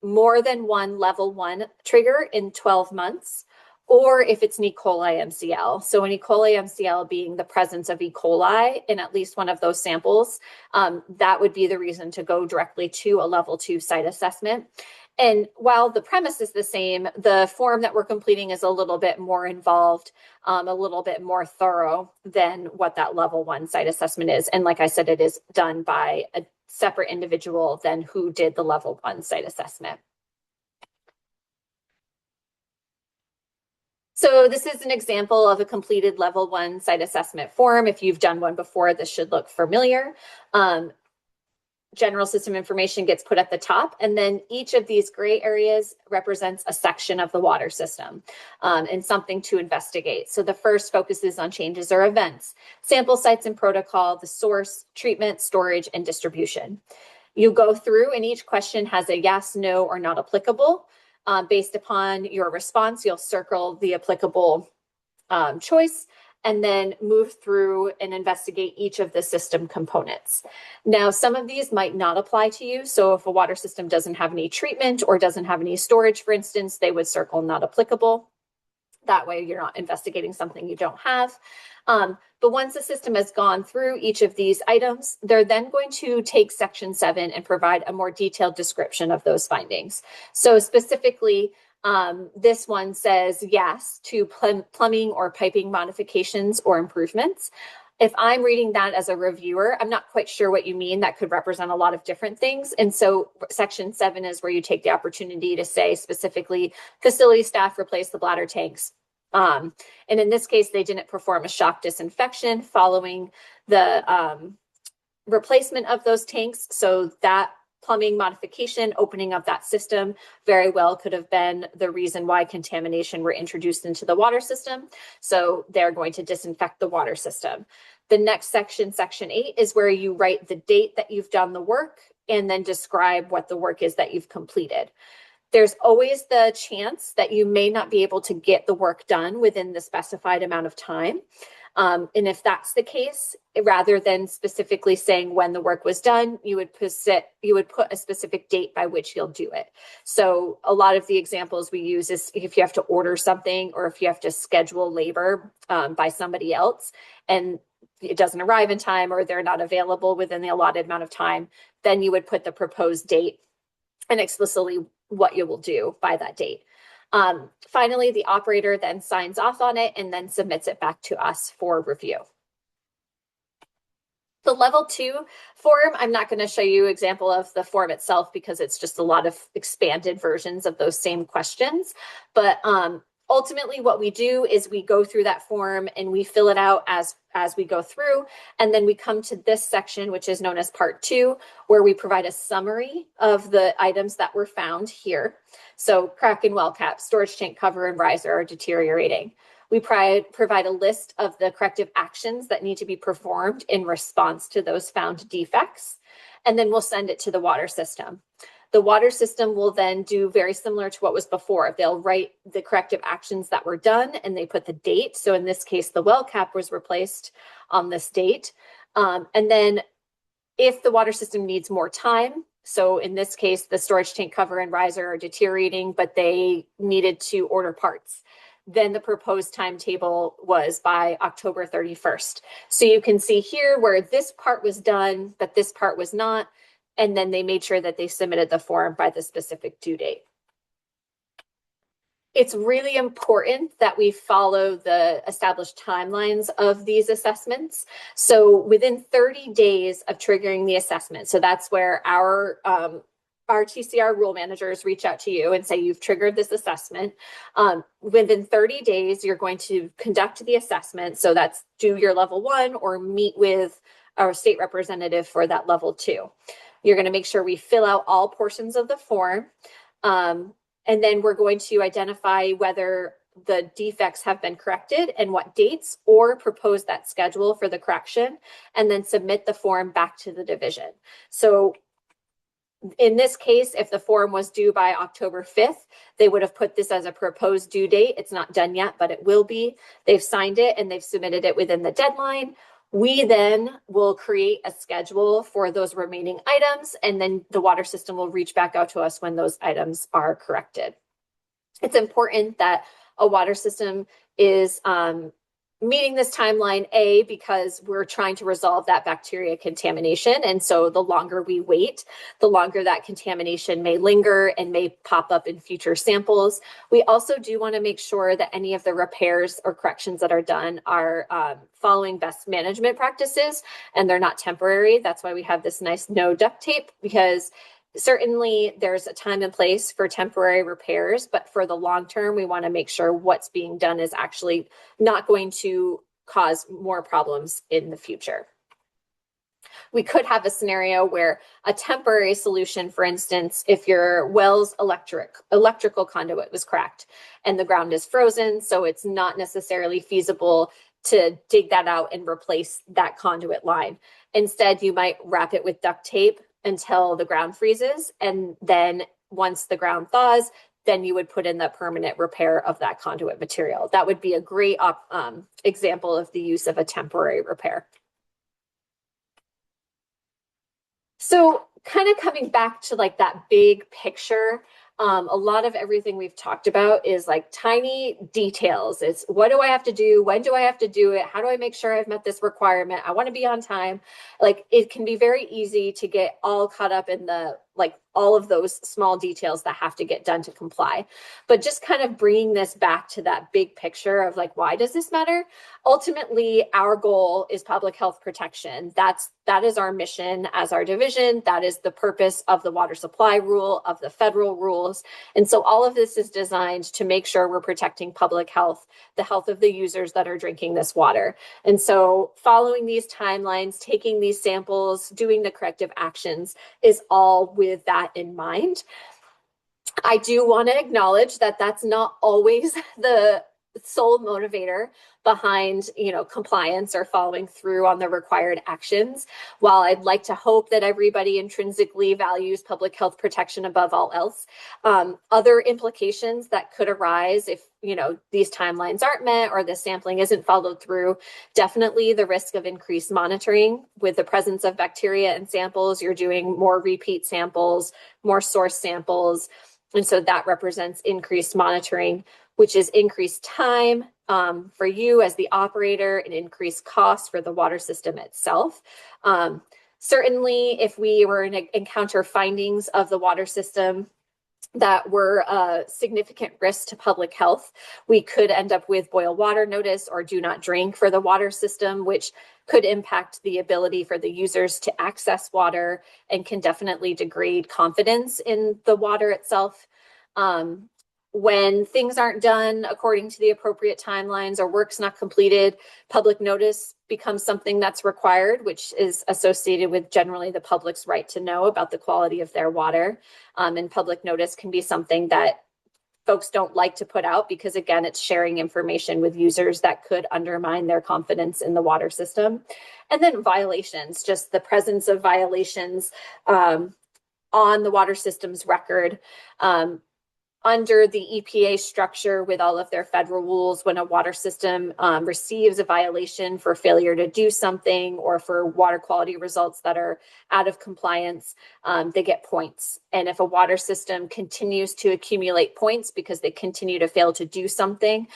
more than one level 1 trigger in 12 months, or if it's an E. coli MCL. So an E. coli MCL being the presence of E. coli in at least one of those samples, that would be the reason to go directly to a level 2 site assessment. And while the premise is the same, the form that we're completing is a little bit more involved, a little bit more thorough than what that level 1 site assessment is. And like I said, it is done by a separate individual than who did the level 1 site assessment. So this is an example of a completed level 1 site assessment form. If you've done one before, this should look familiar. General system information gets put at the top, and then each of these gray areas represents a section of the water system and something to investigate. So the first focuses on changes or events, sample sites and protocol, the source, treatment, storage, and distribution. You go through, and each question has a yes, no, or not applicable. Based upon your response, you'll circle the applicable choice, and then move through and investigate each of the system components. Now, some of these might not apply to you. So if a water system doesn't have any treatment or doesn't have any storage, for instance, they would circle not applicable. That way you're not investigating something you don't have. But once the system has gone through each of these items, they're then going to take section 7 and provide a more detailed description of those findings. So specifically, this one says yes to plumbing or piping modifications or improvements. If I'm reading that as a reviewer, I'm not quite sure what you mean. That could represent a lot of different things. And so section 7 is where you take the opportunity to say specifically, facility staff replace the bladder tanks. And in this case, they didn't perform a shock disinfection following the replacement of those tanks. So that plumbing modification, opening of that system, very well could have been the reason why contamination were introduced into the water system. So they're going to disinfect the water system. The next section, section 8, is where you write the date that you've done the work and then describe what the work is that you've completed. There's always the chance that you may not be able to get the work done within the specified amount of time. And if that's the case, rather than specifically saying when the work was done, you would put a specific date by which you'll do it. So a lot of the examples we use is if you have to order something or if you have to schedule labor by somebody else and it doesn't arrive in time or they're not available within the allotted amount of time, then you would put the proposed date and explicitly what you will do by that date. Finally, the operator then signs off on it and then submits it back to us for review. The level 2 form, I'm not going to show you an example of the form itself because it's just a lot of expanded versions of those same questions. But ultimately, what we do is we go through that form and we fill it out as we go through. And then we come to this section, which is known as part 2, where we provide a summary of the items that were found here. So crack and well cap, storage tank cover and riser are deteriorating. We provide a list of the corrective actions that need to be performed in response to those found defects. And then we'll send it to the water system. The water system will then do very similar to what was before. They'll write the corrective actions that were done and they put the date. So in this case, the well cap was replaced on this date. And then if the water system needs more time, so in this case, the storage tank cover and riser are deteriorating, but they needed to order parts, then the proposed timetable was by October 31st. So you can see here where this part was done, but this part was not. And then they made sure that they submitted the form by the specific due date. It's really important that we follow the established timelines of these assessments. So within 30 days of triggering the assessment, so that's where our TCR rule managers reach out to you and say, you've triggered this assessment. Within 30 days, you're going to conduct the assessment. So that's do your level 1 or meet with our state representative for that level 2. You're going to make sure we fill out all portions of the form. And then we're going to identify whether the defects have been corrected and what dates, or propose that schedule for the correction, and then submit the form back to the division. So in this case, if the form was due by October 5th, they would have put this as a proposed due date. It's not done yet, but it will be. They've signed it and they've submitted it within the deadline. We then will create a schedule for those remaining items, and then the water system will reach back out to us when those items are corrected. It's important that a water system is meeting this timeline, A, because we're trying to resolve that bacteria contamination. And so the longer we wait, the longer that contamination may linger and may pop up in future samples. We also do want to make sure that any of the repairs or corrections that are done are following best management practices and they're not temporary. That's why we have this nice no duct tape, because certainly there's a time and place for temporary repairs, but for the long term, we want to make sure what's being done is actually not going to cause more problems in the future. We could have a scenario where a temporary solution, for instance, if your well's electrical conduit was cracked and the ground is frozen, so it's not necessarily feasible to dig that out and replace that conduit line. Instead, you might wrap it with duct tape until the ground freezes. And then once the ground thaws, then you would put in the permanent repair of that conduit material. That would be a great example of the use of a temporary repair. So kind of coming back to like that big picture, a lot of everything we've talked about is like tiny details. It's what do I have to do? When do I have to do it? How do I make sure I've met this requirement? I want to be on time. Like it can be very easy to get all caught up in the like all of those small details that have to get done to comply. But just kind of bringing this back to that big picture of like, why does this matter? Ultimately, our goal is public health protection. That is our mission as our division. That is the purpose of the water supply rule, of the federal rules. And so all of this is designed to make sure we're protecting public health, the health of the users that are drinking this water. And so following these timelines, taking these samples, doing the corrective actions is all with that in mind. I do want to acknowledge that that's not always the sole motivator behind, compliance or following through on the required actions. While I'd like to hope that everybody intrinsically values public health protection above all else, other implications that could arise if, these timelines aren't met or the sampling isn't followed through, definitely the risk of increased monitoring. With the presence of bacteria in samples, you're doing more repeat samples, more source samples. And so that represents increased monitoring, which is increased time for you as the operator and increased cost for the water system itself. Certainly, if we were to encounter findings of the water system that were a significant risk to public health, we could end up with boil water notice or do not drink for the water system, which could impact the ability for the users to access water and can definitely degrade confidence in the water itself. When things aren't done according to the appropriate timelines or work's not completed, public notice becomes something that's required, which is associated with generally the public's right to know about the quality of their water. And public notice can be something that folks don't like to put out because, again, it's sharing information with users that could undermine their confidence in the water system. And then violations, just the presence of violations on the water system's record. Under the EPA structure with all of their federal rules, when a water system receives a violation for failure to do something or for water quality results that are out of compliance, they get points. And if a water system continues to accumulate points because they continue to fail to do something,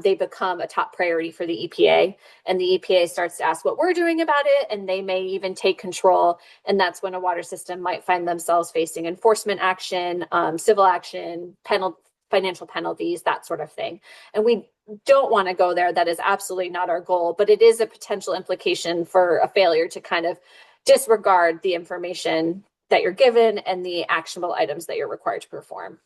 they become a top priority for the EPA. And the EPA starts to ask what we're doing about it, and they may even take control. And that's when a water system might find themselves facing enforcement action, civil action, financial penalties, that sort of thing. And we don't want to go there. That is absolutely not our goal, but it is a potential implication for a failure to kind of disregard the information that you're given and the actionable items that you're required to perform.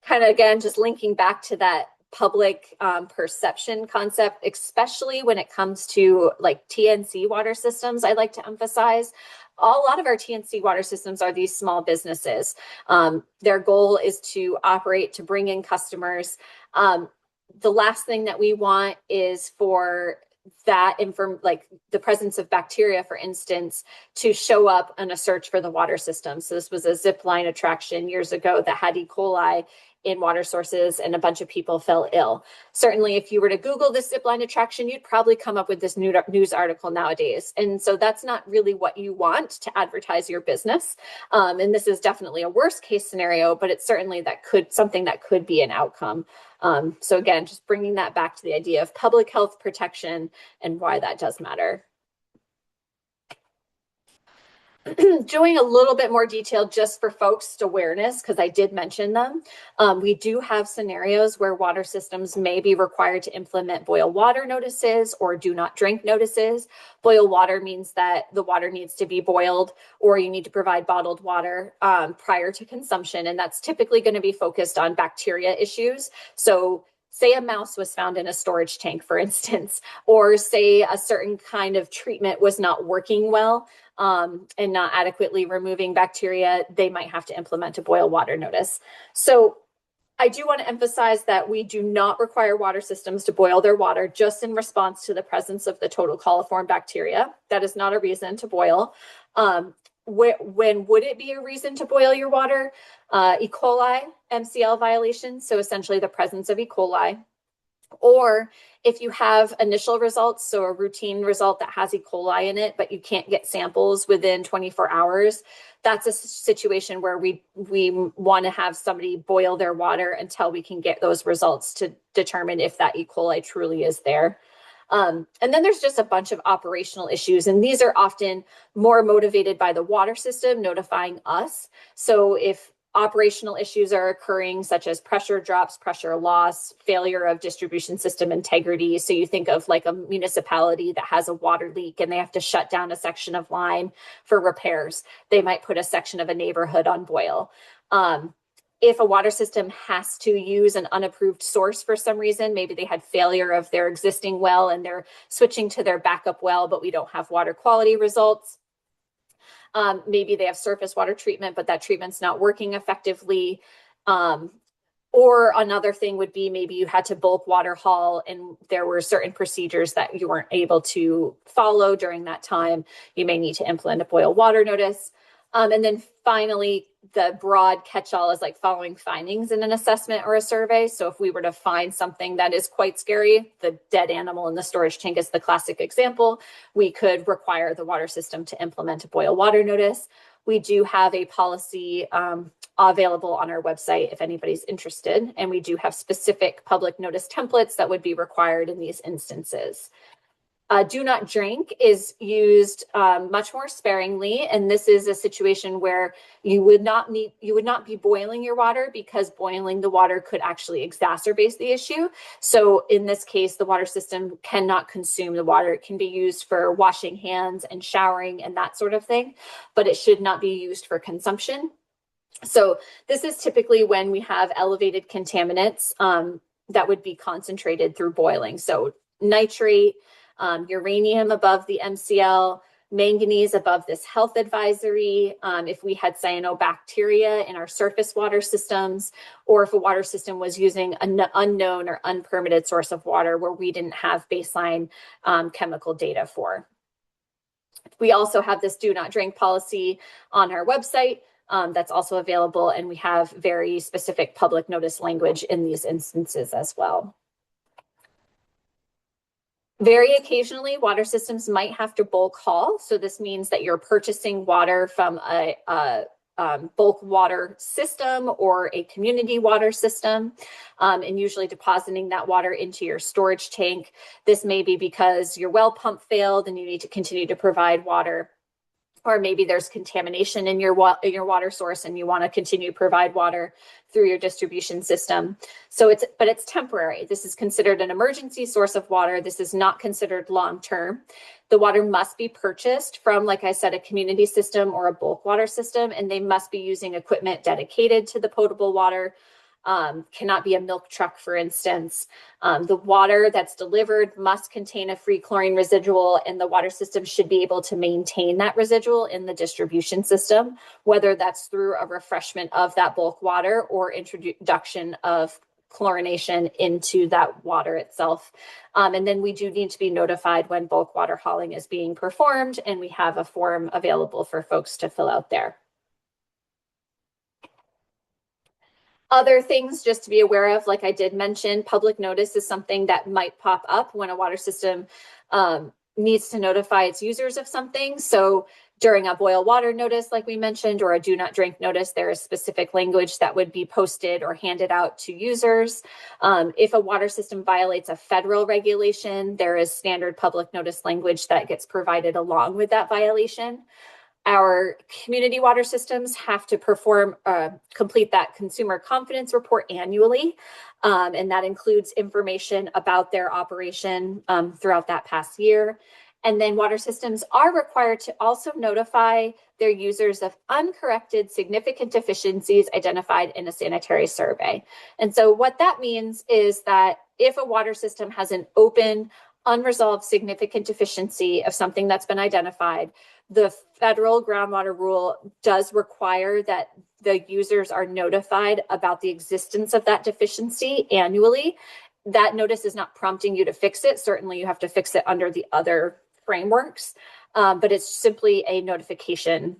Kind of, again, just linking back to that public perception concept, especially when it comes to like TNC water systems, I like to emphasize. A lot of our TNC water systems are these small businesses. Their goal is to operate, to bring in customers. The last thing that we want is for that like the presence of bacteria, for instance, to show up in a search for the water system. So this was a zip line attraction years ago that had E. coli in water sources and a bunch of people fell ill. Certainly, if you were to Google this zipline attraction, you'd probably come up with this news article nowadays. And so that's not really what you want to advertise your business. And this is definitely a worst case scenario, but it's certainly something that could be an outcome. So again, just bringing that back to the idea of public health protection and why that does matter. Doing a little bit more detail just for folks' awareness, because I did mention them. We do have scenarios where water systems may be required to implement boil water notices or do not drink notices. Boil water means that the water needs to be boiled, or you need to provide bottled water prior to consumption. And that's typically going to be focused on bacteria issues. So say a mouse was found in a storage tank, for instance, or say a certain kind of treatment was not working well and not adequately removing bacteria, they might have to implement a boil water notice. So I do want to emphasize that we do not require water systems to boil their water just in response to the presence of the total coliform bacteria. That is not a reason to boil. When would it be a reason to boil your water? E. coli, MCL violations, so essentially the presence of E. coli. Or if you have initial results, so a routine result that has E. coli in it, but you can't get samples within 24 hours, that's a situation where we want to have somebody boil their water until we can get those results to determine if that E. coli truly is there. And then there's just a bunch of operational issues, and these are often more motivated by the water system notifying us. So if operational issues are occurring, such as pressure drops, pressure loss, failure of distribution system integrity. So you think of like a municipality that has a water leak and they have to shut down a section of line for repairs. They might put a section of a neighborhood on boil. If a water system has to use an unapproved source for some reason, maybe they had failure of their existing well and they're switching to their backup well, but we don't have water quality results. Maybe they have surface water treatment, but that treatment's not working effectively. Or another thing would be maybe you had to bulk water haul and there were certain procedures that you weren't able to follow during that time. You may need to implement a boil water notice. And then finally, the broad catch-all is like following findings in an assessment or a survey. So if we were to find something that is quite scary, the dead animal in the storage tank is the classic example, we could require the water system to implement a boil water notice. We do have a policy available on our website if anybody's interested, and we do have specific public notice templates that would be required in these instances. Do not drink is used much more sparingly, and this is a situation where you would not be boiling your water, because boiling the water could actually exacerbate the issue. So in this case, the water system cannot consume the water. It can be used for washing hands and showering and that sort of thing, but it should not be used for consumption. So this is typically when we have elevated contaminants that would be concentrated through boiling. So nitrate, uranium above the MCL, manganese above this health advisory, if we had cyanobacteria in our surface water systems, or if a water system was using an unknown or unpermitted source of water where we didn't have baseline chemical data for. We also have this do not drink policy on our website. That's also available, and we have very specific public notice language in these instances as well. Very occasionally, water systems might have to bulk haul. So this means that you're purchasing water from a bulk water system or a community water system, and usually depositing that water into your storage tank. This may be because your well pump failed and you need to continue to provide water. Or maybe there's contamination in your water source and you want to continue to provide water through your distribution system. So it's temporary. This is considered an emergency source of water. This is not considered long-term. The water must be purchased from, like I said, a community system or a bulk water system, and they must be using equipment dedicated to the potable water. Cannot be a milk truck, for instance. The water that's delivered must contain a free chlorine residual, and the water system should be able to maintain that residual in the distribution system, whether that's through a refreshment of that bulk water or introduction of chlorination into that water itself. And then we do need to be notified when bulk water hauling is being performed, and we have a form available for folks to fill out there. Other things just to be aware of, like I did mention, public notice is something that might pop up when a water system needs to notify its users of something. So during a boil water notice, like we mentioned, or a do not drink notice, there is specific language that would be posted or handed out to users. If a water system violates a federal regulation, there is standard public notice language that gets provided along with that violation. Our community water systems have to complete that consumer confidence report annually. And that includes information about their operation throughout that past year. And then water systems are required to also notify their users of uncorrected significant deficiencies identified in a sanitary survey. And so what that means is that if a water system has an open, unresolved significant deficiency of something that's been identified, the federal groundwater rule does require that the users are notified about the existence of that deficiency annually. That notice is not prompting you to fix it. Certainly you have to fix it under the other frameworks, but it's simply a notification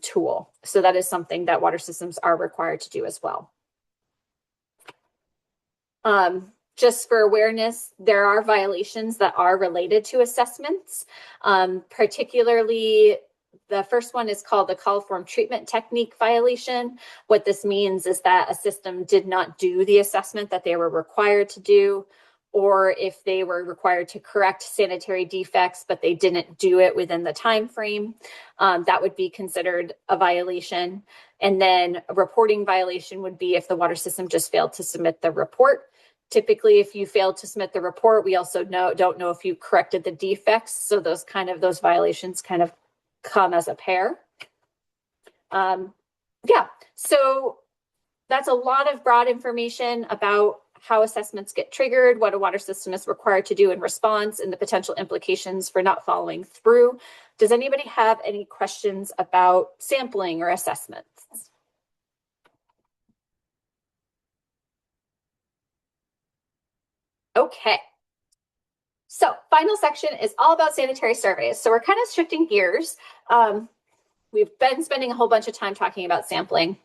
tool. So that is something that water systems are required to do as well. Just for awareness, there are violations that are related to assessments, particularly the first one is called the coliform treatment technique violation. What this means is that a system did not do the assessment that they were required to do, or if they were required to correct sanitary defects, but they didn't do it within the time frame, that would be considered a violation. And then a reporting violation would be if the water system just failed to submit the report. Typically, if you failed to submit the report, we also don't know if you corrected the defects. So those violations kind of come as a pair. Yeah, so that's a lot of broad information about how assessments get triggered, what a water system is required to do in response, and the potential implications for not following through. Does anybody have any questions about sampling or assessments? Okay. So final section is all about sanitary surveys. So we're kind of shifting gears. We've been spending a whole bunch of time talking about sampling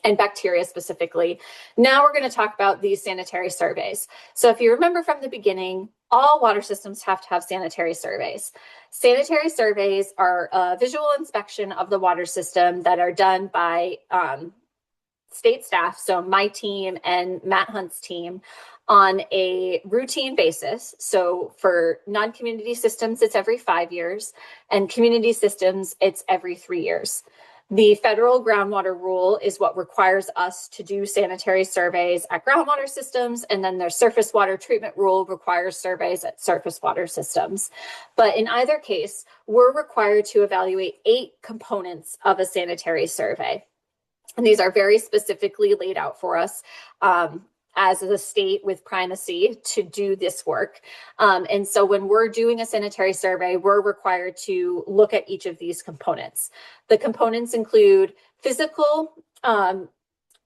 and bacteria specifically. Now we're going to talk about these sanitary surveys. So if you remember from the beginning, all water systems have to have sanitary surveys. Sanitary surveys are a visual inspection of the water system that are done by state staff, so my team and Matt Hunt's team, on a routine basis. So for non-community systems, it's every 5 years, and community systems, it's every 3 years. The federal groundwater rule is what requires us to do sanitary surveys at groundwater systems, and then their surface water treatment rule requires surveys at surface water systems. But in either case, we're required to evaluate 8 components of a sanitary survey. And these are very specifically laid out for us as a state with primacy to do this work. And so when we're doing a sanitary survey, we're required to look at each of these components. The components include physical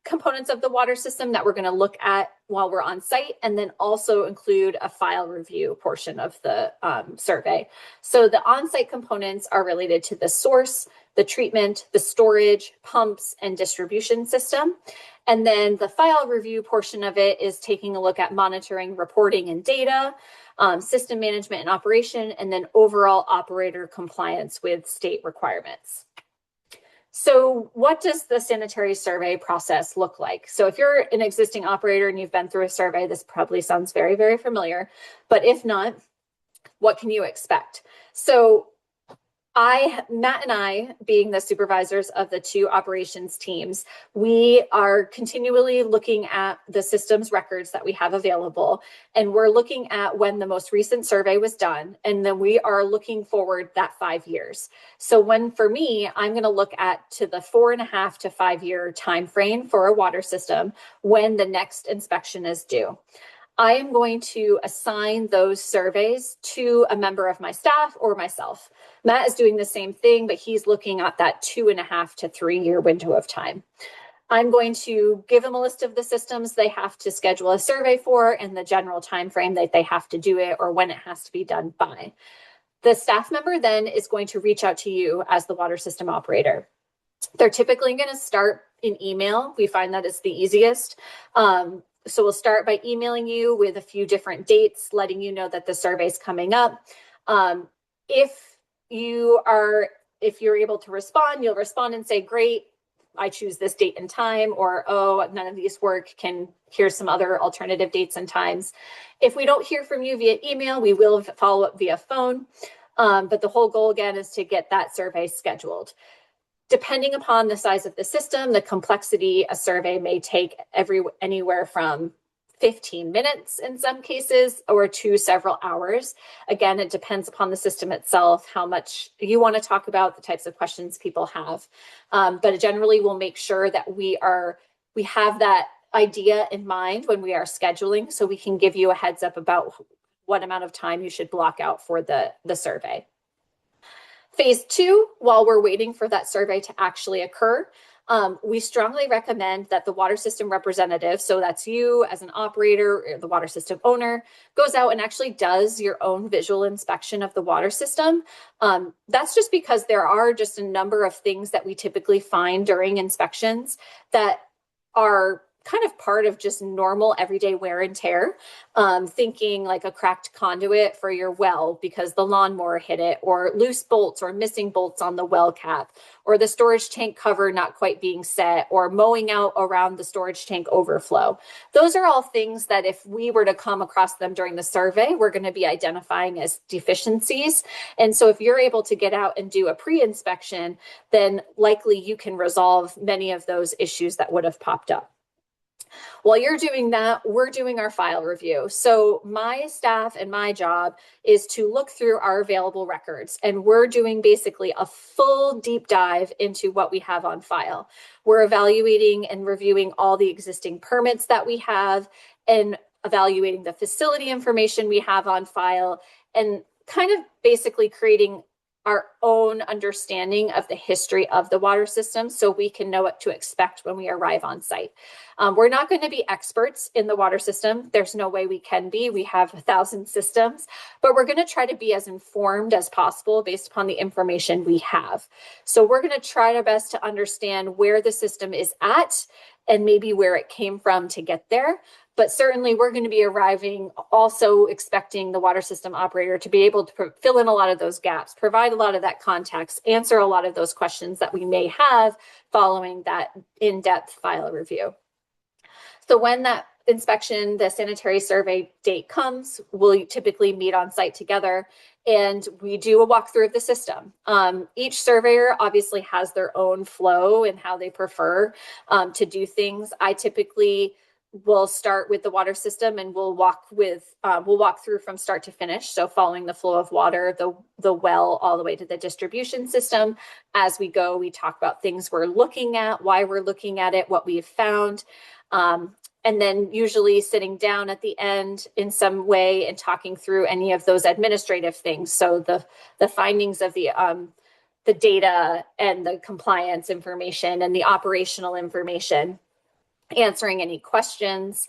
components of the water system that we're going to look at while we're on site, and then also include a file review portion of the survey. So the on-site components are related to the source, the treatment, the storage, pumps, and distribution system. And then the file review portion of it is taking a look at monitoring, reporting, and data, system management and operation, and then overall operator compliance with state requirements. So what does the sanitary survey process look like? So if you're an existing operator and you've been through a survey, this probably sounds very, very familiar. But if not, what can you expect? So Matt and I, being the supervisors of the 2 operations teams, we are continually looking at the systems records that we have available, and we're looking at when the most recent survey was done, and then we are looking forward that 5 years. So for me, I'm going to look at to the 4.5 to 5 year time frame for a water system when the next inspection is due. I am going to assign those surveys to a member of my staff or myself. Matt is doing the same thing, but he's looking at that 2.5 to 3 year window of time. I'm going to give them a list of the systems they have to schedule a survey for and the general time frame that they have to do it or when it has to be done by. The staff member then is going to reach out to you as the water system operator. They're typically going to start in email. We find that it's the easiest. So we'll start by emailing you with a few different dates, letting you know that the survey is coming up. If you're able to respond, you'll respond and say, great, I choose this date and time, or, oh, none of these work, here's some other alternative dates and times. If we don't hear from you via email, we will follow up via phone. But the whole goal again is to get that survey scheduled. Depending upon the size of the system, the complexity, a survey may take anywhere from 15 minutes in some cases, or to several hours. Again, it depends upon the system itself, how much you want to talk about, the types of questions people have. But generally, we'll make sure that we have that idea in mind when we are scheduling, so we can give you a heads up about what amount of time you should block out for the survey. Phase 2, while we're waiting for that survey to actually occur, we strongly recommend that the water system representative, so that's you as an operator or the water system owner, goes out and actually does your own visual inspection of the water system. That's just because there are just a number of things that we typically find during inspections that are kind of part of just normal everyday wear and tear. Thinking like a cracked conduit for your well because the lawnmower hit it, or loose bolts or missing bolts on the well cap, or the storage tank cover not quite being set, or mowing out around the storage tank overflow. Those are all things that if we were to come across them during the survey, we're going to be identifying as deficiencies. And so if you're able to get out and do a pre-inspection, then likely you can resolve many of those issues that would have popped up. While you're doing that, we're doing our file review. So my staff and my job is to look through our available records, and we're doing basically a full deep dive into what we have on file. We're evaluating and reviewing all the existing permits that we have, and evaluating the facility information we have on file, and kind of basically creating our own understanding of the history of the water system so we can know what to expect when we arrive on site. We're not going to be experts in the water system. There's no way we can be. We have 1,000 systems, but we're going to try to be as informed as possible based upon the information we have. So we're going to try our best to understand where the system is at and maybe where it came from to get there. But certainly we're going to be arriving also expecting the water system operator to be able to fill in a lot of those gaps, provide a lot of that context, answer a lot of those questions that we may have following that in-depth file review. So when that inspection, the sanitary survey date comes, we'll typically meet on site together and we do a walkthrough of the system. Each surveyor obviously has their own flow and how they prefer to do things. I typically will start with the water system and we'll walk through from start to finish. So following the flow of water, the well, all the way to the distribution system. As we go, we talk about things we're looking at, why we're looking at it, what we've found. And then usually sitting down at the end in some way and talking through any of those administrative things. So the findings of the data and the compliance information and the operational information, answering any questions.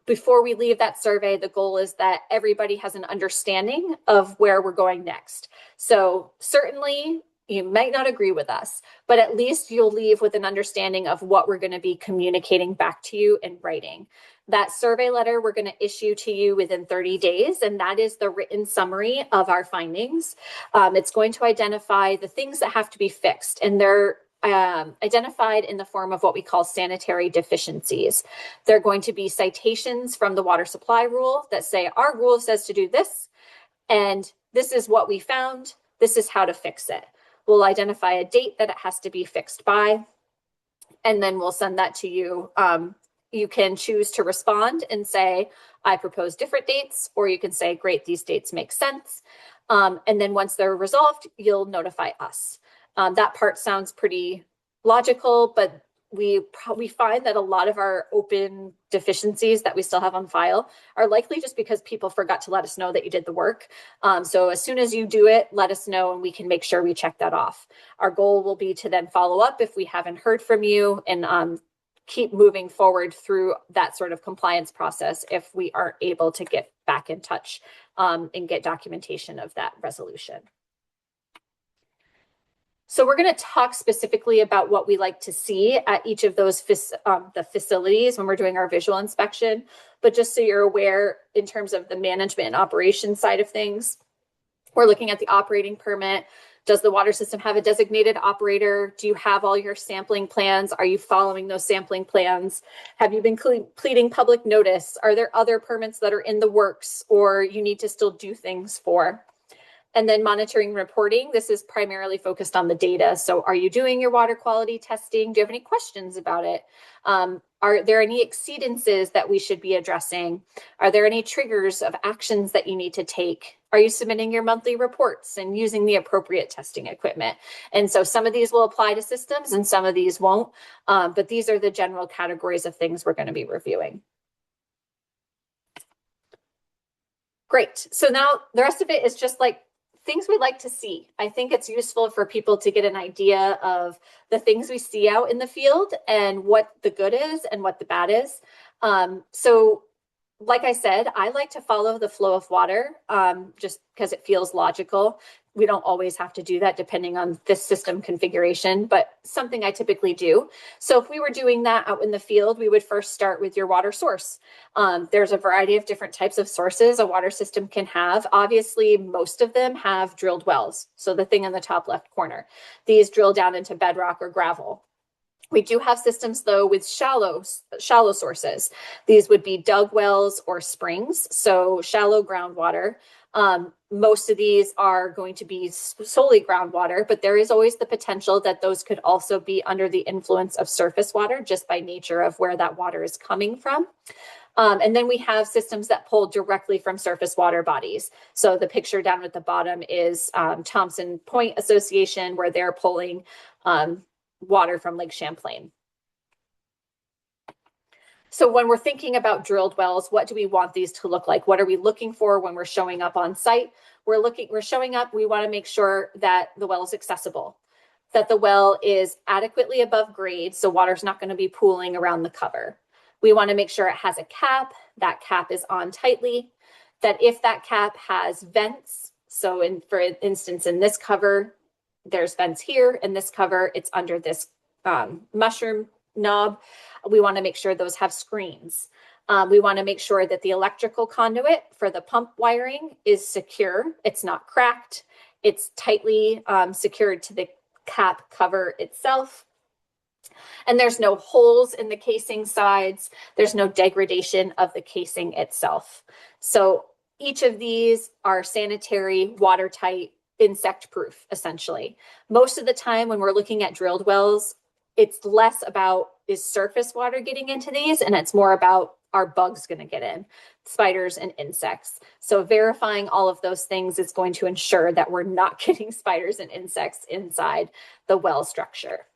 Before we leave that survey, the goal is that everybody has an understanding of where we're going next. So certainly you might not agree with us, but at least you'll leave with an understanding of what we're going to be communicating back to you in writing. That survey letter we're going to issue to you within 30 days, and that is the written summary of our findings. It's going to identify the things that have to be fixed, and they're identified in the form of what we call sanitary deficiencies. They're going to be citations from the water supply rule that say, our rule says to do this, and this is what we found. This is how to fix it. We'll identify a date that it has to be fixed by, and then we'll send that to you. You can choose to respond and say, I propose different dates, or you can say, great, these dates make sense. And then once they're resolved, you'll notify us. That part sounds pretty logical, but we find that a lot of our open deficiencies that we still have on file are likely just because people forgot to let us know that you did the work. So as soon as you do it, let us know and we can make sure we check that off. Our goal will be to then follow up if we haven't heard from you and keep moving forward through that sort of compliance process if we aren't able to get back in touch and get documentation of that resolution. So we're going to talk specifically about what we like to see at each of those the facilities when we're doing our visual inspection. But just so you're aware, in terms of the management and operations side of things, we're looking at the operating permit. Does the water system have a designated operator? Do you have all your sampling plans? Are you following those sampling plans? Have you been completing public notice? Are there other permits that are in the works or you need to still do things for? And then monitoring and reporting. This is primarily focused on the data. So are you doing your water quality testing? Do you have any questions about it? Are there any exceedances that we should be addressing? Are there any triggers of actions that you need to take? Are you submitting your monthly reports and using the appropriate testing equipment? And so some of these will apply to systems and some of these won't. But these are the general categories of things we're going to be reviewing. Great. So now the rest of it is just like things we like to see. I think it's useful for people to get an idea of the things we see out in the field and what the good is and what the bad is. So like I said, I like to follow the flow of water just because it feels logical. We don't always have to do that depending on this system configuration, but something I typically do. So if we were doing that out in the field, we would first start with your water source. There's a variety of different types of sources a water system can have. Obviously, most of them have drilled wells. So the thing in the top left corner, these drill down into bedrock or gravel. We do have systems, though, with shallow sources. These would be dug wells or springs, so shallow groundwater. Most of these are going to be solely groundwater, but there is always the potential that those could also be under the influence of surface water, just by nature of where that water is coming from. And then we have systems that pull directly from surface water bodies. So the picture down at the bottom is Thompson Point Association, where they're pulling water from Lake Champlain. So when we're thinking about drilled wells, what do we want these to look like? What are we looking for when we're showing up on site? We're showing up, we want to make sure that the well is accessible, that the well is adequately above grade, so water's not going to be pooling around the cover. We want to make sure it has a cap, that cap is on tightly, that if that cap has vents, so for instance, in this cover, there's vents here. In this cover, it's under this mushroom knob. We want to make sure those have screens. We want to make sure that the electrical conduit for the pump wiring is secure. It's not cracked. It's tightly secured to the cap cover itself. And there's no holes in the casing sides. There's no degradation of the casing itself. So each of these are sanitary, watertight, insect proof, essentially. Most of the time when we're looking at drilled wells, it's less about is surface water getting into these, and it's more about are bugs going to get in, spiders and insects. So verifying all of those things is going to ensure that we're not getting spiders and insects inside the well structure.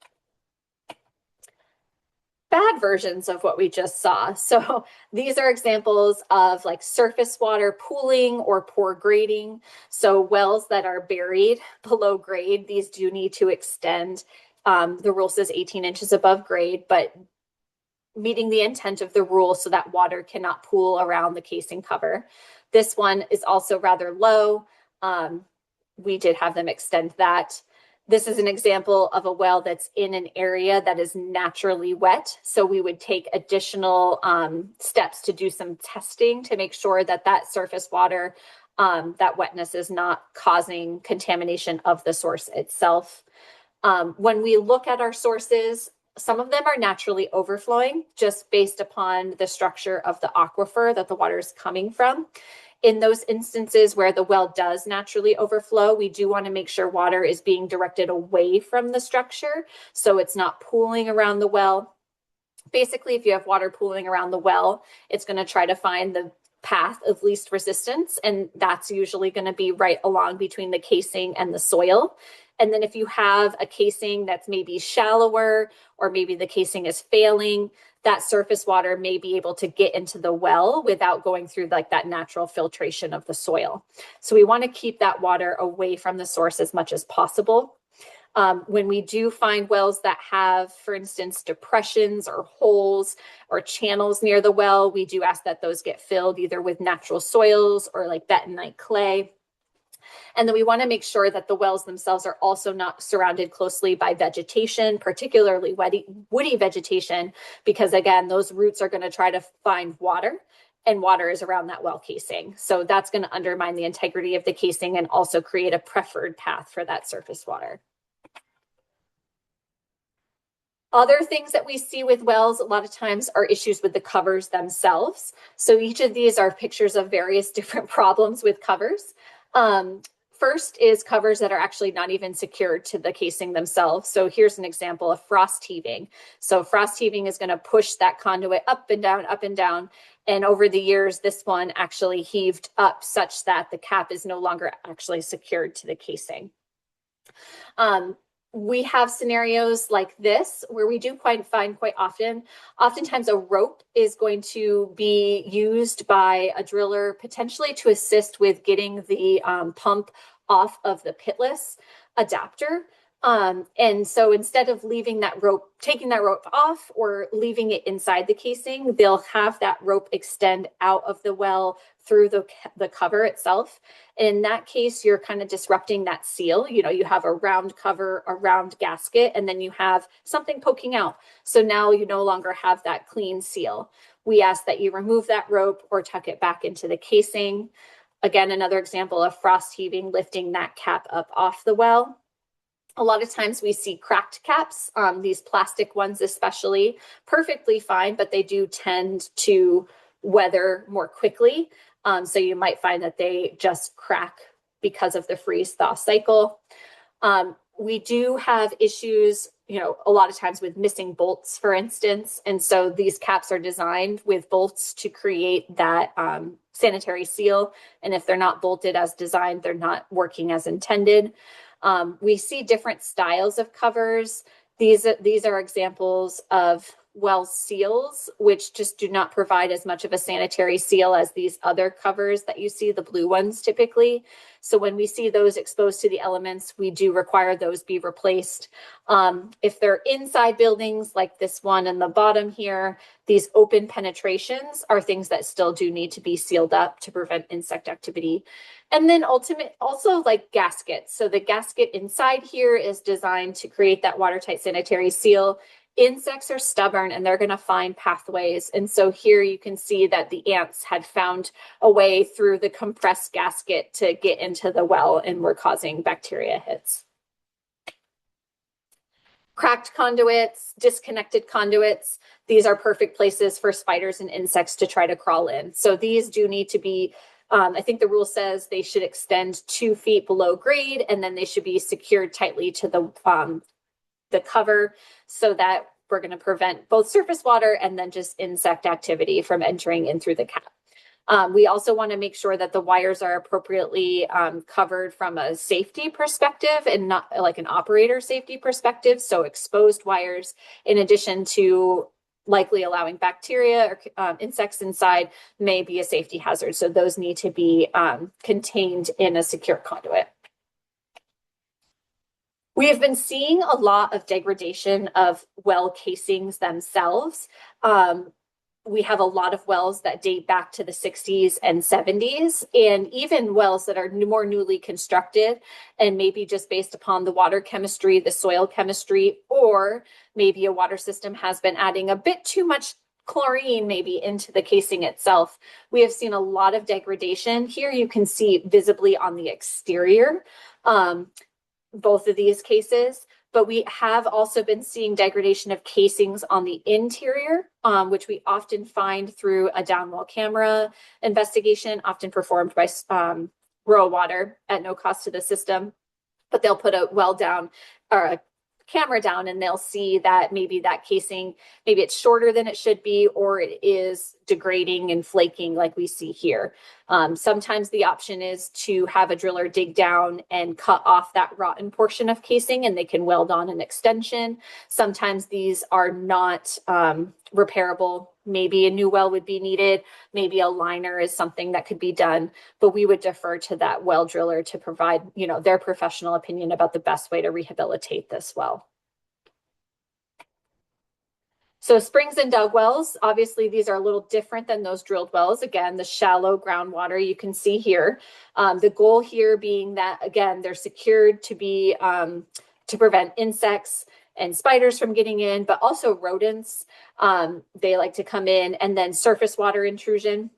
Bad versions of what we just saw. So these are examples of like surface water pooling or poor grading. So wells that are buried below grade, these do need to extend. The rule says 18 inches above grade, but meeting the intent of the rule so that water cannot pool around the casing cover. This one is also rather low. We did have them extend that. This is an example of a well that's in an area that is naturally wet. So we would take additional steps to do some testing to make sure that that surface water, that wetness is not causing contamination of the source itself. When we look at our sources, some of them are naturally overflowing just based upon the structure of the aquifer that the water is coming from. In those instances where the well does naturally overflow, we do want to make sure water is being directed away from the structure, so it's not pooling around the well. Basically, if you have water pooling around the well, it's going to try to find the path of least resistance, and that's usually going to be right along between the casing and the soil. And then if you have a casing that's maybe shallower, or maybe the casing is failing, that surface water may be able to get into the well without going through like that natural filtration of the soil. So we want to keep that water away from the source as much as possible. When we do find wells that have, for instance, depressions or holes or channels near the well, we do ask that those get filled either with natural soils or like bentonite clay. And then we want to make sure that the wells themselves are also not surrounded closely by vegetation, particularly woody vegetation, because again, those roots are going to try to find water, and water is around that well casing. So that's going to undermine the integrity of the casing and also create a preferred path for that surface water. Other things that we see with wells a lot of times are issues with the covers themselves. So each of these are pictures of various different problems with covers. First is covers that are actually not even secured to the casing themselves. So here's an example of frost heaving. So frost heaving is going to push that conduit up and down, up and down. And over the years, this one actually heaved up such that the cap is no longer actually secured to the casing. We have scenarios like this where we do find quite oftentimes a rope is going to be used by a driller potentially to assist with getting the pump off of the pitless adapter. And so instead of leaving that rope, taking that rope off or leaving it inside the casing, they'll have that rope extend out of the well through the cover itself. And in that case, you're kind of disrupting that seal. You know, you have a round cover, a round gasket, and then you have something poking out. So now you no longer have that clean seal. We ask that you remove that rope or tuck it back into the casing. Again, another example of frost heaving, lifting that cap up off the well. A lot of times we see cracked caps, these plastic ones especially, perfectly fine, but they do tend to weather more quickly. So you might find that they just crack because of the freeze-thaw cycle. We do have issues, you know, a lot of times with missing bolts, for instance. And so these caps are designed with bolts to create that sanitary seal. And if they're not bolted as designed, they're not working as intended. We see different styles of covers. These are examples of well seals, which just do not provide as much of a sanitary seal as these other covers that you see, the blue ones typically. So when we see those exposed to the elements, we do require those be replaced. If they're inside buildings like this one in the bottom here, these open penetrations are things that still do need to be sealed up to prevent insect activity. And then also like gaskets. So the gasket inside here is designed to create that watertight sanitary seal. Insects are stubborn and they're going to find pathways. And so here you can see that the ants had found a way through the compressed gasket to get into the well and were causing bacteria hits. Cracked conduits, disconnected conduits, these are perfect places for spiders and insects to try to crawl in. So these do need to be, I think the rule says they should extend 2 feet below grade, and then they should be secured tightly to the cover so that we're going to prevent both surface water and then just insect activity from entering in through the cap. We also want to make sure that the wires are appropriately covered from a safety perspective and not like an operator safety perspective. So exposed wires, in addition to likely allowing bacteria or insects inside, may be a safety hazard. So those need to be contained in a secure conduit. We have been seeing a lot of degradation of well casings themselves. We have a lot of wells that date back to the 60s and 70s, and even wells that are more newly constructed and maybe just based upon the water chemistry, the soil chemistry, or maybe a water system has been adding a bit too much chlorine maybe into the casing itself. We have seen a lot of degradation. Here you can see visibly on the exterior, both of these cases. But we have also been seeing degradation of casings on the interior, which we often find through a downwell camera investigation, often performed by rural water at no cost to the system. But they'll put a well down or a camera down and they'll see that maybe that casing, maybe it's shorter than it should be, or it is degrading and flaking like we see here. Sometimes the option is to have a driller dig down and cut off that rotten portion of casing and they can weld on an extension. Sometimes these are not repairable. Maybe a new well would be needed. Maybe a liner is something that could be done, but we would defer to that well driller to provide, you know, their professional opinion about the best way to rehabilitate this well. So springs and dug wells, obviously these are a little different than those drilled wells. Again, the shallow groundwater you can see here. The goal here being that, again, they're secured to be to prevent insects and spiders from getting in, but also rodents. They like to come in, and then surface water intrusion.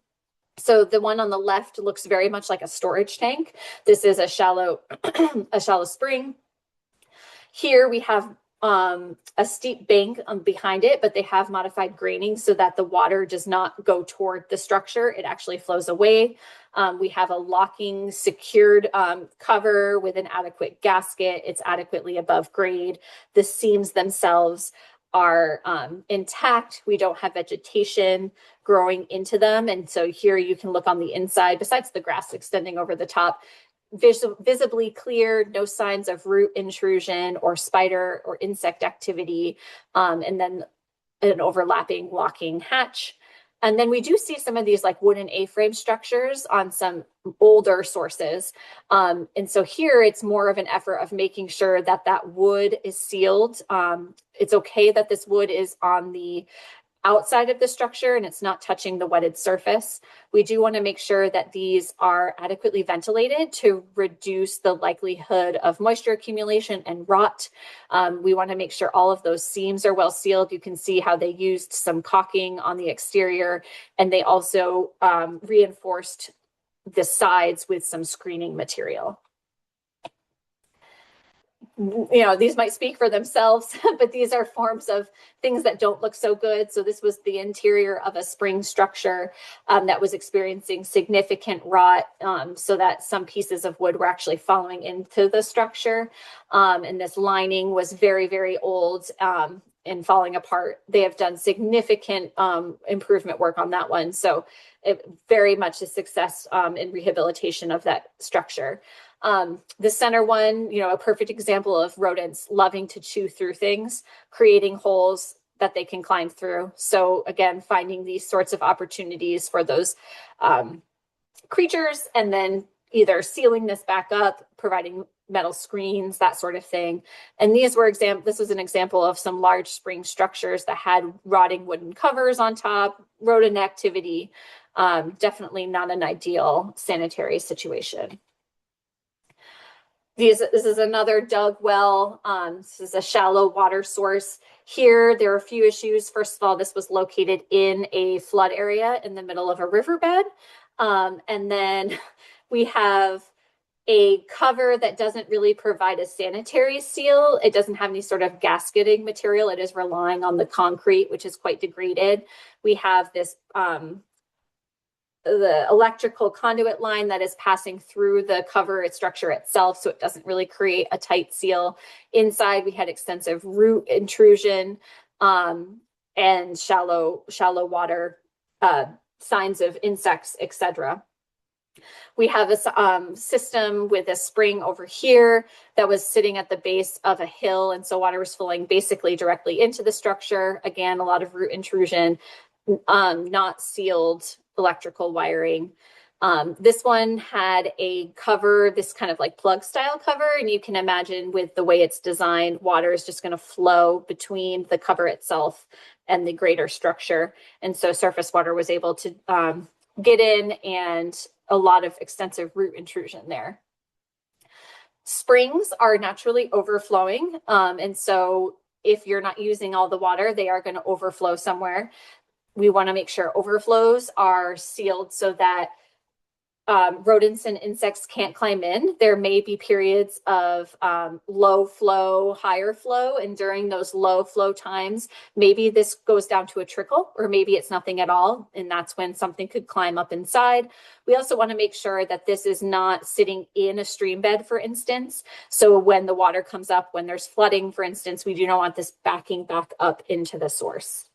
So the one on the left looks very much like a storage tank. This is a shallow, a shallow spring. Here we have a steep bank behind it, but they have modified grading so that the water does not go toward the structure. It actually flows away. We have a locking secured cover with an adequate gasket. It's adequately above grade. The seams themselves are intact. We don't have vegetation growing into them. And so here you can look on the inside, besides the grass extending over the top, visibly clear, no signs of root intrusion or spider or insect activity, and then an overlapping locking hatch. And then we do see some of these like wooden A-frame structures on some older sources. And so here it's more of an effort of making sure that that wood is sealed. It's okay that this wood is on the outside of the structure and it's not touching the wetted surface. We do want to make sure that these are adequately ventilated to reduce the likelihood of moisture accumulation and rot. We want to make sure all of those seams are well sealed. You can see how they used some caulking on the exterior, and they also reinforced the sides with some screening material. You know, these might speak for themselves, but these are forms of things that don't look so good. So this was the interior of a spring structure that was experiencing significant rot, so that some pieces of wood were actually falling into the structure. And this lining was very, very old and falling apart. They have done significant improvement work on that one. So it very much a success in rehabilitation of that structure. The center one, you know, a perfect example of rodents loving to chew through things, creating holes that they can climb through. So again, finding these sorts of opportunities for those creatures, and then either sealing this back up, providing metal screens, that sort of thing. And these were this was an example of some large spring structures that had rotting wooden covers on top, rodent activity. Definitely not an ideal sanitary situation. This is another dug well. This is a shallow water source. Here, there are a few issues. First of all, this was located in a flood area in the middle of a riverbed. And then we have a cover that doesn't really provide a sanitary seal. It doesn't have any sort of gasketing material. It is relying on the concrete, which is quite degraded. We have this the electrical conduit line that is passing through the cover structure itself, so it doesn't really create a tight seal. Inside, we had extensive root intrusion and shallow water, signs of insects, etc. We have a system with a spring over here that was sitting at the base of a hill, and so water was flowing basically directly into the structure. Again, a lot of root intrusion, not sealed electrical wiring. This one had a cover, this kind of like plug style cover, and you can imagine with the way it's designed, water is just going to flow between the cover itself and the greater structure. And so surface water was able to get in, and a lot of extensive root intrusion there. Springs are naturally overflowing. And so if you're not using all the water, they are going to overflow somewhere. We want to make sure overflows are sealed so that rodents and insects can't climb in. There may be periods of low flow, higher flow, and during those low flow times, maybe this goes down to a trickle, or maybe it's nothing at all, and that's when something could climb up inside. We also want to make sure that this is not sitting in a stream bed, for instance. So when the water comes up, when there's flooding, for instance, we do not want this backing back up into the source.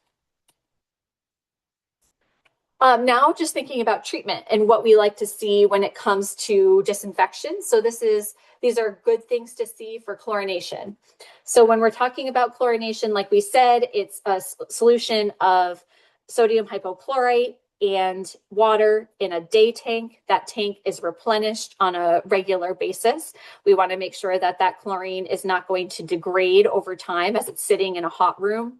Now just thinking about treatment and what we like to see when it comes to disinfection. So these are good things to see for chlorination. So when we're talking about chlorination, like we said, it's a solution of sodium hypochlorite and water in a day tank. That tank is replenished on a regular basis. We want to make sure that that chlorine is not going to degrade over time as it's sitting in a hot room.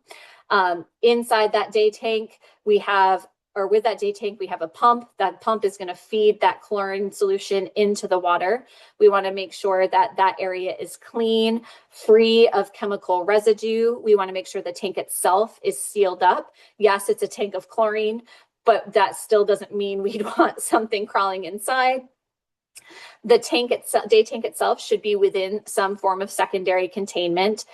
Inside that day tank, we have, or with that day tank, we have a pump. That pump is going to feed that chlorine solution into the water. We want to make sure that that area is clean, free of chemical residue. We want to make sure the tank itself is sealed up. Yes, it's a tank of chlorine, but that still doesn't mean we'd want something crawling inside. The tank itself, day tank itself, should be within some form of secondary containment.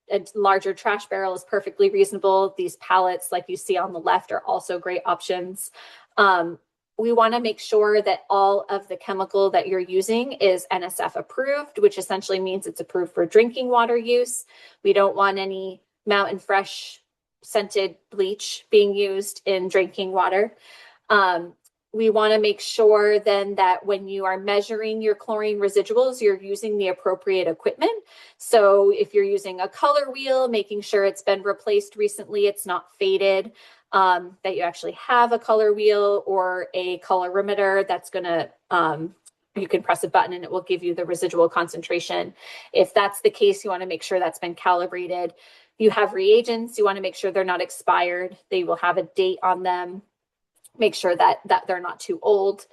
A larger trash barrel is perfectly reasonable. These pallets, like you see on the left, are also great options. We want to make sure that all of the chemical that you're using is NSF approved, which essentially means it's approved for drinking water use. We don't want any Mountain Fresh scented bleach being used in drinking water. We want to make sure then that when you are measuring your chlorine residuals, you're using the appropriate equipment. So if you're using a color wheel, making sure it's been replaced recently, it's not faded, that you actually have a color wheel or a colorimeter that's going to, you can press a button and it will give you the residual concentration. If that's the case, you want to make sure that's been calibrated. You have reagents, you want to make sure they're not expired. They will have a date on them. Make sure that they're not too old.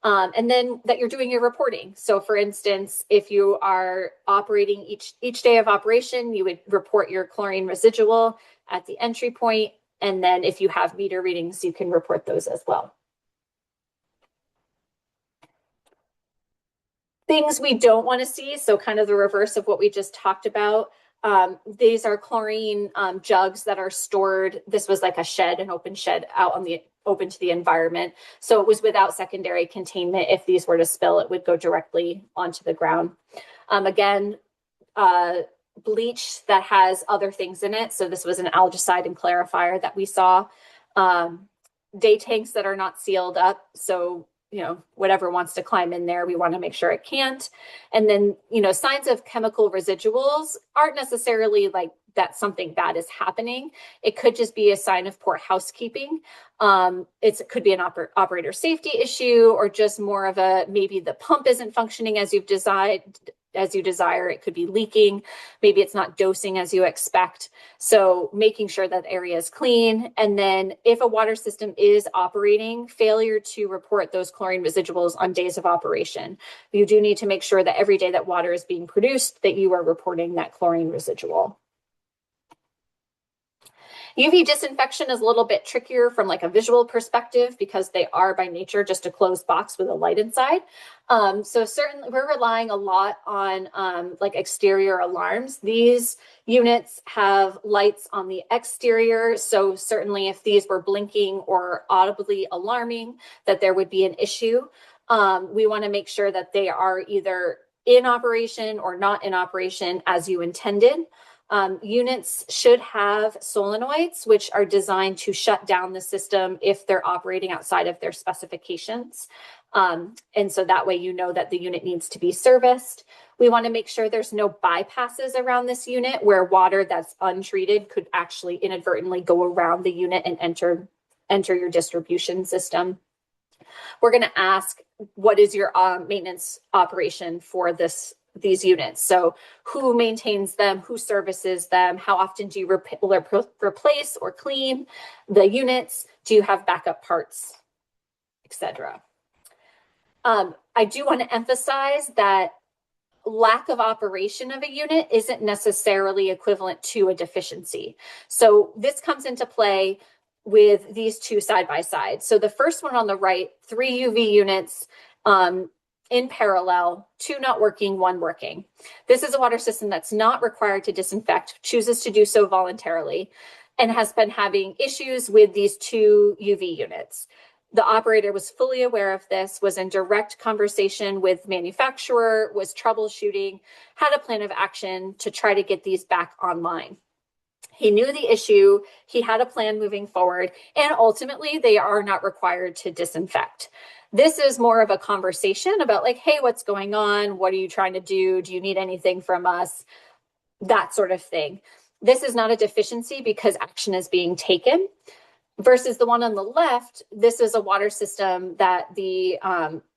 And then that you're doing your reporting. So for instance, if you are operating each day of operation, you would report your chlorine residual at the entry point. And then if you have meter readings, you can report those as well. Things we don't want to see, so kind of the reverse of what we just talked about. These are chlorine jugs that are stored. This was like a shed, an open shed out on the open to the environment. So it was without secondary containment. If these were to spill, it would go directly onto the ground. Again, bleach that has other things in it. So this was an algicide and clarifier that we saw. Day tanks that are not sealed up. So whatever wants to climb in there, we want to make sure it can't. And then, signs of chemical residuals aren't necessarily like that something bad is happening. It could just be a sign of poor housekeeping. It could be an operator safety issue, or just more of a, maybe the pump isn't functioning as you desire. It could be leaking. Maybe it's not dosing as you expect. So making sure that the area is clean. And then if a water system is operating, failure to report those chlorine residuals on days of operation. You do need to make sure that every day that water is being produced, that you are reporting that chlorine residual. UV disinfection is a little bit trickier from like a visual perspective because they are by nature just a closed box with a light inside. So certainly we're relying a lot on like exterior alarms. These units have lights on the exterior. So certainly if these were blinking or audibly alarming, that there would be an issue. We want to make sure that they are either in operation or not in operation as you intended. Units should have solenoids, which are designed to shut down the system if they're operating outside of their specifications. And so that way you know that the unit needs to be serviced. We want to make sure there's no bypasses around this unit where water that's untreated could actually inadvertently go around the unit and enter your distribution system. We're going to ask, what is your maintenance operation for these units? So who maintains them, who services them, how often do you replace or clean the units, do you have backup parts, etc. I do want to emphasize that lack of operation of a unit isn't necessarily equivalent to a deficiency. So this comes into play with these two side by side. So the first one on the right, 3 UV units in parallel, 2 not working, 1 working. This is a water system that's not required to disinfect, chooses to do so voluntarily, and has been having issues with these 2 UV units. The operator was fully aware of this, was in direct conversation with manufacturer, was troubleshooting, had a plan of action to try to get these back online. He knew the issue, he had a plan moving forward, and ultimately they are not required to disinfect. This is more of a conversation about like, hey, what's going on? What are you trying to do? Do you need anything from us? That sort of thing. This is not a deficiency because action is being taken. Versus the one on the left, this is a water system that the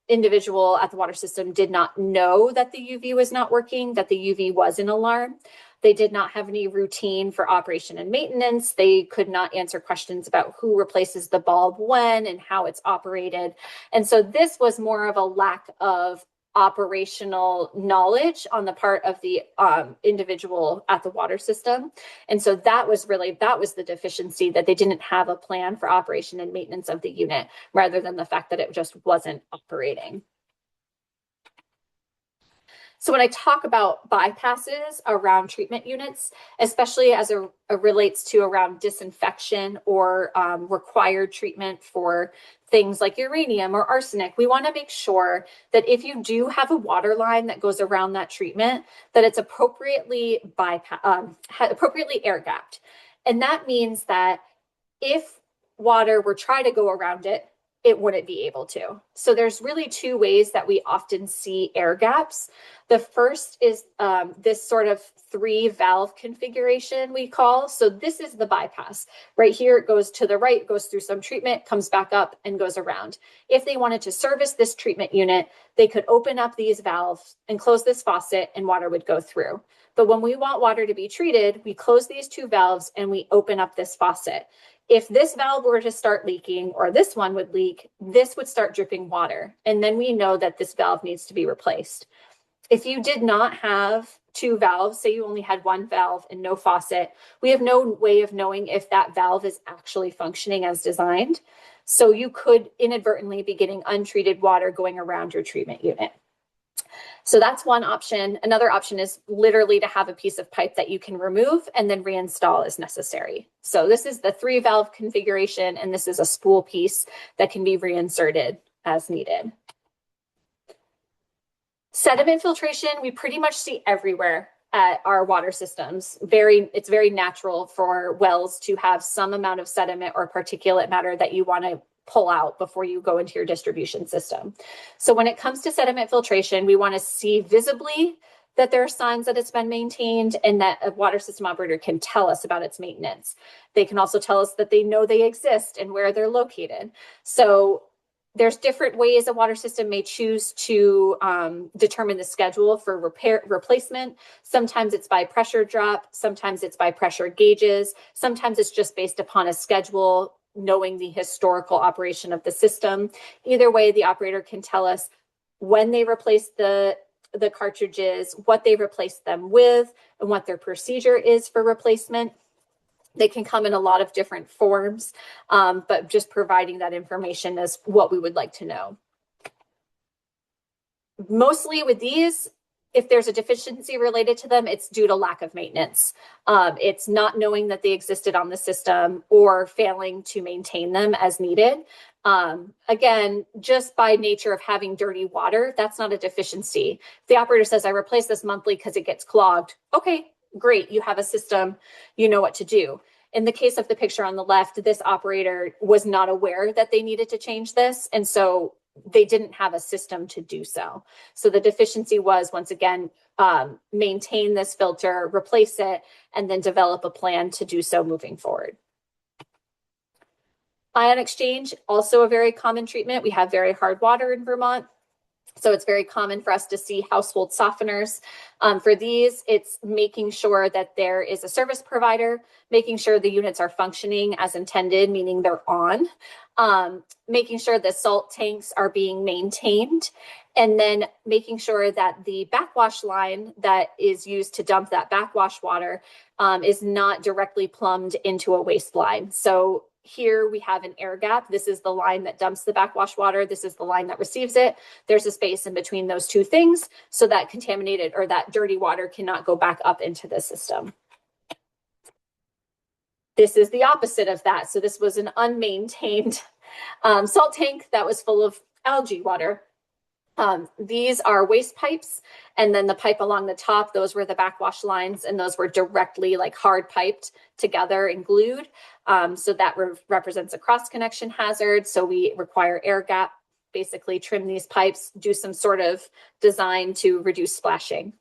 individual at the water system did not know that the UV was not working, that the UV was an alarm. They did not have any routine for operation and maintenance. They could not answer questions about who replaces the bulb when and how it's operated. And so this was more of a lack of operational knowledge on the part of the individual at the water system. And so that was the deficiency, that they didn't have a plan for operation and maintenance of the unit, rather than the fact that it just wasn't operating. So when I talk about bypasses around treatment units, especially as it relates to around disinfection or required treatment for things like uranium or arsenic, we want to make sure that if you do have a water line that goes around that treatment, that it's appropriately air gapped. And that means that if water were trying to go around it, it wouldn't be able to. So there's really two ways that we often see air gaps. The first is this sort of 3-valve configuration we call. So this is the bypass. Right here, it goes to the right, goes through some treatment, comes back up and goes around. If they wanted to service this treatment unit, they could open up these valves and close this faucet and water would go through. But when we want water to be treated, we close these 2 valves and we open up this faucet. If this valve were to start leaking, or this one would leak, this would start dripping water. And then we know that this valve needs to be replaced. If you did not have 2 valves, say you only had 1 valve and no faucet, we have no way of knowing if that valve is actually functioning as designed. So you could inadvertently be getting untreated water going around your treatment unit. So that's one option. Another option is literally to have a piece of pipe that you can remove and then reinstall as necessary. So this is the 3-valve configuration, and this is a spool piece that can be reinserted as needed. Sediment filtration, we pretty much see everywhere at our water systems. It's very natural for wells to have some amount of sediment or particulate matter that you want to pull out before you go into your distribution system. So when it comes to sediment filtration, we want to see visibly that there are signs that it's been maintained and that a water system operator can tell us about its maintenance. They can also tell us that they know they exist and where they're located. So there's different ways a water system may choose to determine the schedule for replacement. Sometimes it's by pressure drop. Sometimes it's by pressure gauges. Sometimes it's just based upon a schedule, knowing the historical operation of the system. Either way, the operator can tell us when they replace the cartridges, what they replaced them with, and what their procedure is for replacement. They can come in a lot of different forms, but just providing that information is what we would like to know. Mostly with these, if there's a deficiency related to them, it's due to lack of maintenance. It's not knowing that they existed on the system or failing to maintain them as needed. Again, just by nature of having dirty water, that's not a deficiency. If the operator says, I replace this monthly because it gets clogged, okay, great, you have a system, you know what to do. In the case of the picture on the left, this operator was not aware that they needed to change this, and so they didn't have a system to do so. So the deficiency was, once again, maintain this filter, replace it, and then develop a plan to do so moving forward. Ion exchange, also a very common treatment. We have very hard water in Vermont, so it's very common for us to see household softeners. For these, it's making sure that there is a service provider, making sure the units are functioning as intended, meaning they're on, making sure the salt tanks are being maintained, and then making sure that the backwash line that is used to dump that backwash water is not directly plumbed into a waste line. So here we have an air gap. This is the line that dumps the backwash water. This is the line that receives it. There's a space in between those two things so that contaminated or that dirty water cannot go back up into the system. This is the opposite of that. So this was an unmaintained salt tank that was full of algae water. These are waste pipes, and then the pipe along the top, those were the backwash lines, and those were directly like hard piped together and glued. So that represents a cross connection hazard. So we require air gap, basically trim these pipes, do some sort of design to reduce splashing.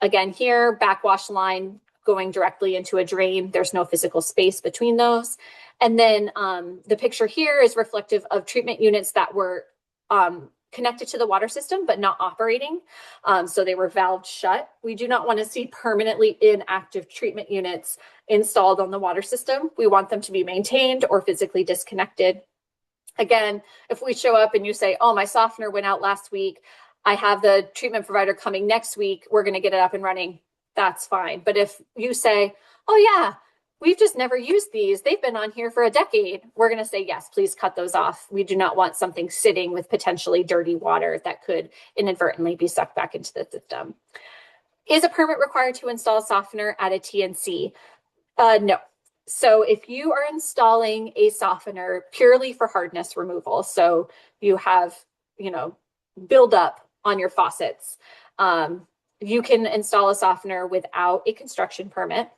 Again, here, backwash line going directly into a drain. There's no physical space between those. And then the picture here is reflective of treatment units that were connected to the water system, but not operating. So they were valved shut. We do not want to see permanently inactive treatment units installed on the water system. We want them to be maintained or physically disconnected. Again, if we show up and you say, oh, my softener went out last week, I have the treatment provider coming next week, we're going to get it up and running, that's fine. But if you say, oh yeah, we've just never used these, they've been on here for a decade, we're going to say, yes, please cut those off. We do not want something sitting with potentially dirty water that could inadvertently be sucked back into the system. Is a permit required to install a softener at a TNC? No. So if you are installing a softener purely for hardness removal, so you have, buildup on your faucets, you can install a softener without a construction permit.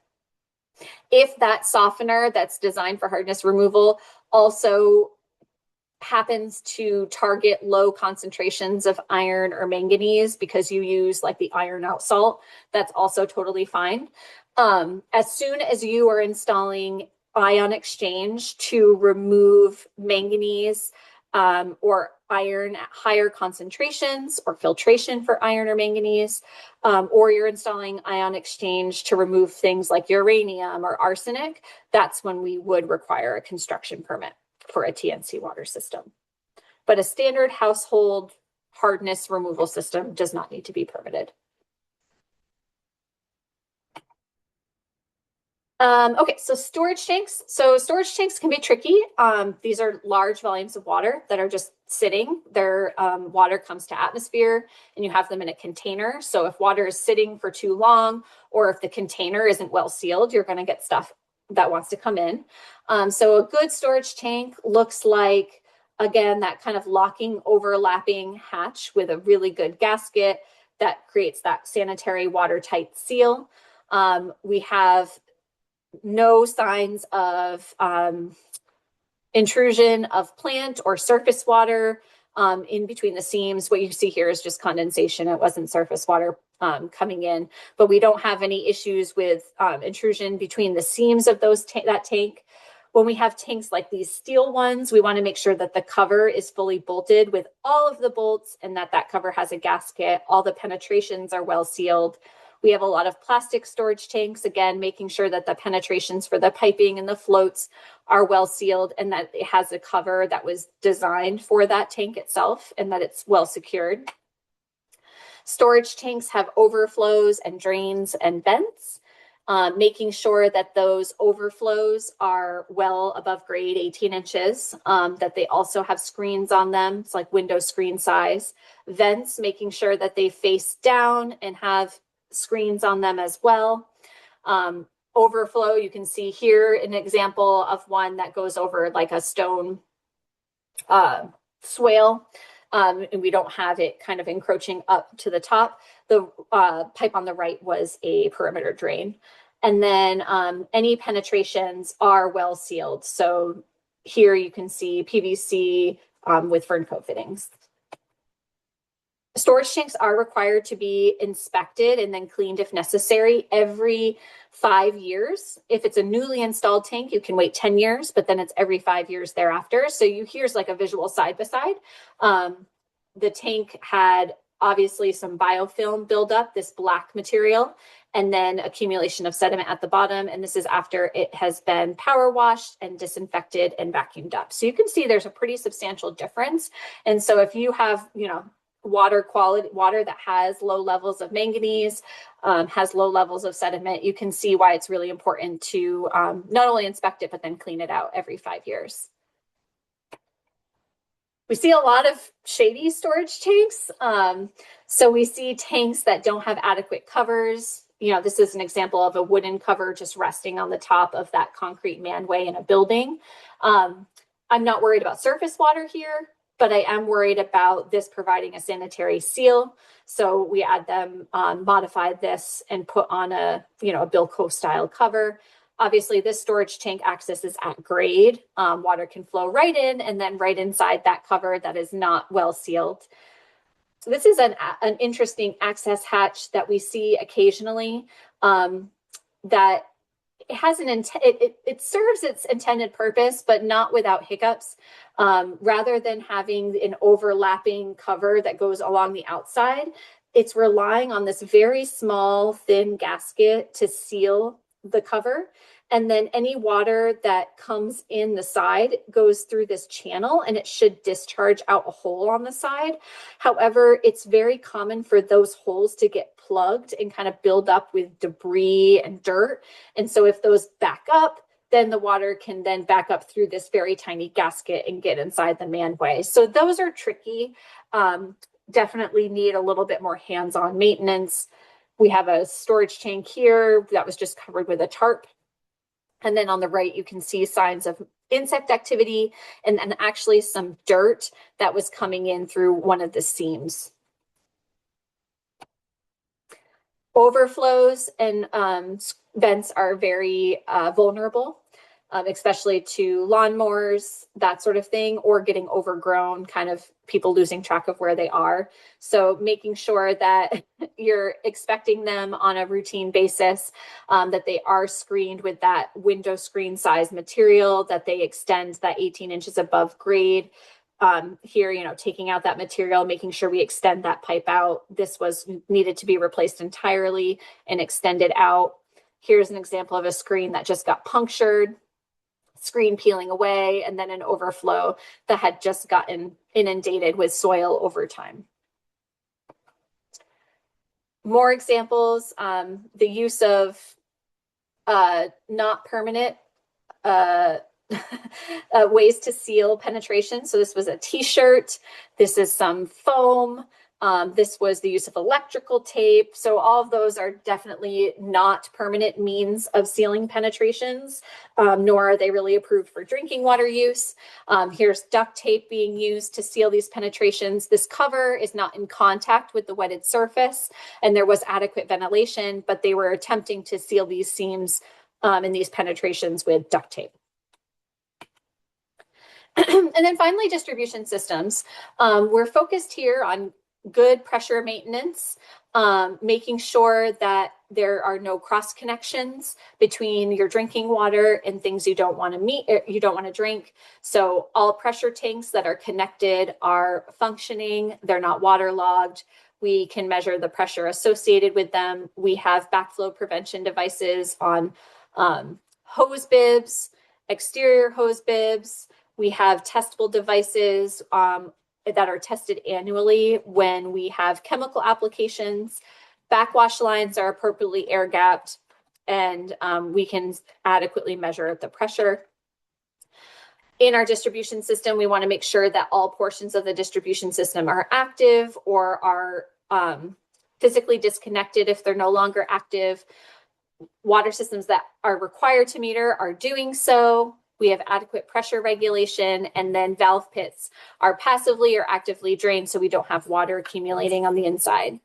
If that softener that's designed for hardness removal also happens to target low concentrations of iron or manganese because you use like the iron out salt, that's also totally fine. As soon as you are installing ion exchange to remove manganese or iron at higher concentrations, or filtration for iron or manganese, or you're installing ion exchange to remove things like uranium or arsenic, that's when we would require a construction permit for a TNC water system. But a standard household hardness removal system does not need to be permitted. Okay, so storage tanks. So storage tanks can be tricky. These are large volumes of water that are just sitting. Their water comes to atmosphere and you have them in a container. So if water is sitting for too long, or if the container isn't well sealed, you're going to get stuff that wants to come in. So a good storage tank looks like, again, that kind of locking, overlapping hatch with a really good gasket that creates that sanitary watertight seal. We have no signs of intrusion of plant or surface water in between the seams. What you see here is just condensation. It wasn't surface water coming in, but we don't have any issues with intrusion between the seams of that tank. When we have tanks like these steel ones, we want to make sure that the cover is fully bolted with all of the bolts and that cover has a gasket. All the penetrations are well sealed. We have a lot of plastic storage tanks, again, making sure that the penetrations for the piping and the floats are well sealed and that it has a cover that was designed for that tank itself and that it's well secured. Storage tanks have overflows and drains and vents, making sure that those overflows are well above grade, 18 inches, that they also have screens on them. It's like window screen size. Vents, making sure that they face down and have screens on them as well. Overflow, you can see here an example of one that goes over like a stone swale, and we don't have it kind of encroaching up to the top. The pipe on the right was a perimeter drain. And then any penetrations are well sealed. So here you can see PVC with fern coat fittings. Storage tanks are required to be inspected and then cleaned if necessary every 5 years. If it's a newly installed tank, you can wait 10 years, but then it's every 5 years thereafter. So here's like a visual side by side. The tank had obviously some biofilm buildup, this black material, and then accumulation of sediment at the bottom. And this is after it has been power washed and disinfected and vacuumed up. So you can see there's a pretty substantial difference. And so if you have, water that has low levels of manganese, has low levels of sediment, you can see why it's really important to not only inspect it, but then clean it out every 5 years. We see a lot of shady storage tanks. So we see tanks that don't have adequate covers. This is an example of a wooden cover just resting on the top of that concrete manway in a building. I'm not worried about surface water here, but I am worried about this providing a sanitary seal. So we modified this and put on a Bilco style cover. Obviously, this storage tank access is at grade. Water can flow right in and then right inside that cover that is not well sealed. So this is an interesting access hatch that we see occasionally that it has an it serves its intended purpose, but not without hiccups. Rather than having an overlapping cover that goes along the outside, it's relying on this very small, thin gasket to seal the cover. And then any water that comes in the side goes through this channel and it should discharge out a hole on the side. However, it's very common for those holes to get plugged and kind of build up with debris and dirt. And so if those back up, then the water can then back up through this very tiny gasket and get inside the manway. So those are tricky. Definitely need a little bit more hands-on maintenance. We have a storage tank here that was just covered with a tarp. And then on the right, you can see signs of insect activity and then actually some dirt that was coming in through one of the seams. Overflows and vents are very vulnerable, especially to lawnmowers, that sort of thing, or getting overgrown, kind of people losing track of where they are. So making sure that you're expecting them on a routine basis, that they are screened with that window screen size material, that they extend that 18 inches above grade. Here, you know, taking out that material, making sure we extend that pipe out. This was needed to be replaced entirely and extended out. Here's an example of a screen that just got punctured, screen peeling away, and then an overflow that had just gotten inundated with soil over time. More examples, the use of not permanent ways to seal penetration. So this was a t-shirt. This is some foam. This was the use of electrical tape. So all of those are definitely not permanent means of sealing penetrations, nor are they really approved for drinking water use. Here's duct tape being used to seal these penetrations. This cover is not in contact with the wetted surface, and there was adequate ventilation, but they were attempting to seal these seams and these penetrations with duct tape. And then finally, distribution systems. We're focused here on good pressure maintenance, making sure that there are no cross connections between your drinking water and things you don't want to drink. So all pressure tanks that are connected are functioning. They're not waterlogged. We can measure the pressure associated with them. We have backflow prevention devices on hose bibs, exterior hose bibs. We have testable devices that are tested annually when we have chemical applications. Backwash lines are appropriately air gapped, and we can adequately measure the pressure. In our distribution system, we want to make sure that all portions of the distribution system are active or are physically disconnected if they're no longer active. Water systems that are required to meter are doing so. We have adequate pressure regulation, and then valve pits are passively or actively drained so we don't have water accumulating on the inside.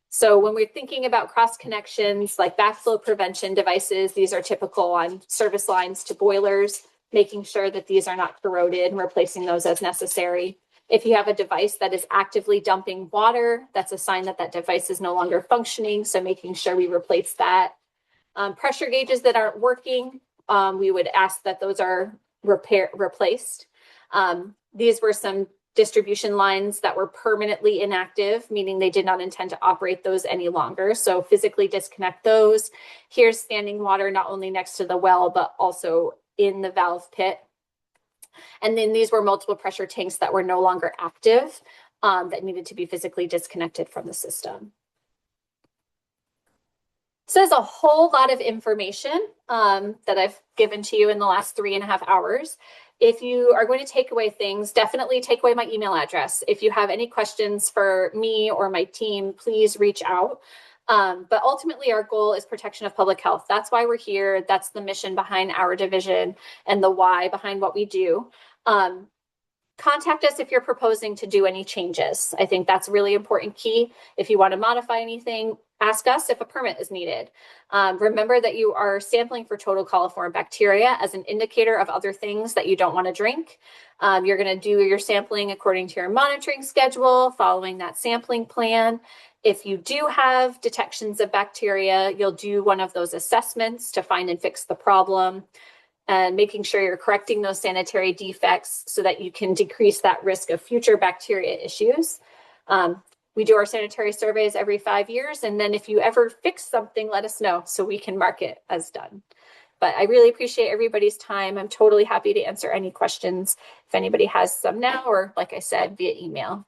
So when we're thinking about cross connections like backflow prevention devices, these are typical on service lines to boilers, making sure that these are not corroded and replacing those as necessary. If you have a device that is actively dumping water, that's a sign that that device is no longer functioning, so making sure we replace that. Pressure gauges that aren't working, we would ask that those are replaced. These were some distribution lines that were permanently inactive, meaning they did not intend to operate those any longer. So physically disconnect those. Here's standing water, not only next to the well, but also in the valve pit. And then these were multiple pressure tanks that were no longer active, that needed to be physically disconnected from the system. So there's a whole lot of information that I've given to you in the last 3.5 hours. If you are going to take away things, definitely take away my email address. If you have any questions for me or my team, please reach out. But ultimately, our goal is protection of public health. That's why we're here. That's the mission behind our division and the why behind what we do. Contact us if you're proposing to do any changes. I think that's a really important key. If you want to modify anything, ask us if a permit is needed. Remember that you are sampling for total coliform bacteria as an indicator of other things that you don't want to drink. You're going to do your sampling according to your monitoring schedule, following that sampling plan. If you do have detections of bacteria, you'll do one of those assessments to find and fix the problem, and making sure you're correcting those sanitary defects so that you can decrease that risk of future bacteria issues. We do our sanitary surveys every 5 years, and then if you ever fix something, let us know so we can mark it as done. But I really appreciate everybody's time. I'm totally happy to answer any questions if anybody has some now, or like I said, via email.